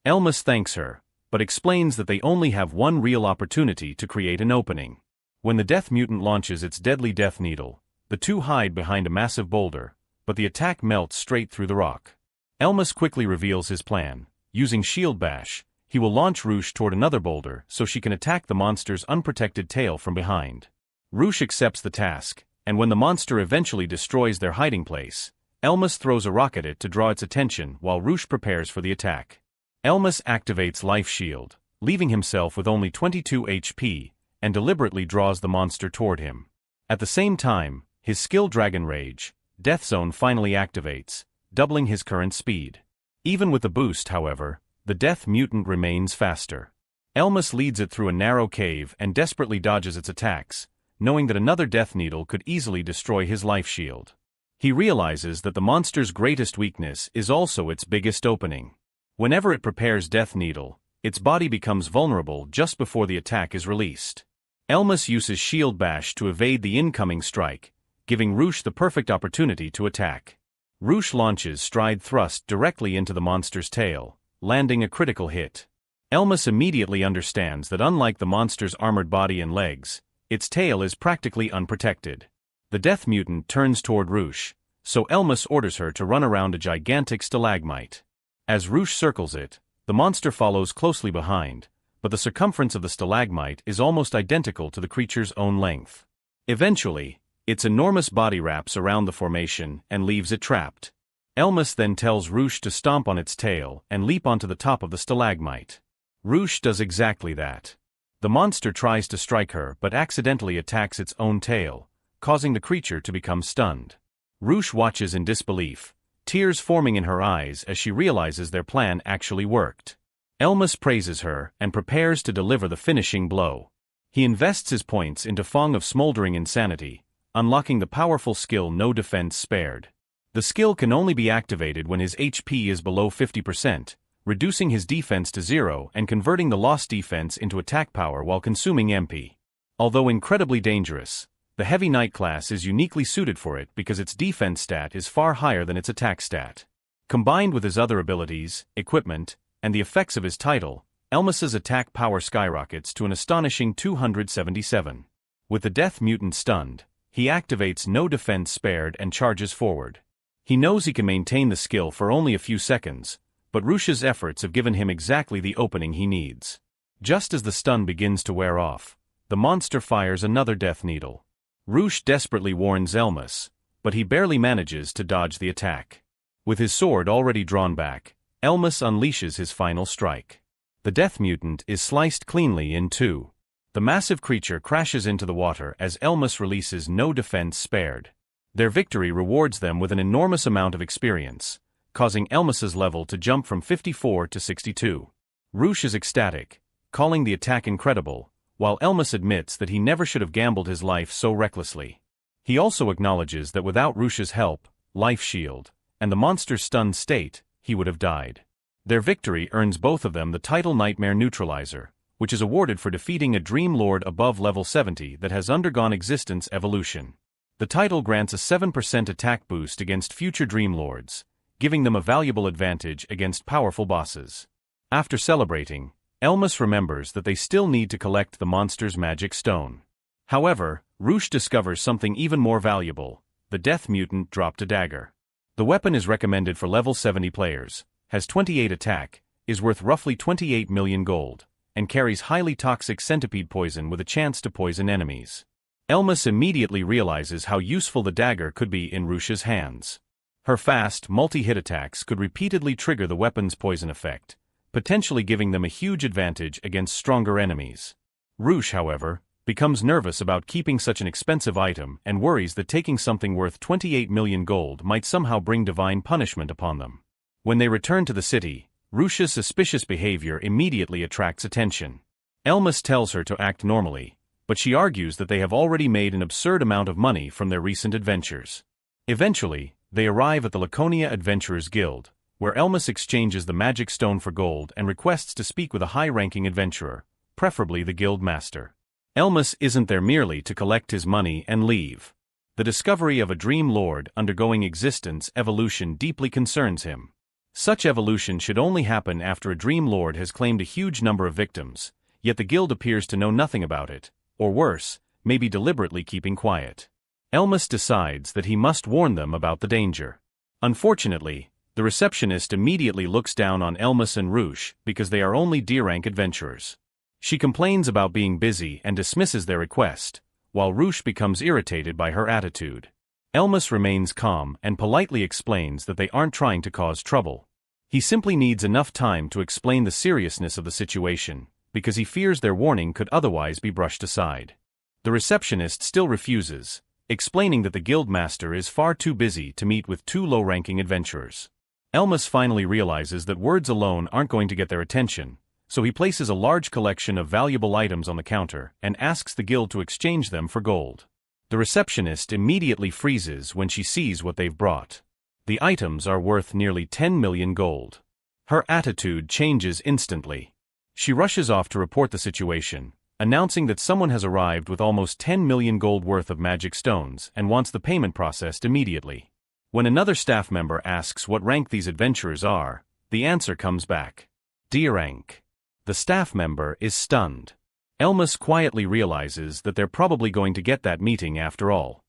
Elymas thanks her, but explains that they only have one real opportunity to create an opening. When the death mutant launches its deadly death needle, the two hide behind a massive boulder, but the attack melts straight through the rock. Elymas quickly reveals his plan. Using Shield Bash, he will launch Ruche toward another boulder so she can attack the monster's unprotected tail from behind. Ruche accepts the task, and when the monster eventually destroys their hiding place, Elymas throws a rock at it to draw its attention while Ruche prepares for the attack. Elymas activates Life Shield, leaving himself with only 22 HP, and deliberately draws the monster toward him. At the same time, his skill Dragon Rage, Death Zone finally activates, doubling his current speed. Even with the boost, however, the death mutant remains faster. Elymas leads it through a narrow cave and desperately dodges its attacks, knowing that another death needle could easily destroy his life shield. He realizes that the monster's greatest weakness is also its biggest opening. Whenever it prepares Death Needle, its body becomes vulnerable just before the attack is released. Elymas uses Shield Bash to evade the incoming strike, giving Ruche the perfect opportunity to attack. Ruche launches Stride Thrust directly into the monster's tail, landing a critical hit. Elymas immediately understands that unlike the monster's armored body and legs, its tail is practically unprotected. The death mutant turns toward Ruche, so Elymas orders her to run around a gigantic stalagmite. As Ruche circles it, the monster follows closely behind, but the circumference of the stalagmite is almost identical to the creature's own length. Eventually, its enormous body wraps around the formation and leaves it trapped. Elymas then tells Ruche to stomp on its tail and leap onto the top of the stalagmite. Ruche does exactly that. The monster tries to strike her but accidentally attacks its own tail, causing the creature to become stunned. Ruche watches in disbelief, tears forming in her eyes as she realizes their plan actually worked. Elymas praises her and prepares to deliver the finishing blow. He invests his points into Fong of Smoldering Insanity, unlocking the powerful skill No Defense Spared. The skill can only be activated when his HP is below 50%, reducing his defense to 0 and converting the lost defense into attack power while consuming MP. Although incredibly dangerous, the Heavy Knight class is uniquely suited for it because its defense stat is far higher than its attack stat. Combined with his other abilities, equipment, and the effects of his title, Elymas's attack power skyrockets to an astonishing 277. With the death mutant stunned, he activates No Defense Spared and charges forward. He knows he can maintain the skill for only a few seconds, but Ruche's efforts have given him exactly the opening he needs. Just as the stun begins to wear off, the monster fires another death needle. Ruche desperately warns Elymas, but he barely manages to dodge the attack. With his sword already drawn back, Elymas unleashes his final strike. The death mutant is sliced cleanly in two. The massive creature crashes into the water as Elymas releases No Defense Spared. Their victory rewards them with an enormous amount of experience, causing Elymas's level to jump from 54 to 62. Ruche is ecstatic, calling the attack incredible, while Elymas admits that he never should have gambled his life so recklessly. He also acknowledges that without Ruche's help, Life Shield, and the monster's stunned state, he would have died. Their victory earns both of them the title Nightmare Neutralizer, which is awarded for defeating a Dream Lord above level 70 that has undergone existence evolution. The title grants a 7% attack boost against future Dream Lords, giving them a valuable advantage against powerful bosses. After celebrating, Elymas remembers that they still need to collect the monster's magic stone. However, Rush discovers something even more valuable. The death mutant dropped a dagger. The weapon is recommended for level 70 players, has 28 attack, is worth roughly 28 million gold, and carries highly toxic centipede poison with a chance to poison enemies. Elymas immediately realizes how useful the dagger could be in Rush's hands. Her fast, multi-hit attacks could repeatedly trigger the weapon's poison effect, potentially giving them a huge advantage against stronger enemies. Rush, however, becomes nervous about keeping such an expensive item and worries that taking something worth 28 million gold might somehow bring divine punishment upon them. When they return to the city, Rush's suspicious behavior immediately attracts attention. Elymas tells her to act normally, but she argues that they have already made an absurd amount of money from their recent adventures. Eventually, they arrive at the Laconia Adventurers Guild, where Elymas exchanges the magic stone for gold and requests to speak with a high-ranking adventurer, preferably the guild master. Elymas isn't there merely to collect his money and leave. The discovery of a dream lord undergoing existence evolution deeply concerns him. Such evolution should only happen after a dream lord has claimed a huge number of victims, yet the guild appears to know nothing about it, or worse, maybe deliberately keeping quiet. Elymas decides that he must warn them about the danger. Unfortunately, the receptionist immediately looks down on Elymas and Rush because they are only D-rank adventurers. She complains about being busy and dismisses their request, while Rush becomes irritated by her attitude. Elymas remains calm and politely explains that they aren't trying to cause trouble. He simply needs enough time to explain the seriousness of the situation, because he fears their warning could otherwise be brushed aside. The receptionist still refuses, explaining that the guildmaster is far too busy to meet with two low-ranking adventurers. Elymas finally realizes that words alone aren't going to get their attention, so he places a large collection of valuable items on the counter and asks the guild to exchange them for gold. The receptionist immediately freezes when she sees what they've brought. The items are worth nearly 10 million gold. Her attitude changes instantly. She rushes off to report the situation, announcing that someone has arrived with almost 10 million gold worth of magic stones and wants the payment processed immediately. When another staff member asks what rank these adventurers are, the answer comes back: D rank. The staff member is stunned. Elymas quietly realizes that they're probably going to get that meeting after all.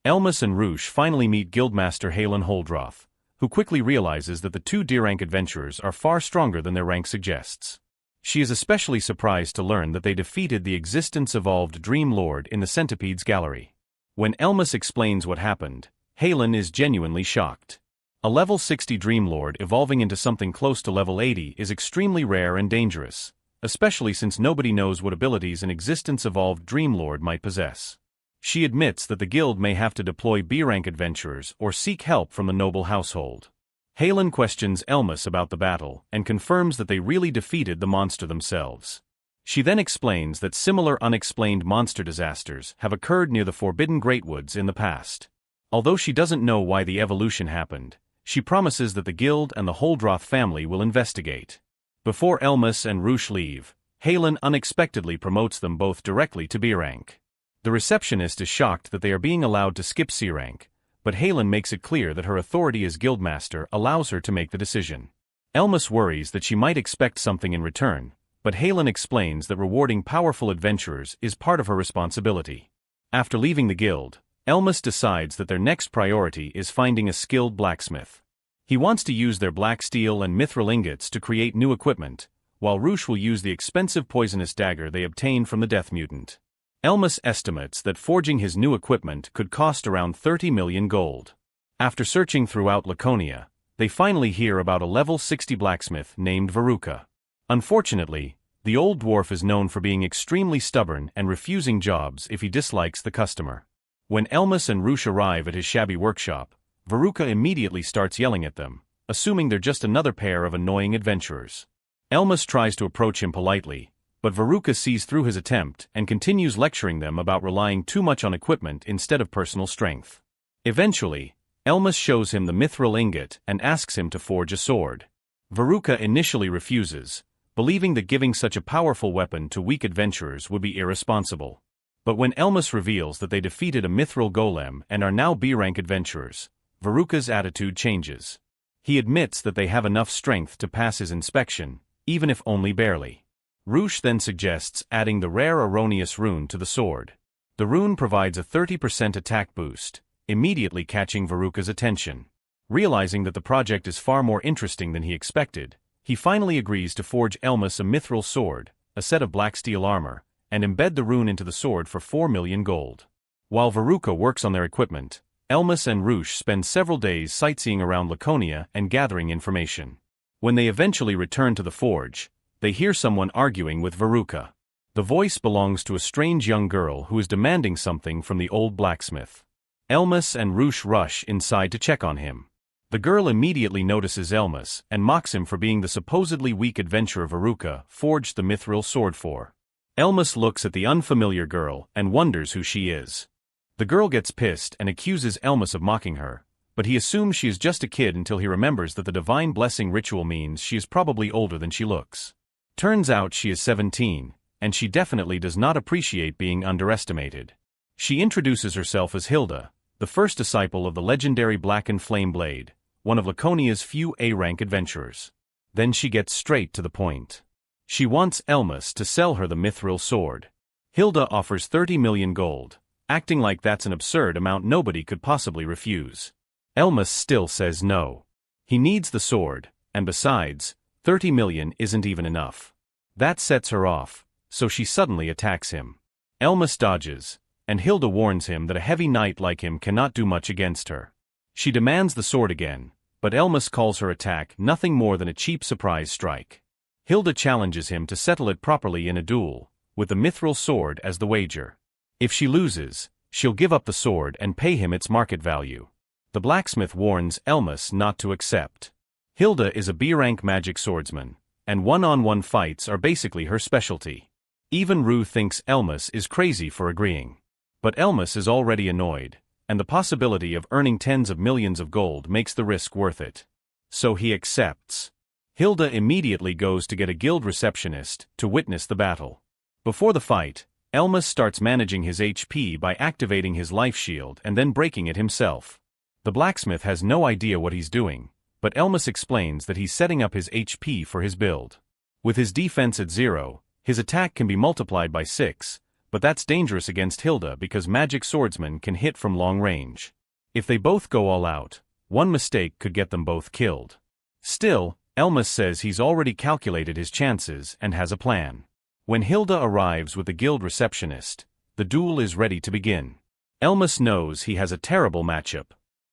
Elymas and Rush finally meet Guildmaster Halen Holdroth, who quickly realizes that the two D-rank adventurers are far stronger than their rank suggests. She is especially surprised to learn that they defeated the existence-evolved Dream Lord in the Centipede's gallery. When Elymas explains what happened, Halen is genuinely shocked. A level 60 Dream Lord evolving into something close to level 80 is extremely rare and dangerous, especially since nobody knows what abilities an existence-evolved Dream Lord might possess. She admits that the guild may have to deploy B-rank adventurers or seek help from the noble household. Halen questions Elymas about the battle and confirms that they really defeated the monster themselves. She then explains that similar unexplained monster disasters have occurred near the Forbidden Greatwoods in the past. Although she doesn't know why the evolution happened, she promises that the guild and the Holdroth family will investigate. Before Elymas and Rush leave, Halen unexpectedly promotes them both directly to B rank. The receptionist is shocked that they are being allowed to skip C rank, but Halen makes it clear that her authority as guildmaster allows her to make the decision. Elymas worries that she might expect something in return, but Halen explains that rewarding powerful adventurers is part of her responsibility. After leaving the guild, Elymas decides that their next priority is finding a skilled blacksmith. He wants to use their black steel and mithril ingots to create new equipment, while Rush will use the expensive poisonous dagger they obtained from the death mutant. Elymas estimates that forging his new equipment could cost around 30 million gold. After searching throughout Laconia, they finally hear about a level 60 blacksmith named Veruca. Unfortunately, the old dwarf is known for being extremely stubborn and refusing jobs if he dislikes the customer. When Elymas and Rush arrive at his shabby workshop, Veruca immediately starts yelling at them, assuming they're just another pair of annoying adventurers. Elymas tries to approach him politely, but Veruca sees through his attempt and continues lecturing them about relying too much on equipment instead of personal strength. Eventually, Elymas shows him the mithril ingot and asks him to forge a sword. Veruca initially refuses, believing that giving such a powerful weapon to weak adventurers would be irresponsible. But when Elymas reveals that they defeated a mithril golem and are now B-rank adventurers, Veruca's attitude changes. He admits that they have enough strength to pass his inspection, even if only barely. Roosh then suggests adding the rare erroneous rune to the sword. The rune provides a 30% attack boost, immediately catching Veruca's attention. Realizing that the project is far more interesting than he expected, he finally agrees to forge Elymas a mithril sword, a set of black steel armor, and embed the rune into the sword for 4 million gold. While Veruca works on their equipment, Elymas and Roosh spend several days sightseeing around Laconia and gathering information. When they eventually return to the forge, they hear someone arguing with Veruca. The voice belongs to a strange young girl who is demanding something from the old blacksmith. Elymas and Roosh rush inside to check on him. The girl immediately notices Elymas and mocks him for being the supposedly weak adventurer Veruca forged the mithril sword for. Elymas looks at the unfamiliar girl and wonders who she is. The girl gets pissed and accuses Elymas of mocking her, but he assumes she is just a kid until he remembers that the divine blessing ritual means she is probably older than she looks. Turns out she is 17, and she definitely does not appreciate being underestimated. She introduces herself as Hilda, the first disciple of the legendary Blackened Flame Blade, one of Laconia's few A-rank adventurers. Then she gets straight to the point. She wants Elymas to sell her the mithril sword. Hilda offers 30 million gold, acting like that's an absurd amount nobody could possibly refuse. Elymas still says no. He needs the sword, and besides, 30 million isn't even enough. That sets her off, so she suddenly attacks him. Elymas dodges, and Hilda warns him that a heavy knight like him cannot do much against her. She demands the sword again, but Elymas calls her attack nothing more than a cheap surprise strike. Hilda challenges him to settle it properly in a duel, with the mithril sword as the wager. If she loses, she'll give up the sword and pay him its market value. The blacksmith warns Elymas not to accept. Hilda is a B-rank magic swordsman, and one-on-one fights are basically her specialty. Even Rue thinks Elymas is crazy for agreeing. But Elymas is already annoyed, and the possibility of earning tens of millions of gold makes the risk worth it. So he accepts. Hilda immediately goes to get a guild receptionist to witness the battle. Before the fight, Elymas starts managing his HP by activating his life shield and then breaking it himself. The blacksmith has no idea what he's doing, but Elymas explains that he's setting up his HP for his build. With his defense at 0, his attack can be multiplied by 6, but that's dangerous against Hilda because magic swordsmen can hit from long range. If they both go all out, one mistake could get them both killed. Still, Elymas says he's already calculated his chances and has a plan. When Hilda arrives with the guild receptionist, the duel is ready to begin. Elymas knows he has a terrible matchup.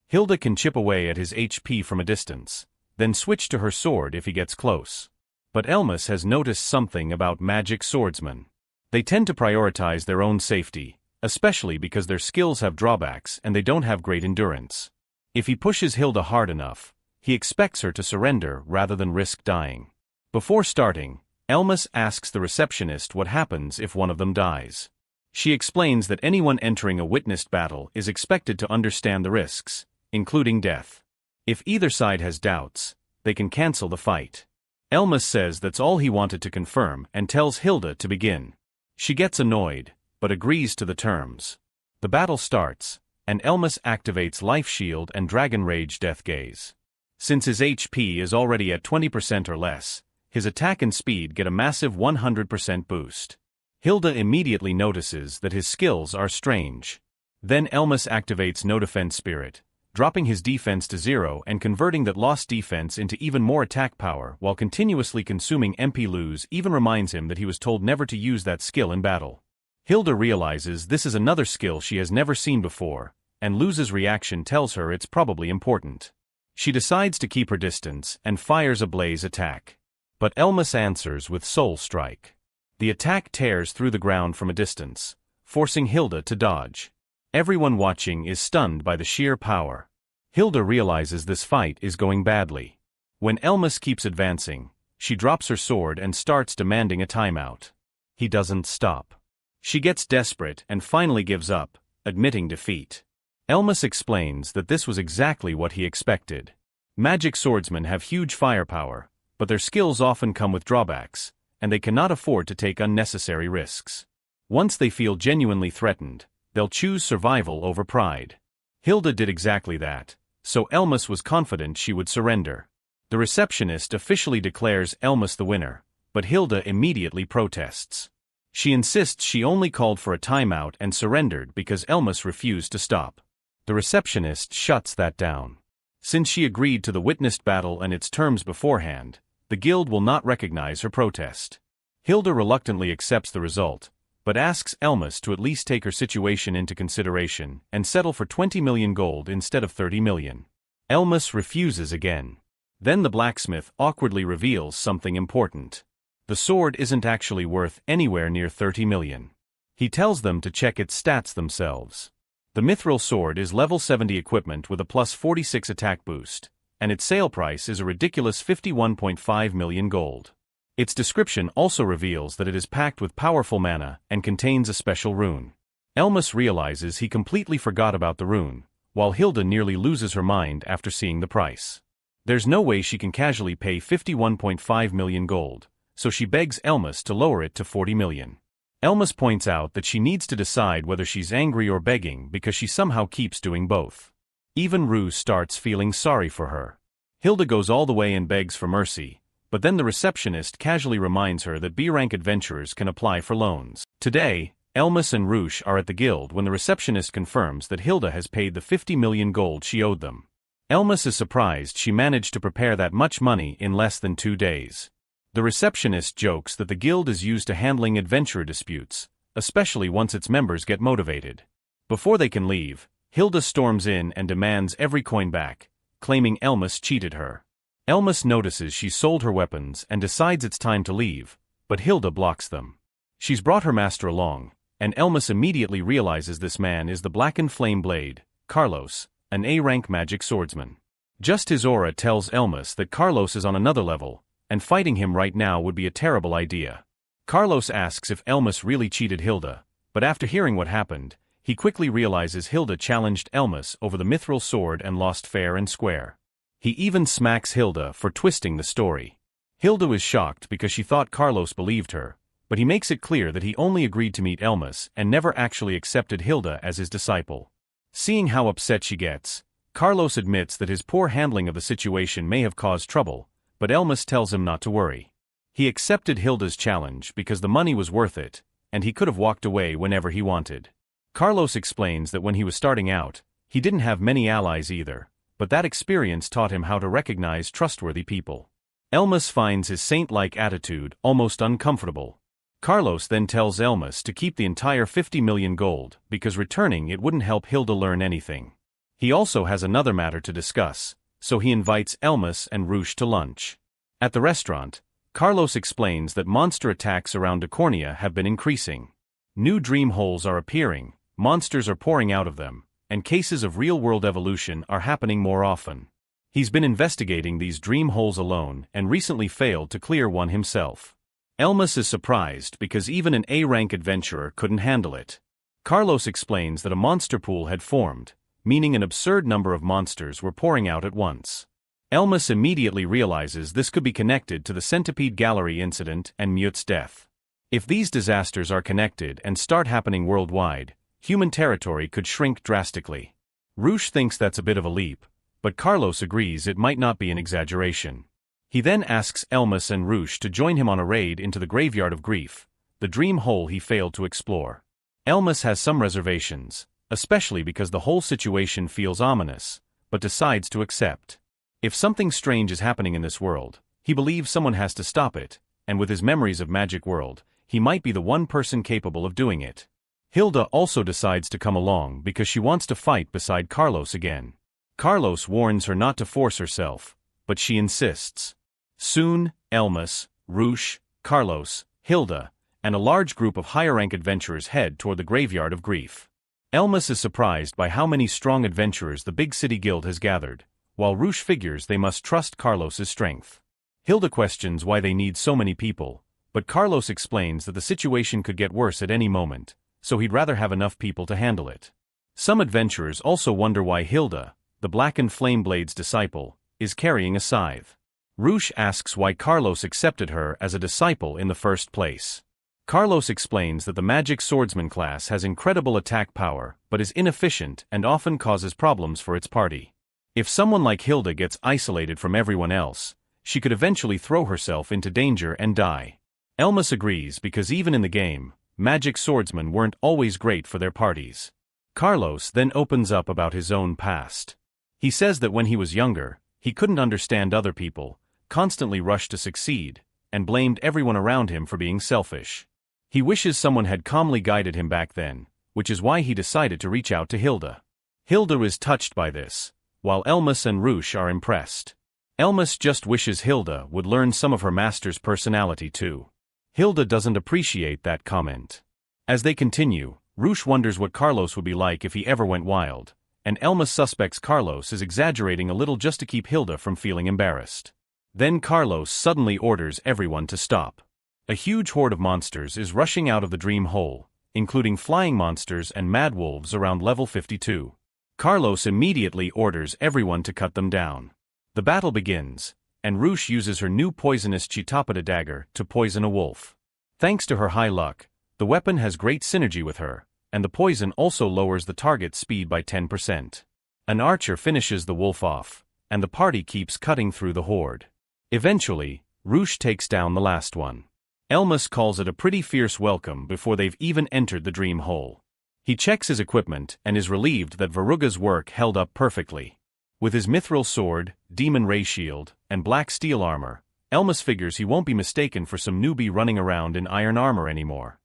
Hilda can chip away at his HP from a distance, then switch to her sword if he gets close. But Elymas has noticed something about magic swordsmen. They tend to prioritize their own safety, especially because their skills have drawbacks and they don't have great endurance. If he pushes Hilda hard enough, he expects her to surrender rather than risk dying. Before starting, Elymas asks the receptionist what happens if one of them dies. She explains that anyone entering a witnessed battle is expected to understand the risks, including death. If either side has doubts, they can cancel the fight. Elymas says that's all he wanted to confirm and tells Hilda to begin. She gets annoyed, but agrees to the terms. The battle starts, and Elymas activates Life Shield and Dragon Rage Death Gaze. Since his HP is already at 20% or less, his attack and speed get a massive 100% boost. Hilda immediately notices that his skills are strange. Then Elymas activates No Defense Spirit, dropping his defense to 0 and converting that lost defense into even more attack power while continuously consuming MP lose even reminds him that he was told never to use that skill in battle. Hilda realizes this is another skill she has never seen before, and Luz's reaction tells her it's probably important. She decides to keep her distance and fires a blaze attack. But Elymas answers with Soul Strike. The attack tears through the ground from a distance, forcing Hilda to dodge. Everyone watching is stunned by the sheer power. Hilda realizes this fight is going badly. When Elymas keeps advancing, she drops her sword and starts demanding a timeout. He doesn't stop. She gets desperate and finally gives up, admitting defeat. Elymas explains that this was exactly what he expected. Magic swordsmen have huge firepower, but their skills often come with drawbacks, and they cannot afford to take unnecessary risks. Once they feel genuinely threatened, they'll choose survival over pride. Hilda did exactly that, so Elymas was confident she would surrender. The receptionist officially declares Elymas the winner, but Hilda immediately protests. She insists she only called for a timeout and surrendered because Elymas refused to stop. The receptionist shuts that down. Since she agreed to the witnessed battle and its terms beforehand, the guild will not recognize her protest. Hilda reluctantly accepts the result, but asks Elymas to at least take her situation into consideration and settle for 20 million gold instead of 30 million. Elymas refuses again. Then the blacksmith awkwardly reveals something important. The sword isn't actually worth anywhere near 30 million. He tells them to check its stats themselves. The mithril sword is level 70 equipment with a plus 46 attack boost, and its sale price is a ridiculous 51.5 million gold. Its description also reveals that it is packed with powerful mana and contains a special rune. Elymas realizes he completely forgot about the rune, while Hilda nearly loses her mind after seeing the price. There's no way she can casually pay 51.5 million gold, so she begs Elymas to lower it to 40 million. Elymas points out that she needs to decide whether she's angry or begging because she somehow keeps doing both. Even Rue starts feeling sorry for her. Hilda goes all the way and begs for mercy, but then the receptionist casually reminds her that B-rank adventurers can apply for loans. Today, Elymas and Roosh are at the guild when the receptionist confirms that Hilda has paid the 50 million gold she owed them. Elymas is surprised she managed to prepare that much money in less than 2 days. The receptionist jokes that the guild is used to handling adventurer disputes, especially once its members get motivated. Before they can leave, Hilda storms in and demands every coin back, claiming Elymas cheated her. Elymas notices she sold her weapons and decides it's time to leave, but Hilda blocks them. She's brought her master along, and Elymas immediately realizes this man is the blackened flame blade, Carlos, an A-rank magic swordsman. Just his aura tells Elymas that Carlos is on another level, and fighting him right now would be a terrible idea. Carlos asks if Elymas really cheated Hilda, but after hearing what happened, he quickly realizes Hilda challenged Elymas over the mithril sword and lost fair and square. He even smacks Hilda for twisting the story. Hilda is shocked because she thought Carlos believed her, but he makes it clear that he only agreed to meet Elymas and never actually accepted Hilda as his disciple. Seeing how upset she gets, Carlos admits that his poor handling of the situation may have caused trouble, but Elymas tells him not to worry. He accepted Hilda's challenge because the money was worth it, and he could have walked away whenever he wanted. Carlos explains that when he was starting out, he didn't have many allies either, but that experience taught him how to recognize trustworthy people. Elymas finds his saint-like attitude almost uncomfortable. Carlos then tells Elymas to keep the entire 50 million gold because returning it wouldn't help Hilda learn anything. He also has another matter to discuss, so he invites Elymas and Roosh to lunch. At the restaurant, Carlos explains that monster attacks around Dacornia have been increasing. New dream holes are appearing, monsters are pouring out of them, and cases of real-world evolution are happening more often. He's been investigating these dream holes alone and recently failed to clear one himself. Elymas is surprised because even an A-rank adventurer couldn't handle it. Carlos explains that a monster pool had formed, meaning an absurd number of monsters were pouring out at once. Elymas immediately realizes this could be connected to the Centipede Gallery incident and Mute's death. If these disasters are connected and start happening worldwide, human territory could shrink drastically. Roosh thinks that's a bit of a leap, but Carlos agrees it might not be an exaggeration. He then asks Elymas and Roosh to join him on a raid into the Graveyard of Grief, the dream hole he failed to explore. Elymas has some reservations, especially because the whole situation feels ominous, but decides to accept. If something strange is happening in this world, he believes someone has to stop it, and with his memories of Magic World, he might be the one person capable of doing it. Hilda also decides to come along because she wants to fight beside Carlos again. Carlos warns her not to force herself, but she insists. Soon, Elymas, Roosh, Carlos, Hilda, and a large group of higher-rank adventurers head toward the Graveyard of Grief. Elymas is surprised by how many strong adventurers the big city guild has gathered, while Roosh figures they must trust Carlos's strength. Hilda questions why they need so many people, but Carlos explains that the situation could get worse at any moment, so he'd rather have enough people to handle it. Some adventurers also wonder why Hilda, the blackened Flameblade's disciple, is carrying a scythe. Roosh asks why Carlos accepted her as a disciple in the first place. Carlos explains that the magic swordsman class has incredible attack power but is inefficient and often causes problems for its party. If someone like Hilda gets isolated from everyone else, she could eventually throw herself into danger and die. Elymas agrees because even in the game, magic swordsmen weren't always great for their parties. Carlos then opens up about his own past. He says that when he was younger, he couldn't understand other people, constantly rushed to succeed, and blamed everyone around him for being selfish. He wishes someone had calmly guided him back then, which is why he decided to reach out to Hilda. Hilda is touched by this, while Elymas and Rush are impressed. Elymas just wishes Hilda would learn some of her master's personality too. Hilda doesn't appreciate that comment. As they continue, Rush wonders what Carlos would be like if he ever went wild, and Elymas suspects Carlos is exaggerating a little just to keep Hilda from feeling embarrassed. Then Carlos suddenly orders everyone to stop. A huge horde of monsters is rushing out of the dream hole, including flying monsters and mad wolves around level 52. Carlos immediately orders everyone to cut them down. The battle begins, and Rush uses her new poisonous Chitapada dagger to poison a wolf. Thanks to her high luck, the weapon has great synergy with her, and the poison also lowers the target's speed by 10%. An archer finishes the wolf off, and the party keeps cutting through the horde. Eventually, Rush takes down the last one. Elymas calls it a pretty fierce welcome before they've even entered the dream hole. He checks his equipment and is relieved that Varuga's work held up perfectly. With his mithril sword, demon ray shield, and black steel armor, Elymas figures he won't be mistaken for some newbie running around in iron armor anymore.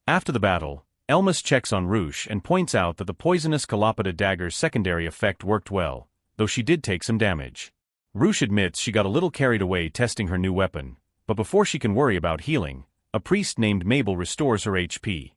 After the battle, Elymas checks on Rush and points out that the poisonous Kalapada dagger's secondary effect worked well, though she did take some damage. Rush admits she got a little carried away testing her new weapon, but before she can worry about healing, a priest named Mabel restores her HP.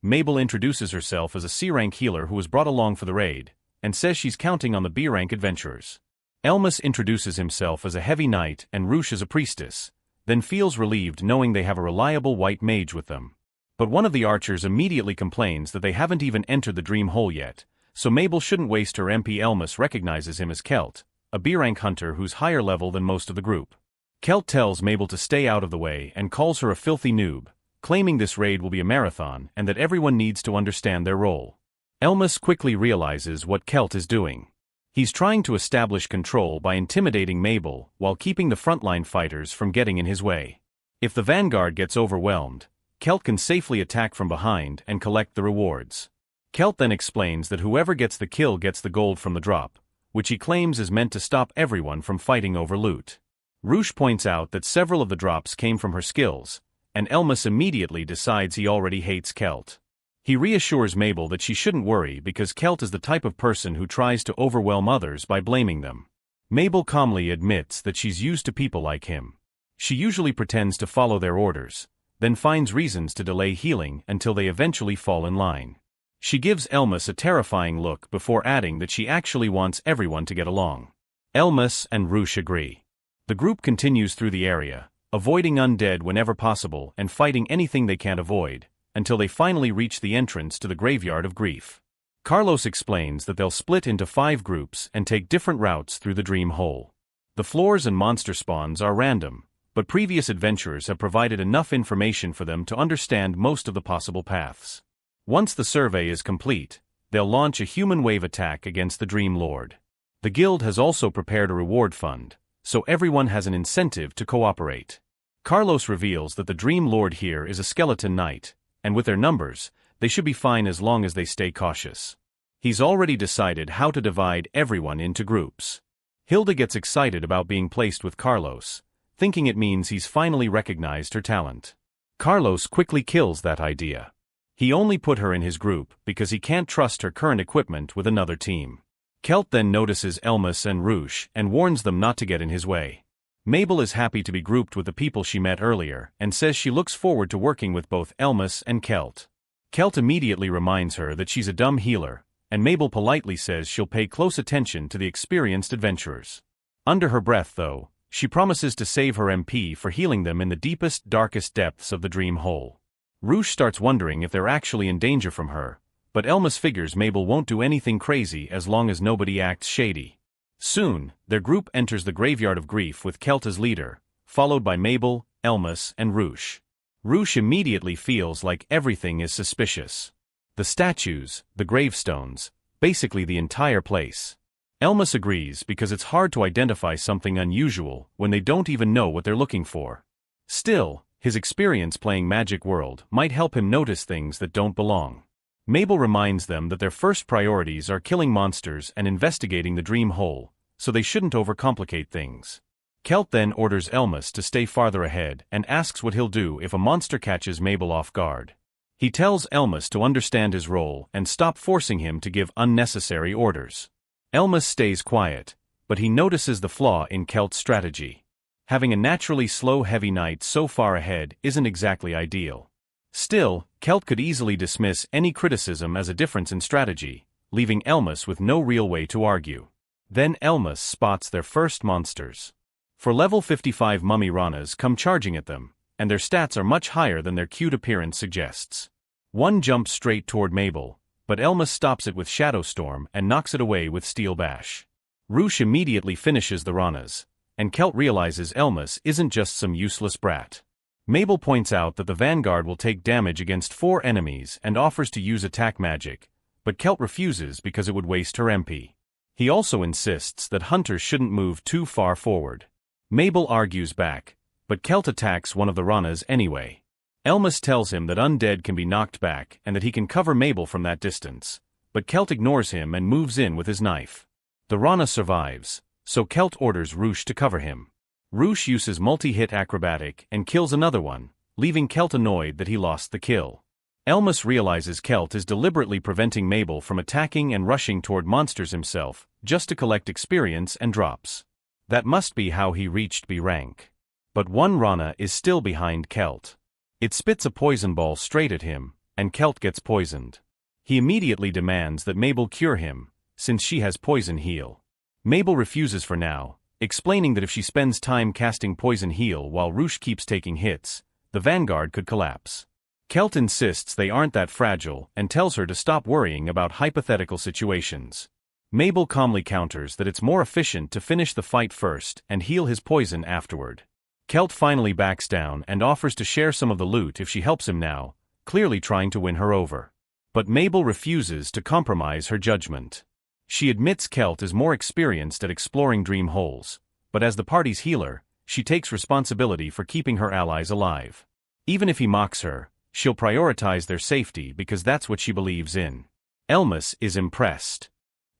Mabel introduces herself as a C-rank healer who was brought along for the raid, and says she's counting on the B-rank adventurers. Elymas introduces himself as a heavy knight and Rush as a priestess, then feels relieved knowing they have a reliable white mage with them. But one of the archers immediately complains that they haven't even entered the dream hole yet, so Mabel shouldn't waste her MP. Elymas recognizes him as Kelt, a B-rank hunter who's higher level than most of the group. Kelt tells Mabel to stay out of the way and calls her a filthy noob, claiming this raid will be a marathon and that everyone needs to understand their role. Elymas quickly realizes what Kelt is doing. He's trying to establish control by intimidating Mabel while keeping the frontline fighters from getting in his way. If the vanguard gets overwhelmed, Kelt can safely attack from behind and collect the rewards. Kelt then explains that whoever gets the kill gets the gold from the drop, which he claims is meant to stop everyone from fighting over loot. Rush points out that several of the drops came from her skills, and Elymas immediately decides he already hates Kelt. He reassures Mabel that she shouldn't worry because Kelt is the type of person who tries to overwhelm others by blaming them. Mabel calmly admits that she's used to people like him. She usually pretends to follow their orders, then finds reasons to delay healing until they eventually fall in line. She gives Elymas a terrifying look before adding that she actually wants everyone to get along. Elymas and Rush agree. The group continues through the area, avoiding undead whenever possible and fighting anything they can't avoid, until they finally reach the entrance to the Graveyard of Grief. Carlos explains that they'll split into 5 groups and take different routes through the dream hole. The floors and monster spawns are random, but previous adventurers have provided enough information for them to understand most of the possible paths. Once the survey is complete, they'll launch a human wave attack against the Dream Lord. The guild has also prepared a reward fund, so everyone has an incentive to cooperate. Carlos reveals that the Dream Lord here is a skeleton knight, and with their numbers, they should be fine as long as they stay cautious. He's already decided how to divide everyone into groups. Hilda gets excited about being placed with Carlos, thinking it means he's finally recognized her talent. Carlos quickly kills that idea. He only put her in his group because he can't trust her current equipment with another team. Kelt then notices Elymas and Rush and warns them not to get in his way. Mabel is happy to be grouped with the people she met earlier and says she looks forward to working with both Elymas and Kelt. Kelt immediately reminds her that she's a dumb healer, and Mabel politely says she'll pay close attention to the experienced adventurers. Under her breath, though, she promises to save her MP for healing them in the deepest, darkest depths of the dream hole. Rush starts wondering if they're actually in danger from her, but Elymas figures Mabel won't do anything crazy as long as nobody acts shady. Soon, their group enters the Graveyard of Grief with Kelt as leader, followed by Mabel, Elymas, and Rush. Rush immediately feels like everything is suspicious. The statues, the gravestones, basically the entire place. Elymas agrees because it's hard to identify something unusual when they don't even know what they're looking for. Still, his experience playing Magic World might help him notice things that don't belong. Mabel reminds them that their first priorities are killing monsters and investigating the dream hole, so they shouldn't overcomplicate things. Kelt then orders Elymas to stay farther ahead and asks what he'll do if a monster catches Mabel off guard. He tells Elymas to understand his role and stop forcing him to give unnecessary orders. Elymas stays quiet, but he notices the flaw in Kelt's strategy. Having a naturally slow heavy knight so far ahead isn't exactly ideal. Still, Kelt could easily dismiss any criticism as a difference in strategy, leaving Elymas with no real way to argue. Then Elymas spots their first monsters. For level 55 mummy ranas come charging at them, and their stats are much higher than their cute appearance suggests. One jumps straight toward Mabel, but Elymas stops it with Shadow Storm and knocks it away with Steel Bash. Roosh immediately finishes the ranas, and Kelt realizes Elymas isn't just some useless brat. Mabel points out that the Vanguard will take damage against 4 enemies and offers to use attack magic, but Kelt refuses because it would waste her MP. He also insists that hunters shouldn't move too far forward. Mabel argues back, but Kelt attacks one of the ranas anyway. Elymas tells him that undead can be knocked back and that he can cover Mabel from that distance, but Kelt ignores him and moves in with his knife. The rana survives, so Kelt orders Roosh to cover him. Roosh uses multi-hit acrobatic and kills another one, leaving Kelt annoyed that he lost the kill. Elymas realizes Kelt is deliberately preventing Mabel from attacking and rushing toward monsters himself, just to collect experience and drops. That must be how he reached B rank. But one rana is still behind Kelt. It spits a poison ball straight at him, and Kelt gets poisoned. He immediately demands that Mabel cure him, since she has poison heal. Mabel refuses for now, explaining that if she spends time casting poison heal while Roosh keeps taking hits, the Vanguard could collapse. Kelt insists they aren't that fragile and tells her to stop worrying about hypothetical situations. Mabel calmly counters that it's more efficient to finish the fight first and heal his poison afterward. Kelt finally backs down and offers to share some of the loot if she helps him now, clearly trying to win her over. But Mabel refuses to compromise her judgment. She admits Kelt is more experienced at exploring dream holes, but as the party's healer, she takes responsibility for keeping her allies alive. Even if he mocks her, she'll prioritize their safety because that's what she believes in. Elymas is impressed.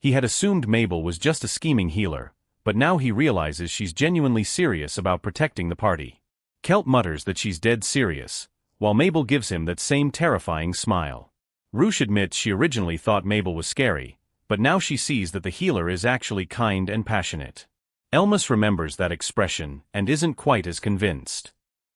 He had assumed Mabel was just a scheming healer, but now he realizes she's genuinely serious about protecting the party. Kelt mutters that she's dead serious, while Mabel gives him that same terrifying smile. Roosh admits she originally thought Mabel was scary, but now she sees that the healer is actually kind and passionate. Elymas remembers that expression and isn't quite as convinced.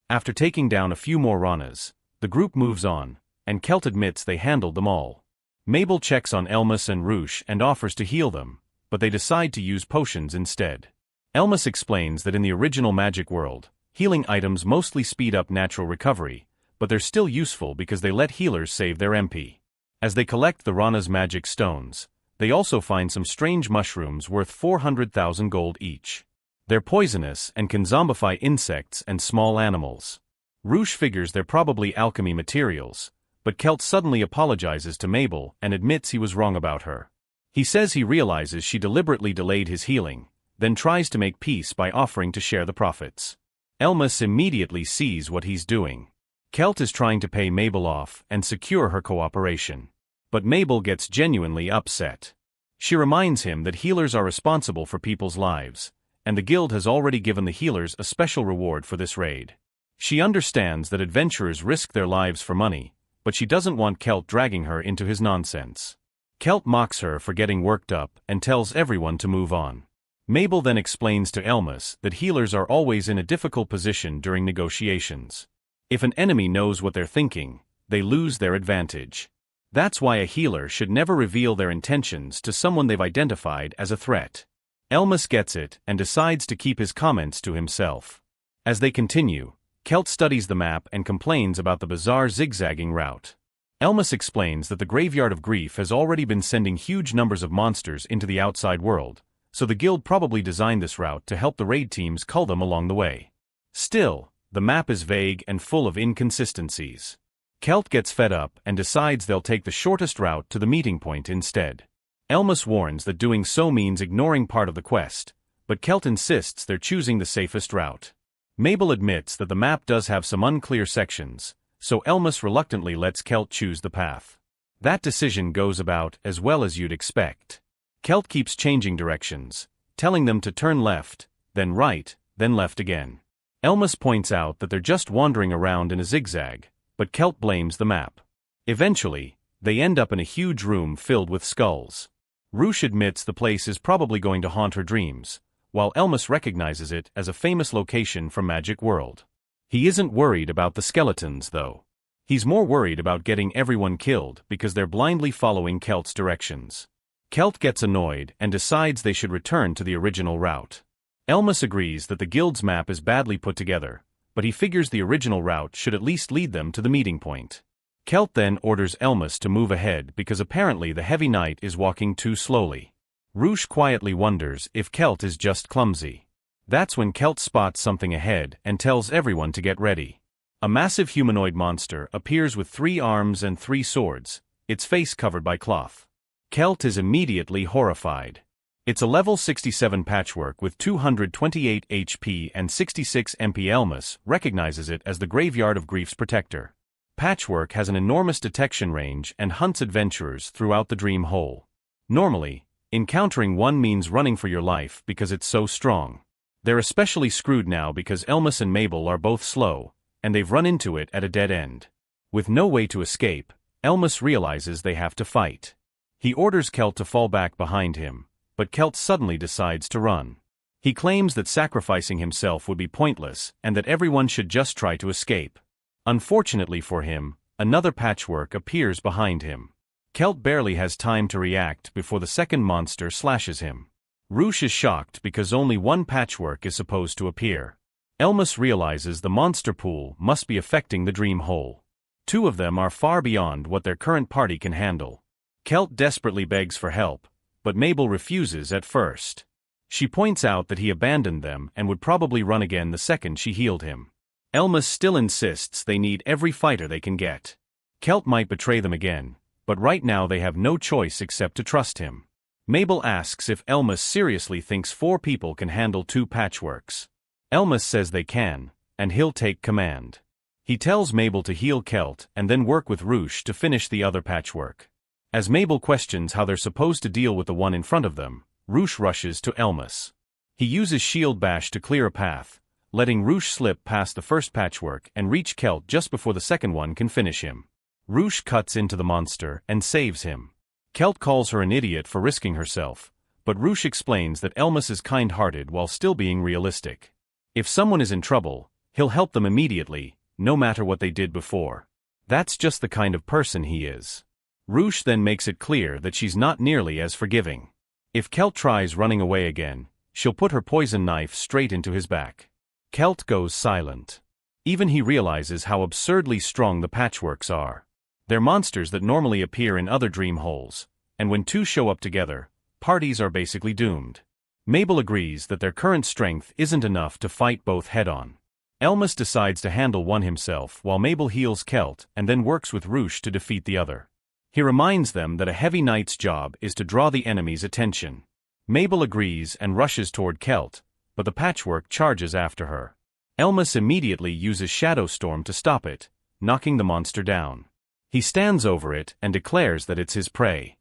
After taking down a few more ranas, the group moves on, and Kelt admits they handled them all. Mabel checks on Elymas and Roosh and offers to heal them, but they decide to use potions instead. Elymas explains that in the original Magic World, healing items mostly speed up natural recovery, but they're still useful because they let healers save their MP. As they collect the Rana's magic stones, they also find some strange mushrooms worth 400,000 gold each. They're poisonous and can zombify insects and small animals. Roosh figures they're probably alchemy materials, but Kelt suddenly apologizes to Mabel and admits he was wrong about her. He says he realizes she deliberately delayed his healing, then tries to make peace by offering to share the profits. Elymas immediately sees what he's doing. Kelt is trying to pay Mabel off and secure her cooperation. But Mabel gets genuinely upset. She reminds him that healers are responsible for people's lives, and the guild has already given the healers a special reward for this raid. She understands that adventurers risk their lives for money, but she doesn't want Kelt dragging her into his nonsense. Kelt mocks her for getting worked up and tells everyone to move on. Mabel then explains to Elymas that healers are always in a difficult position during negotiations. If an enemy knows what they're thinking, they lose their advantage. That's why a healer should never reveal their intentions to someone they've identified as a threat. Elymas gets it and decides to keep his comments to himself. As they continue, Kelt studies the map and complains about the bizarre zigzagging route. Elymas explains that the Graveyard of Grief has already been sending huge numbers of monsters into the outside world, so the guild probably designed this route to help the raid teams cull them along the way. Still, the map is vague and full of inconsistencies. Kelt gets fed up and decides they'll take the shortest route to the meeting point instead. Elymas warns that doing so means ignoring part of the quest, but Kelt insists they're choosing the safest route. Mabel admits that the map does have some unclear sections, so Elymas reluctantly lets Kelt choose the path. That decision goes about as well as you'd expect. Kelt keeps changing directions, telling them to turn left, then right, then left again. Elymas points out that they're just wandering around in a zigzag, but Kelt blames the map. Eventually, they end up in a huge room filled with skulls. Roosh admits the place is probably going to haunt her dreams, while Elymas recognizes it as a famous location from Magic World. He isn't worried about the skeletons, though. He's more worried about getting everyone killed because they're blindly following Kelt's directions. Kelt gets annoyed and decides they should return to the original route. Elymas agrees that the guild's map is badly put together, but he figures the original route should at least lead them to the meeting point. Kelt then orders Elymas to move ahead because apparently the heavy knight is walking too slowly. Roosh quietly wonders if Kelt is just clumsy. That's when Kelt spots something ahead and tells everyone to get ready. A massive humanoid monster appears with 3 arms and 3 swords, its face covered by cloth. Kelt is immediately horrified. It's a level 67 patchwork with 228 HP and 66 MP. Elymas recognizes it as the Graveyard of Grief's protector. Patchwork has an enormous detection range and hunts adventurers throughout the dream hole. Normally, encountering one means running for your life because it's so strong. They're especially screwed now because Elymas and Mabel are both slow, and they've run into it at a dead end. With no way to escape, Elymas realizes they have to fight. He orders Kelt to fall back behind him, but Kelt suddenly decides to run. He claims that sacrificing himself would be pointless and that everyone should just try to escape. Unfortunately for him, another patchwork appears behind him. Kelt barely has time to react before the second monster slashes him. Roosh is shocked because only one patchwork is supposed to appear. Elymas realizes the monster pool must be affecting the dream hole. 2 of them are far beyond what their current party can handle. Kelt desperately begs for help, but Mabel refuses at first. She points out that he abandoned them and would probably run again the second she healed him. Elymas still insists they need every fighter they can get. Kelt might betray them again, but right now they have no choice except to trust him. Mabel asks if Elymas seriously thinks 4 people can handle 2 patchworks. Elymas says they can, and he'll take command. He tells Mabel to heal Kelt and then work with Roosh to finish the other patchwork. As Mabel questions how they're supposed to deal with the one in front of them, Roosh rushes to Elymas. He uses Shield Bash to clear a path, letting Roosh slip past the first patchwork and reach Kelt just before the second one can finish him. Roosh cuts into the monster and saves him. Kelt calls her an idiot for risking herself, but Roosh explains that Elymas is kind-hearted while still being realistic. If someone is in trouble, he'll help them immediately, no matter what they did before. That's just the kind of person he is. Roosh then makes it clear that she's not nearly as forgiving. If Kelt tries running away again, she'll put her poison knife straight into his back. Kelt goes silent. Even he realizes how absurdly strong the patchworks are. They're monsters that normally appear in other dream holes, and when 2 show up together, parties are basically doomed. Mabel agrees that their current strength isn't enough to fight both head-on. Elymas decides to handle one himself while Mabel heals Kelt and then works with Roosh to defeat the other. He reminds them that a heavy knight's job is to draw the enemy's attention. Mabel agrees and rushes toward Kelt, but the patchwork charges after her. Elymas immediately uses Shadow Storm to stop it, knocking the monster down. He stands over it and declares that it's his prey.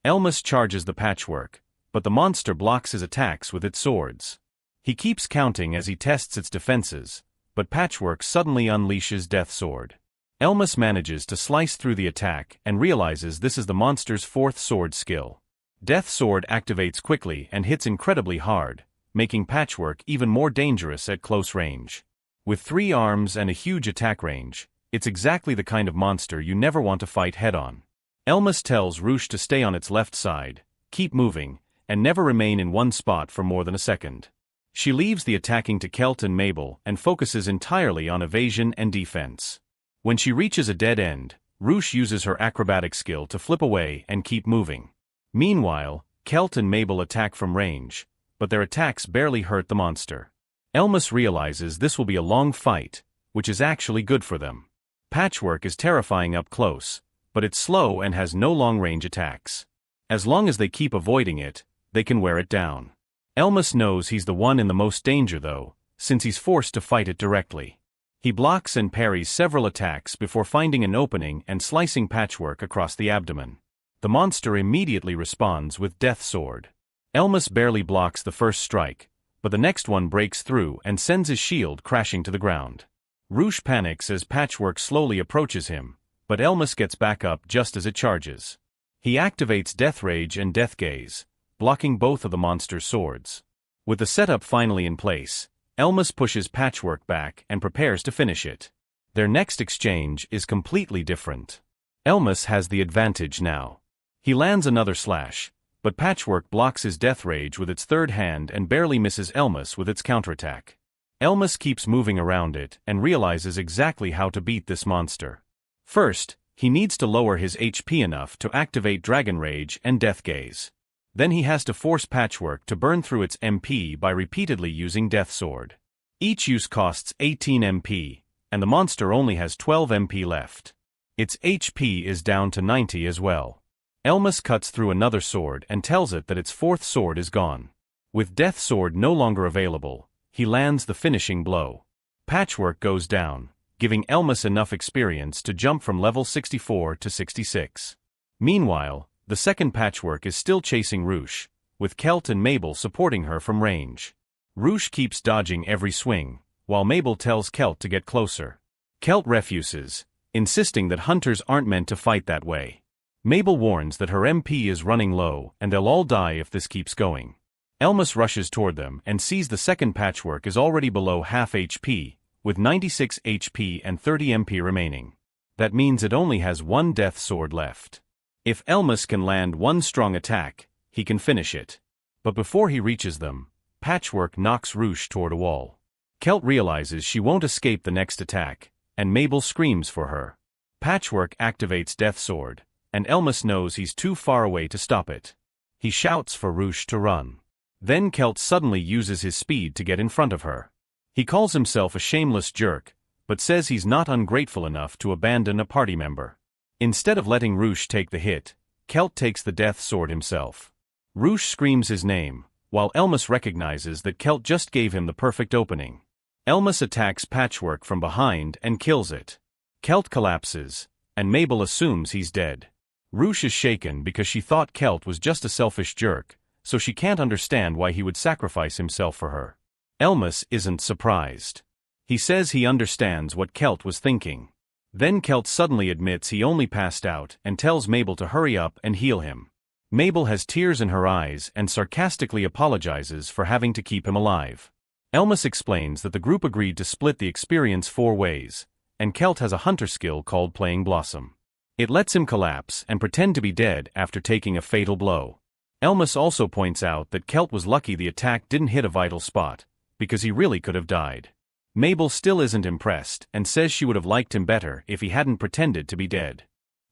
Elymas charges the patchwork, but the monster blocks his attacks with its swords. He keeps counting as he tests its defenses, but Patchwork suddenly unleashes Death Sword. Elymas manages to slice through the attack and realizes this is the monster's 4th sword skill. Death Sword activates quickly and hits incredibly hard, making Patchwork even more dangerous at close range. With 3 arms and a huge attack range, it's exactly the kind of monster you never want to fight head-on. Elymas tells Roosh to stay on its left side, keep moving, and never remain in one spot for more than a second. She leaves the attacking to Kelt and Mabel and focuses entirely on evasion and defense. When she reaches a dead end, Roosh uses her acrobatic skill to flip away and keep moving. Meanwhile, Kelt and Mabel attack from range, but their attacks barely hurt the monster. Elymas realizes this will be a long fight, which is actually good for them. Patchwork is terrifying up close, but it's slow and has no long-range attacks. As long as they keep avoiding it, they can wear it down. Elymas knows he's the one in the most danger though, since he's forced to fight it directly. He blocks and parries several attacks before finding an opening and slicing Patchwork across the abdomen. The monster immediately responds with Death Sword. Elymas barely blocks the first strike, but the next one breaks through and sends his shield crashing to the ground. Roosh panics as Patchwork slowly approaches him, but Elymas gets back up just as it charges. He activates Death Rage and Death Gaze, blocking both of the monster's swords. With the setup finally in place, Elymas pushes Patchwork back and prepares to finish it. Their next exchange is completely different. Elymas has the advantage now. He lands another slash, but Patchwork blocks his Death Rage with its third hand and barely misses Elymas with its counterattack. Elymas keeps moving around it and realizes exactly how to beat this monster. First, he needs to lower his HP enough to activate Dragon Rage and Death Gaze. Then he has to force Patchwork to burn through its MP by repeatedly using Death Sword. Each use costs 18 MP, and the monster only has 12 MP left. Its HP is down to 90 as well. Elymas cuts through another sword and tells it that its fourth sword is gone. With Death Sword no longer available, he lands the finishing blow. Patchwork goes down, giving Elymas enough experience to jump from level 64 to 66. Meanwhile, the second Patchwork is still chasing Roosh, with Kelt and Mabel supporting her from range. Roosh keeps dodging every swing, while Mabel tells Kelt to get closer. Kelt refuses, insisting that hunters aren't meant to fight that way. Mabel warns that her MP is running low and they'll all die if this keeps going. Elymas rushes toward them and sees the second Patchwork is already below half HP, with 96 HP and 30 MP remaining. That means it only has one Death Sword left. If Elymas can land one strong attack, he can finish it. But before he reaches them, Patchwork knocks Roosh toward a wall. Kelt realizes she won't escape the next attack, and Mabel screams for her. Patchwork activates Death Sword, and Elymas knows he's too far away to stop it. He shouts for Roosh to run. Then Kelt suddenly uses his speed to get in front of her. He calls himself a shameless jerk, but says he's not ungrateful enough to abandon a party member. Instead of letting Roosh take the hit, Kelt takes the Death Sword himself. Roosh screams his name, while Elymas recognizes that Kelt just gave him the perfect opening. Elymas attacks Patchwork from behind and kills it. Kelt collapses, and Mabel assumes he's dead. Roosh is shaken because she thought Kelt was just a selfish jerk, so she can't understand why he would sacrifice himself for her. Elymas isn't surprised. He says he understands what Kelt was thinking. Then Kelt suddenly admits he only passed out and tells Mabel to hurry up and heal him. Mabel has tears in her eyes and sarcastically apologizes for having to keep him alive. Elymas explains that the group agreed to split the experience 4 ways, and Kelt has a hunter skill called Playing Blossom. It lets him collapse and pretend to be dead after taking a fatal blow. Elymas also points out that Kelt was lucky the attack didn't hit a vital spot, because he really could have died. Mabel still isn't impressed and says she would have liked him better if he hadn't pretended to be dead.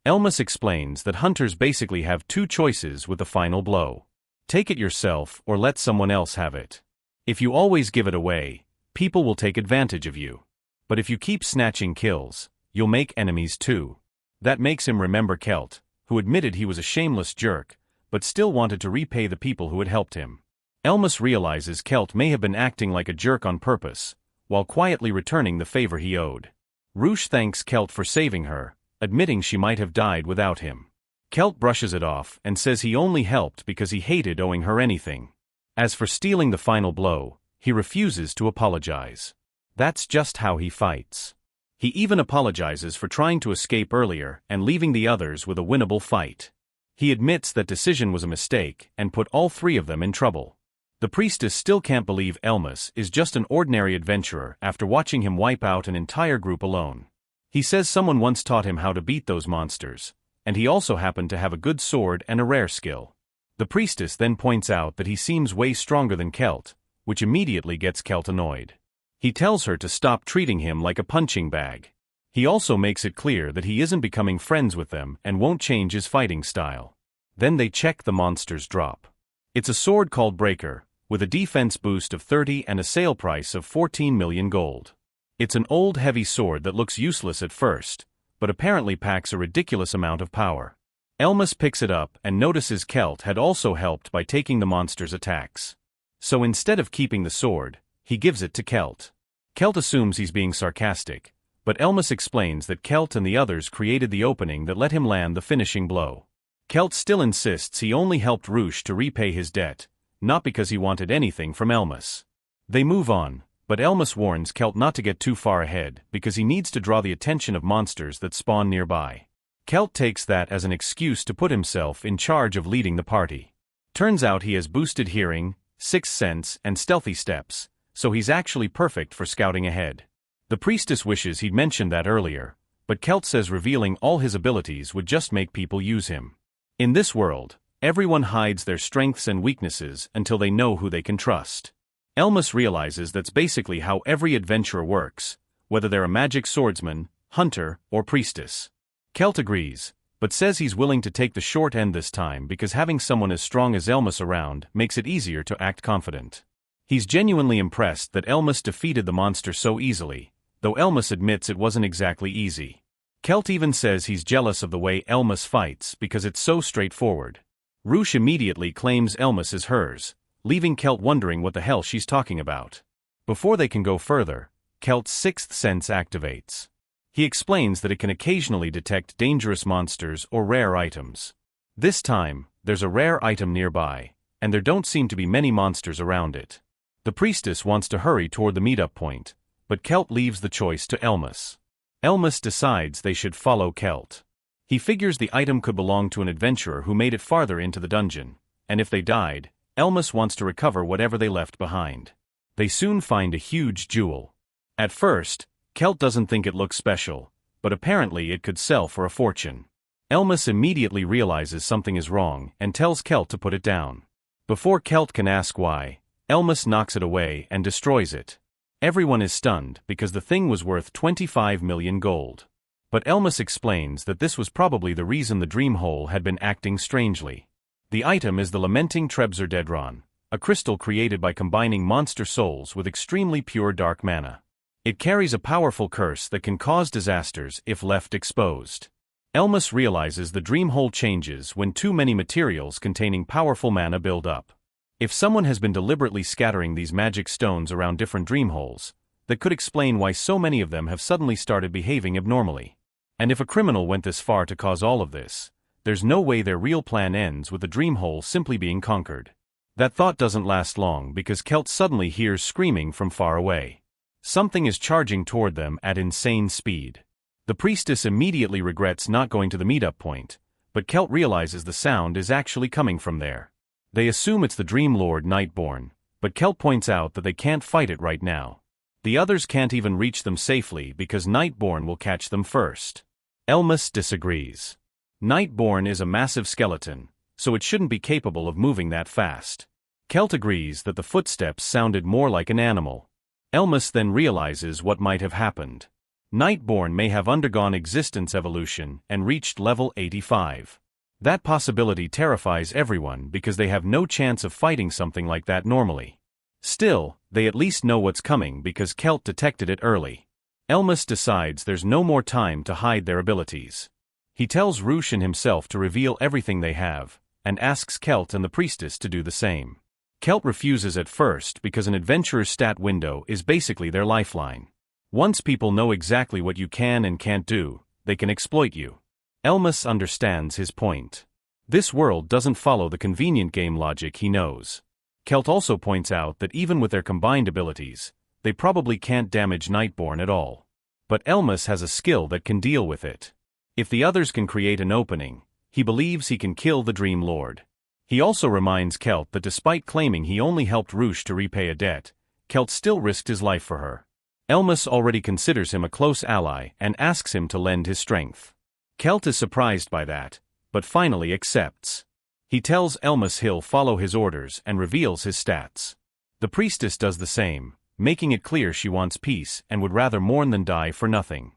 Elymas explains that hunters basically have 2 choices with the final blow. Take it yourself or let someone else have it. If you always give it away, people will take advantage of you. But if you keep snatching kills, you'll make enemies too. That makes him remember Kelt, who admitted he was a shameless jerk, but still wanted to repay the people who had helped him. Elymas realizes Kelt may have been acting like a jerk on purpose, while quietly returning the favor he owed. Roosh thanks Kelt for saving her, admitting she might have died without him. Kelt brushes it off and says he only helped because he hated owing her anything. As for stealing the final blow, he refuses to apologize. That's just how he fights. He even apologizes for trying to escape earlier and leaving the others with a winnable fight. He admits that decision was a mistake and put all 3 of them in trouble. The priestess still can't believe Elymas is just an ordinary adventurer after watching him wipe out an entire group alone. He says someone once taught him how to beat those monsters, and he also happened to have a good sword and a rare skill. The priestess then points out that he seems way stronger than Kelt, which immediately gets Kelt annoyed. He tells her to stop treating him like a punching bag. He also makes it clear that he isn't becoming friends with them and won't change his fighting style. Then they check the monster's drop. It's a sword called Breaker, with a defense boost of 30 and a sale price of 14 million gold. It's an old heavy sword that looks useless at first, but apparently packs a ridiculous amount of power. Elymas picks it up and notices Kelt had also helped by taking the monster's attacks. So instead of keeping the sword, he gives it to Kelt. Kelt assumes he's being sarcastic, but Elymas explains that Kelt and the others created the opening that let him land the finishing blow. Kelt still insists he only helped Roosh to repay his debt, not because he wanted anything from Elymas. They move on, but Elymas warns Kelt not to get too far ahead because he needs to draw the attention of monsters that spawn nearby. Kelt takes that as an excuse to put himself in charge of leading the party. Turns out he has boosted hearing, sixth sense, and stealthy steps, so he's actually perfect for scouting ahead. The priestess wishes he'd mentioned that earlier, but Kelt says revealing all his abilities would just make people use him. In this world, everyone hides their strengths and weaknesses until they know who they can trust. Elymas realizes that's basically how every adventurer works, whether they're a magic swordsman, hunter, or priestess. Kelt agrees, but says he's willing to take the short end this time because having someone as strong as Elymas around makes it easier to act confident. He's genuinely impressed that Elymas defeated the monster so easily, though Elymas admits it wasn't exactly easy. Kelt even says he's jealous of the way Elymas fights because it's so straightforward. Roosh immediately claims Elymas as hers, leaving Kelt wondering what the hell she's talking about. Before they can go further, Kelt's sixth sense activates. He explains that it can occasionally detect dangerous monsters or rare items. This time, there's a rare item nearby, and there don't seem to be many monsters around it. The priestess wants to hurry toward the meetup point, but Kelt leaves the choice to Elymas. Elymas decides they should follow Kelt. He figures the item could belong to an adventurer who made it farther into the dungeon, and if they died, Elymas wants to recover whatever they left behind. They soon find a huge jewel. At first, Kelt doesn't think it looks special, but apparently it could sell for a fortune. Elymas immediately realizes something is wrong and tells Kelt to put it down. Before Kelt can ask why, Elymas knocks it away and destroys it. Everyone is stunned because the thing was worth 25 million gold. But Elymas explains that this was probably the reason the dream hole had been acting strangely. The item is the Lamenting Trebzerdedron, a crystal created by combining monster souls with extremely pure dark mana. It carries a powerful curse that can cause disasters if left exposed. Elymas realizes the dream hole changes when too many materials containing powerful mana build up. If someone has been deliberately scattering these magic stones around different dream holes, that could explain why so many of them have suddenly started behaving abnormally. And if a criminal went this far to cause all of this, there's no way their real plan ends with the dream hole simply being conquered. That thought doesn't last long because Kelt suddenly hears screaming from far away. Something is charging toward them at insane speed. The priestess immediately regrets not going to the meetup point, but Kelt realizes the sound is actually coming from there. They assume it's the Dream Lord Nightborn, but Kelt points out that they can't fight it right now. The others can't even reach them safely because Nightborn will catch them first. Elymas disagrees. Nightborn is a massive skeleton, so it shouldn't be capable of moving that fast. Kelt agrees that the footsteps sounded more like an animal. Elymas then realizes what might have happened. Nightborn may have undergone existence evolution and reached level 85. That possibility terrifies everyone because they have no chance of fighting something like that normally. Still, they at least know what's coming because Kelt detected it early. Elymas decides there's no more time to hide their abilities. He tells Roosh and himself to reveal everything they have, and asks Kelt and the priestess to do the same. Kelt refuses at first because an adventurer's stat window is basically their lifeline. Once people know exactly what you can and can't do, they can exploit you. Elymas understands his point. This world doesn't follow the convenient game logic he knows. Kelt also points out that even with their combined abilities, they probably can't damage Nightborn at all. But Elymas has a skill that can deal with it. If the others can create an opening, he believes he can kill the Dream Lord. He also reminds Kelt that despite claiming he only helped Roosh to repay a debt, Kelt still risked his life for her. Elymas already considers him a close ally and asks him to lend his strength. Kelt is surprised by that, but finally accepts. He tells Elymas he'll follow his orders and reveals his stats. The priestess does the same, making it clear she wants peace and would rather mourn than die for nothing.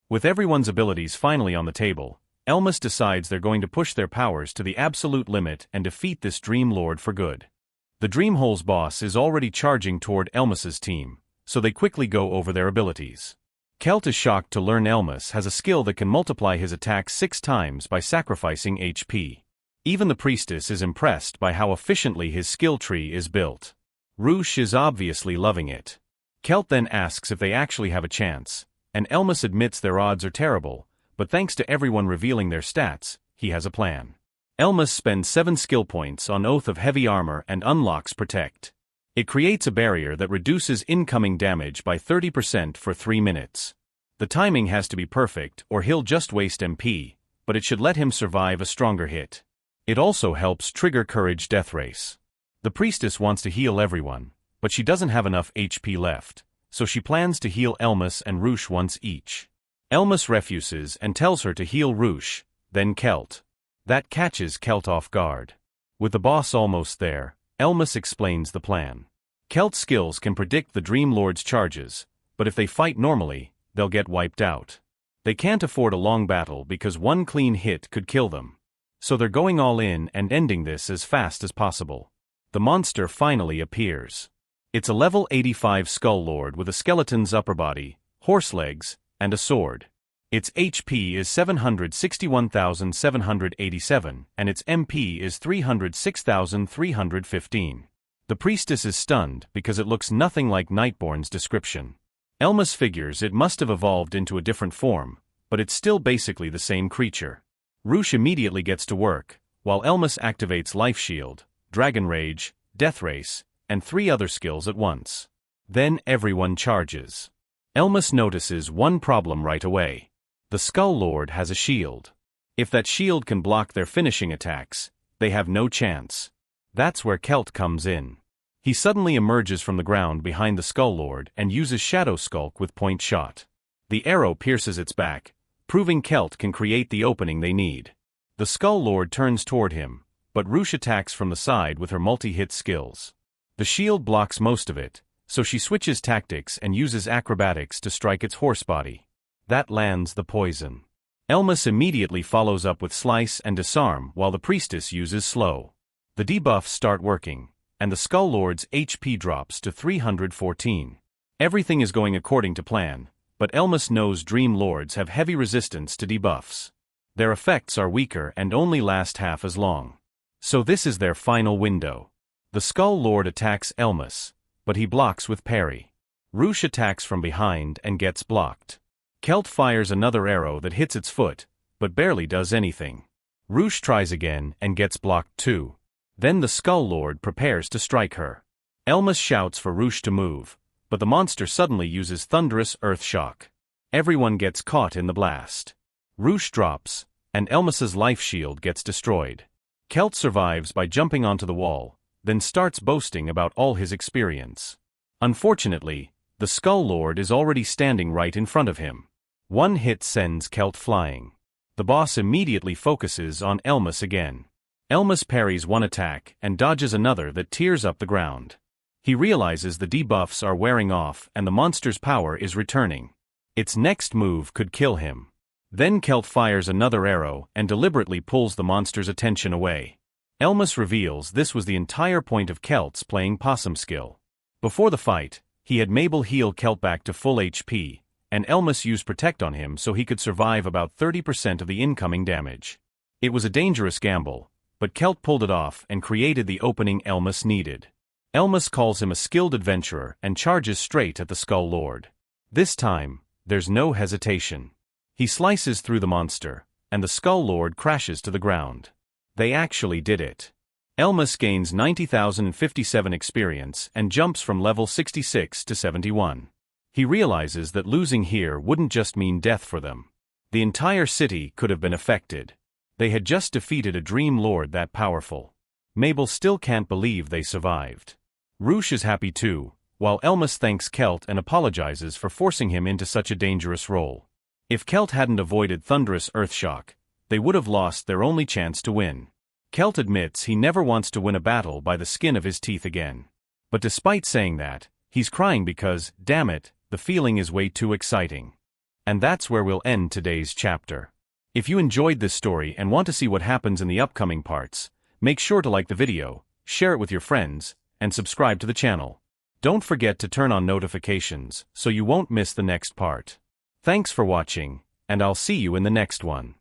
With everyone's abilities finally on the table, Elymas decides they're going to push their powers to the absolute limit and defeat this Dream Lord for good. The Dreamhole's boss is already charging toward Elymas's team, so they quickly go over their abilities. Kelt is shocked to learn Elymas has a skill that can multiply his attack 6 times by sacrificing HP. Even the priestess is impressed by how efficiently his skill tree is built. Roosh is obviously loving it. Kelt then asks if they actually have a chance, and Elymas admits their odds are terrible, but thanks to everyone revealing their stats, he has a plan. Elymas spends 7 skill points on Oath of Heavy Armor and unlocks Protect. It creates a barrier that reduces incoming damage by 30% for 3 minutes. The timing has to be perfect or he'll just waste MP, but it should let him survive a stronger hit. It also helps trigger Courage Death Race. The priestess wants to heal everyone, but she doesn't have enough HP left, so she plans to heal Elymas and Roosh once each. Elymas refuses and tells her to heal Roosh, then Kelt. That catches Kelt off guard. With the boss almost there, Elymas explains the plan. Kelt's skills can predict the Dream Lord's charges, but if they fight normally, they'll get wiped out. They can't afford a long battle because one clean hit could kill them. So they're going all in and ending this as fast as possible. The monster finally appears. It's a level 85 Skull Lord with a skeleton's upper body, horse legs, and a sword. Its HP is 761,787, and its MP is 306,315. The priestess is stunned because it looks nothing like Nightborn's description. Elymas figures it must have evolved into a different form, but it's still basically the same creature. Roosh immediately gets to work, while Elymas activates Life Shield, Dragon Rage, Death Race, and 3 other skills at once. Then everyone charges. Elymas notices one problem right away. The Skull Lord has a shield. If that shield can block their finishing attacks, they have no chance. That's where Kelt comes in. He suddenly emerges from the ground behind the Skull Lord and uses Shadow Skulk with point shot. The arrow pierces its back, proving Kelt can create the opening they need. The Skull Lord turns toward him, but Roosh attacks from the side with her multi-hit skills. The shield blocks most of it, so she switches tactics and uses acrobatics to strike its horse body. That lands the poison. Elymas immediately follows up with Slice and Disarm while the priestess uses Slow. The debuffs start working, and the Skull Lord's HP drops to 314. Everything is going according to plan, but Elymas knows Dream Lords have heavy resistance to debuffs. Their effects are weaker and only last half as long. So this is their final window. The Skull Lord attacks Elymas, but he blocks with parry. Roosh attacks from behind and gets blocked. Kelt fires another arrow that hits its foot, but barely does anything. Roosh tries again and gets blocked too. Then the Skull Lord prepares to strike her. Elymas shouts for Roosh to move, but the monster suddenly uses Thunderous Earth Shock. Everyone gets caught in the blast. Roosh drops, and Elymas's life shield gets destroyed. Kelt survives by jumping onto the wall, then starts boasting about all his experience. Unfortunately, the Skull Lord is already standing right in front of him. One hit sends Kelt flying. The boss immediately focuses on Elymas again. Elymas parries one attack and dodges another that tears up the ground. He realizes the debuffs are wearing off and the monster's power is returning. Its next move could kill him. Then Kelt fires another arrow and deliberately pulls the monster's attention away. Elymas reveals this was the entire point of Kelt's playing possum skill. Before the fight, he had Mabel heal Kelt back to full HP, and Elymas used Protect on him so he could survive about 30% of the incoming damage. It was a dangerous gamble, but Kelt pulled it off and created the opening Elymas needed. Elymas calls him a skilled adventurer and charges straight at the Skull Lord. This time, there's no hesitation. He slices through the monster, and the Skull Lord crashes to the ground. They actually did it. Elymas gains 90,057 experience and jumps from level 66 to 71. He realizes that losing here wouldn't just mean death for them. The entire city could have been affected. They had just defeated a Dream Lord that powerful. Mabel still can't believe they survived. Roosh is happy too, while Elymas thanks Kelt and apologizes for forcing him into such a dangerous role. If Kelt hadn't avoided Thunderous Earthshock, they would have lost their only chance to win. Kelt admits he never wants to win a battle by the skin of his teeth again. But despite saying that, he's crying because, damn it, the feeling is way too exciting. And that's where we'll end today's chapter. If you enjoyed this story and want to see what happens in the upcoming parts, make sure to like the video, share it with your friends, and subscribe to the channel. Don't forget to turn on notifications so you won't miss the next part. Thanks for watching, and I'll see you in the next one.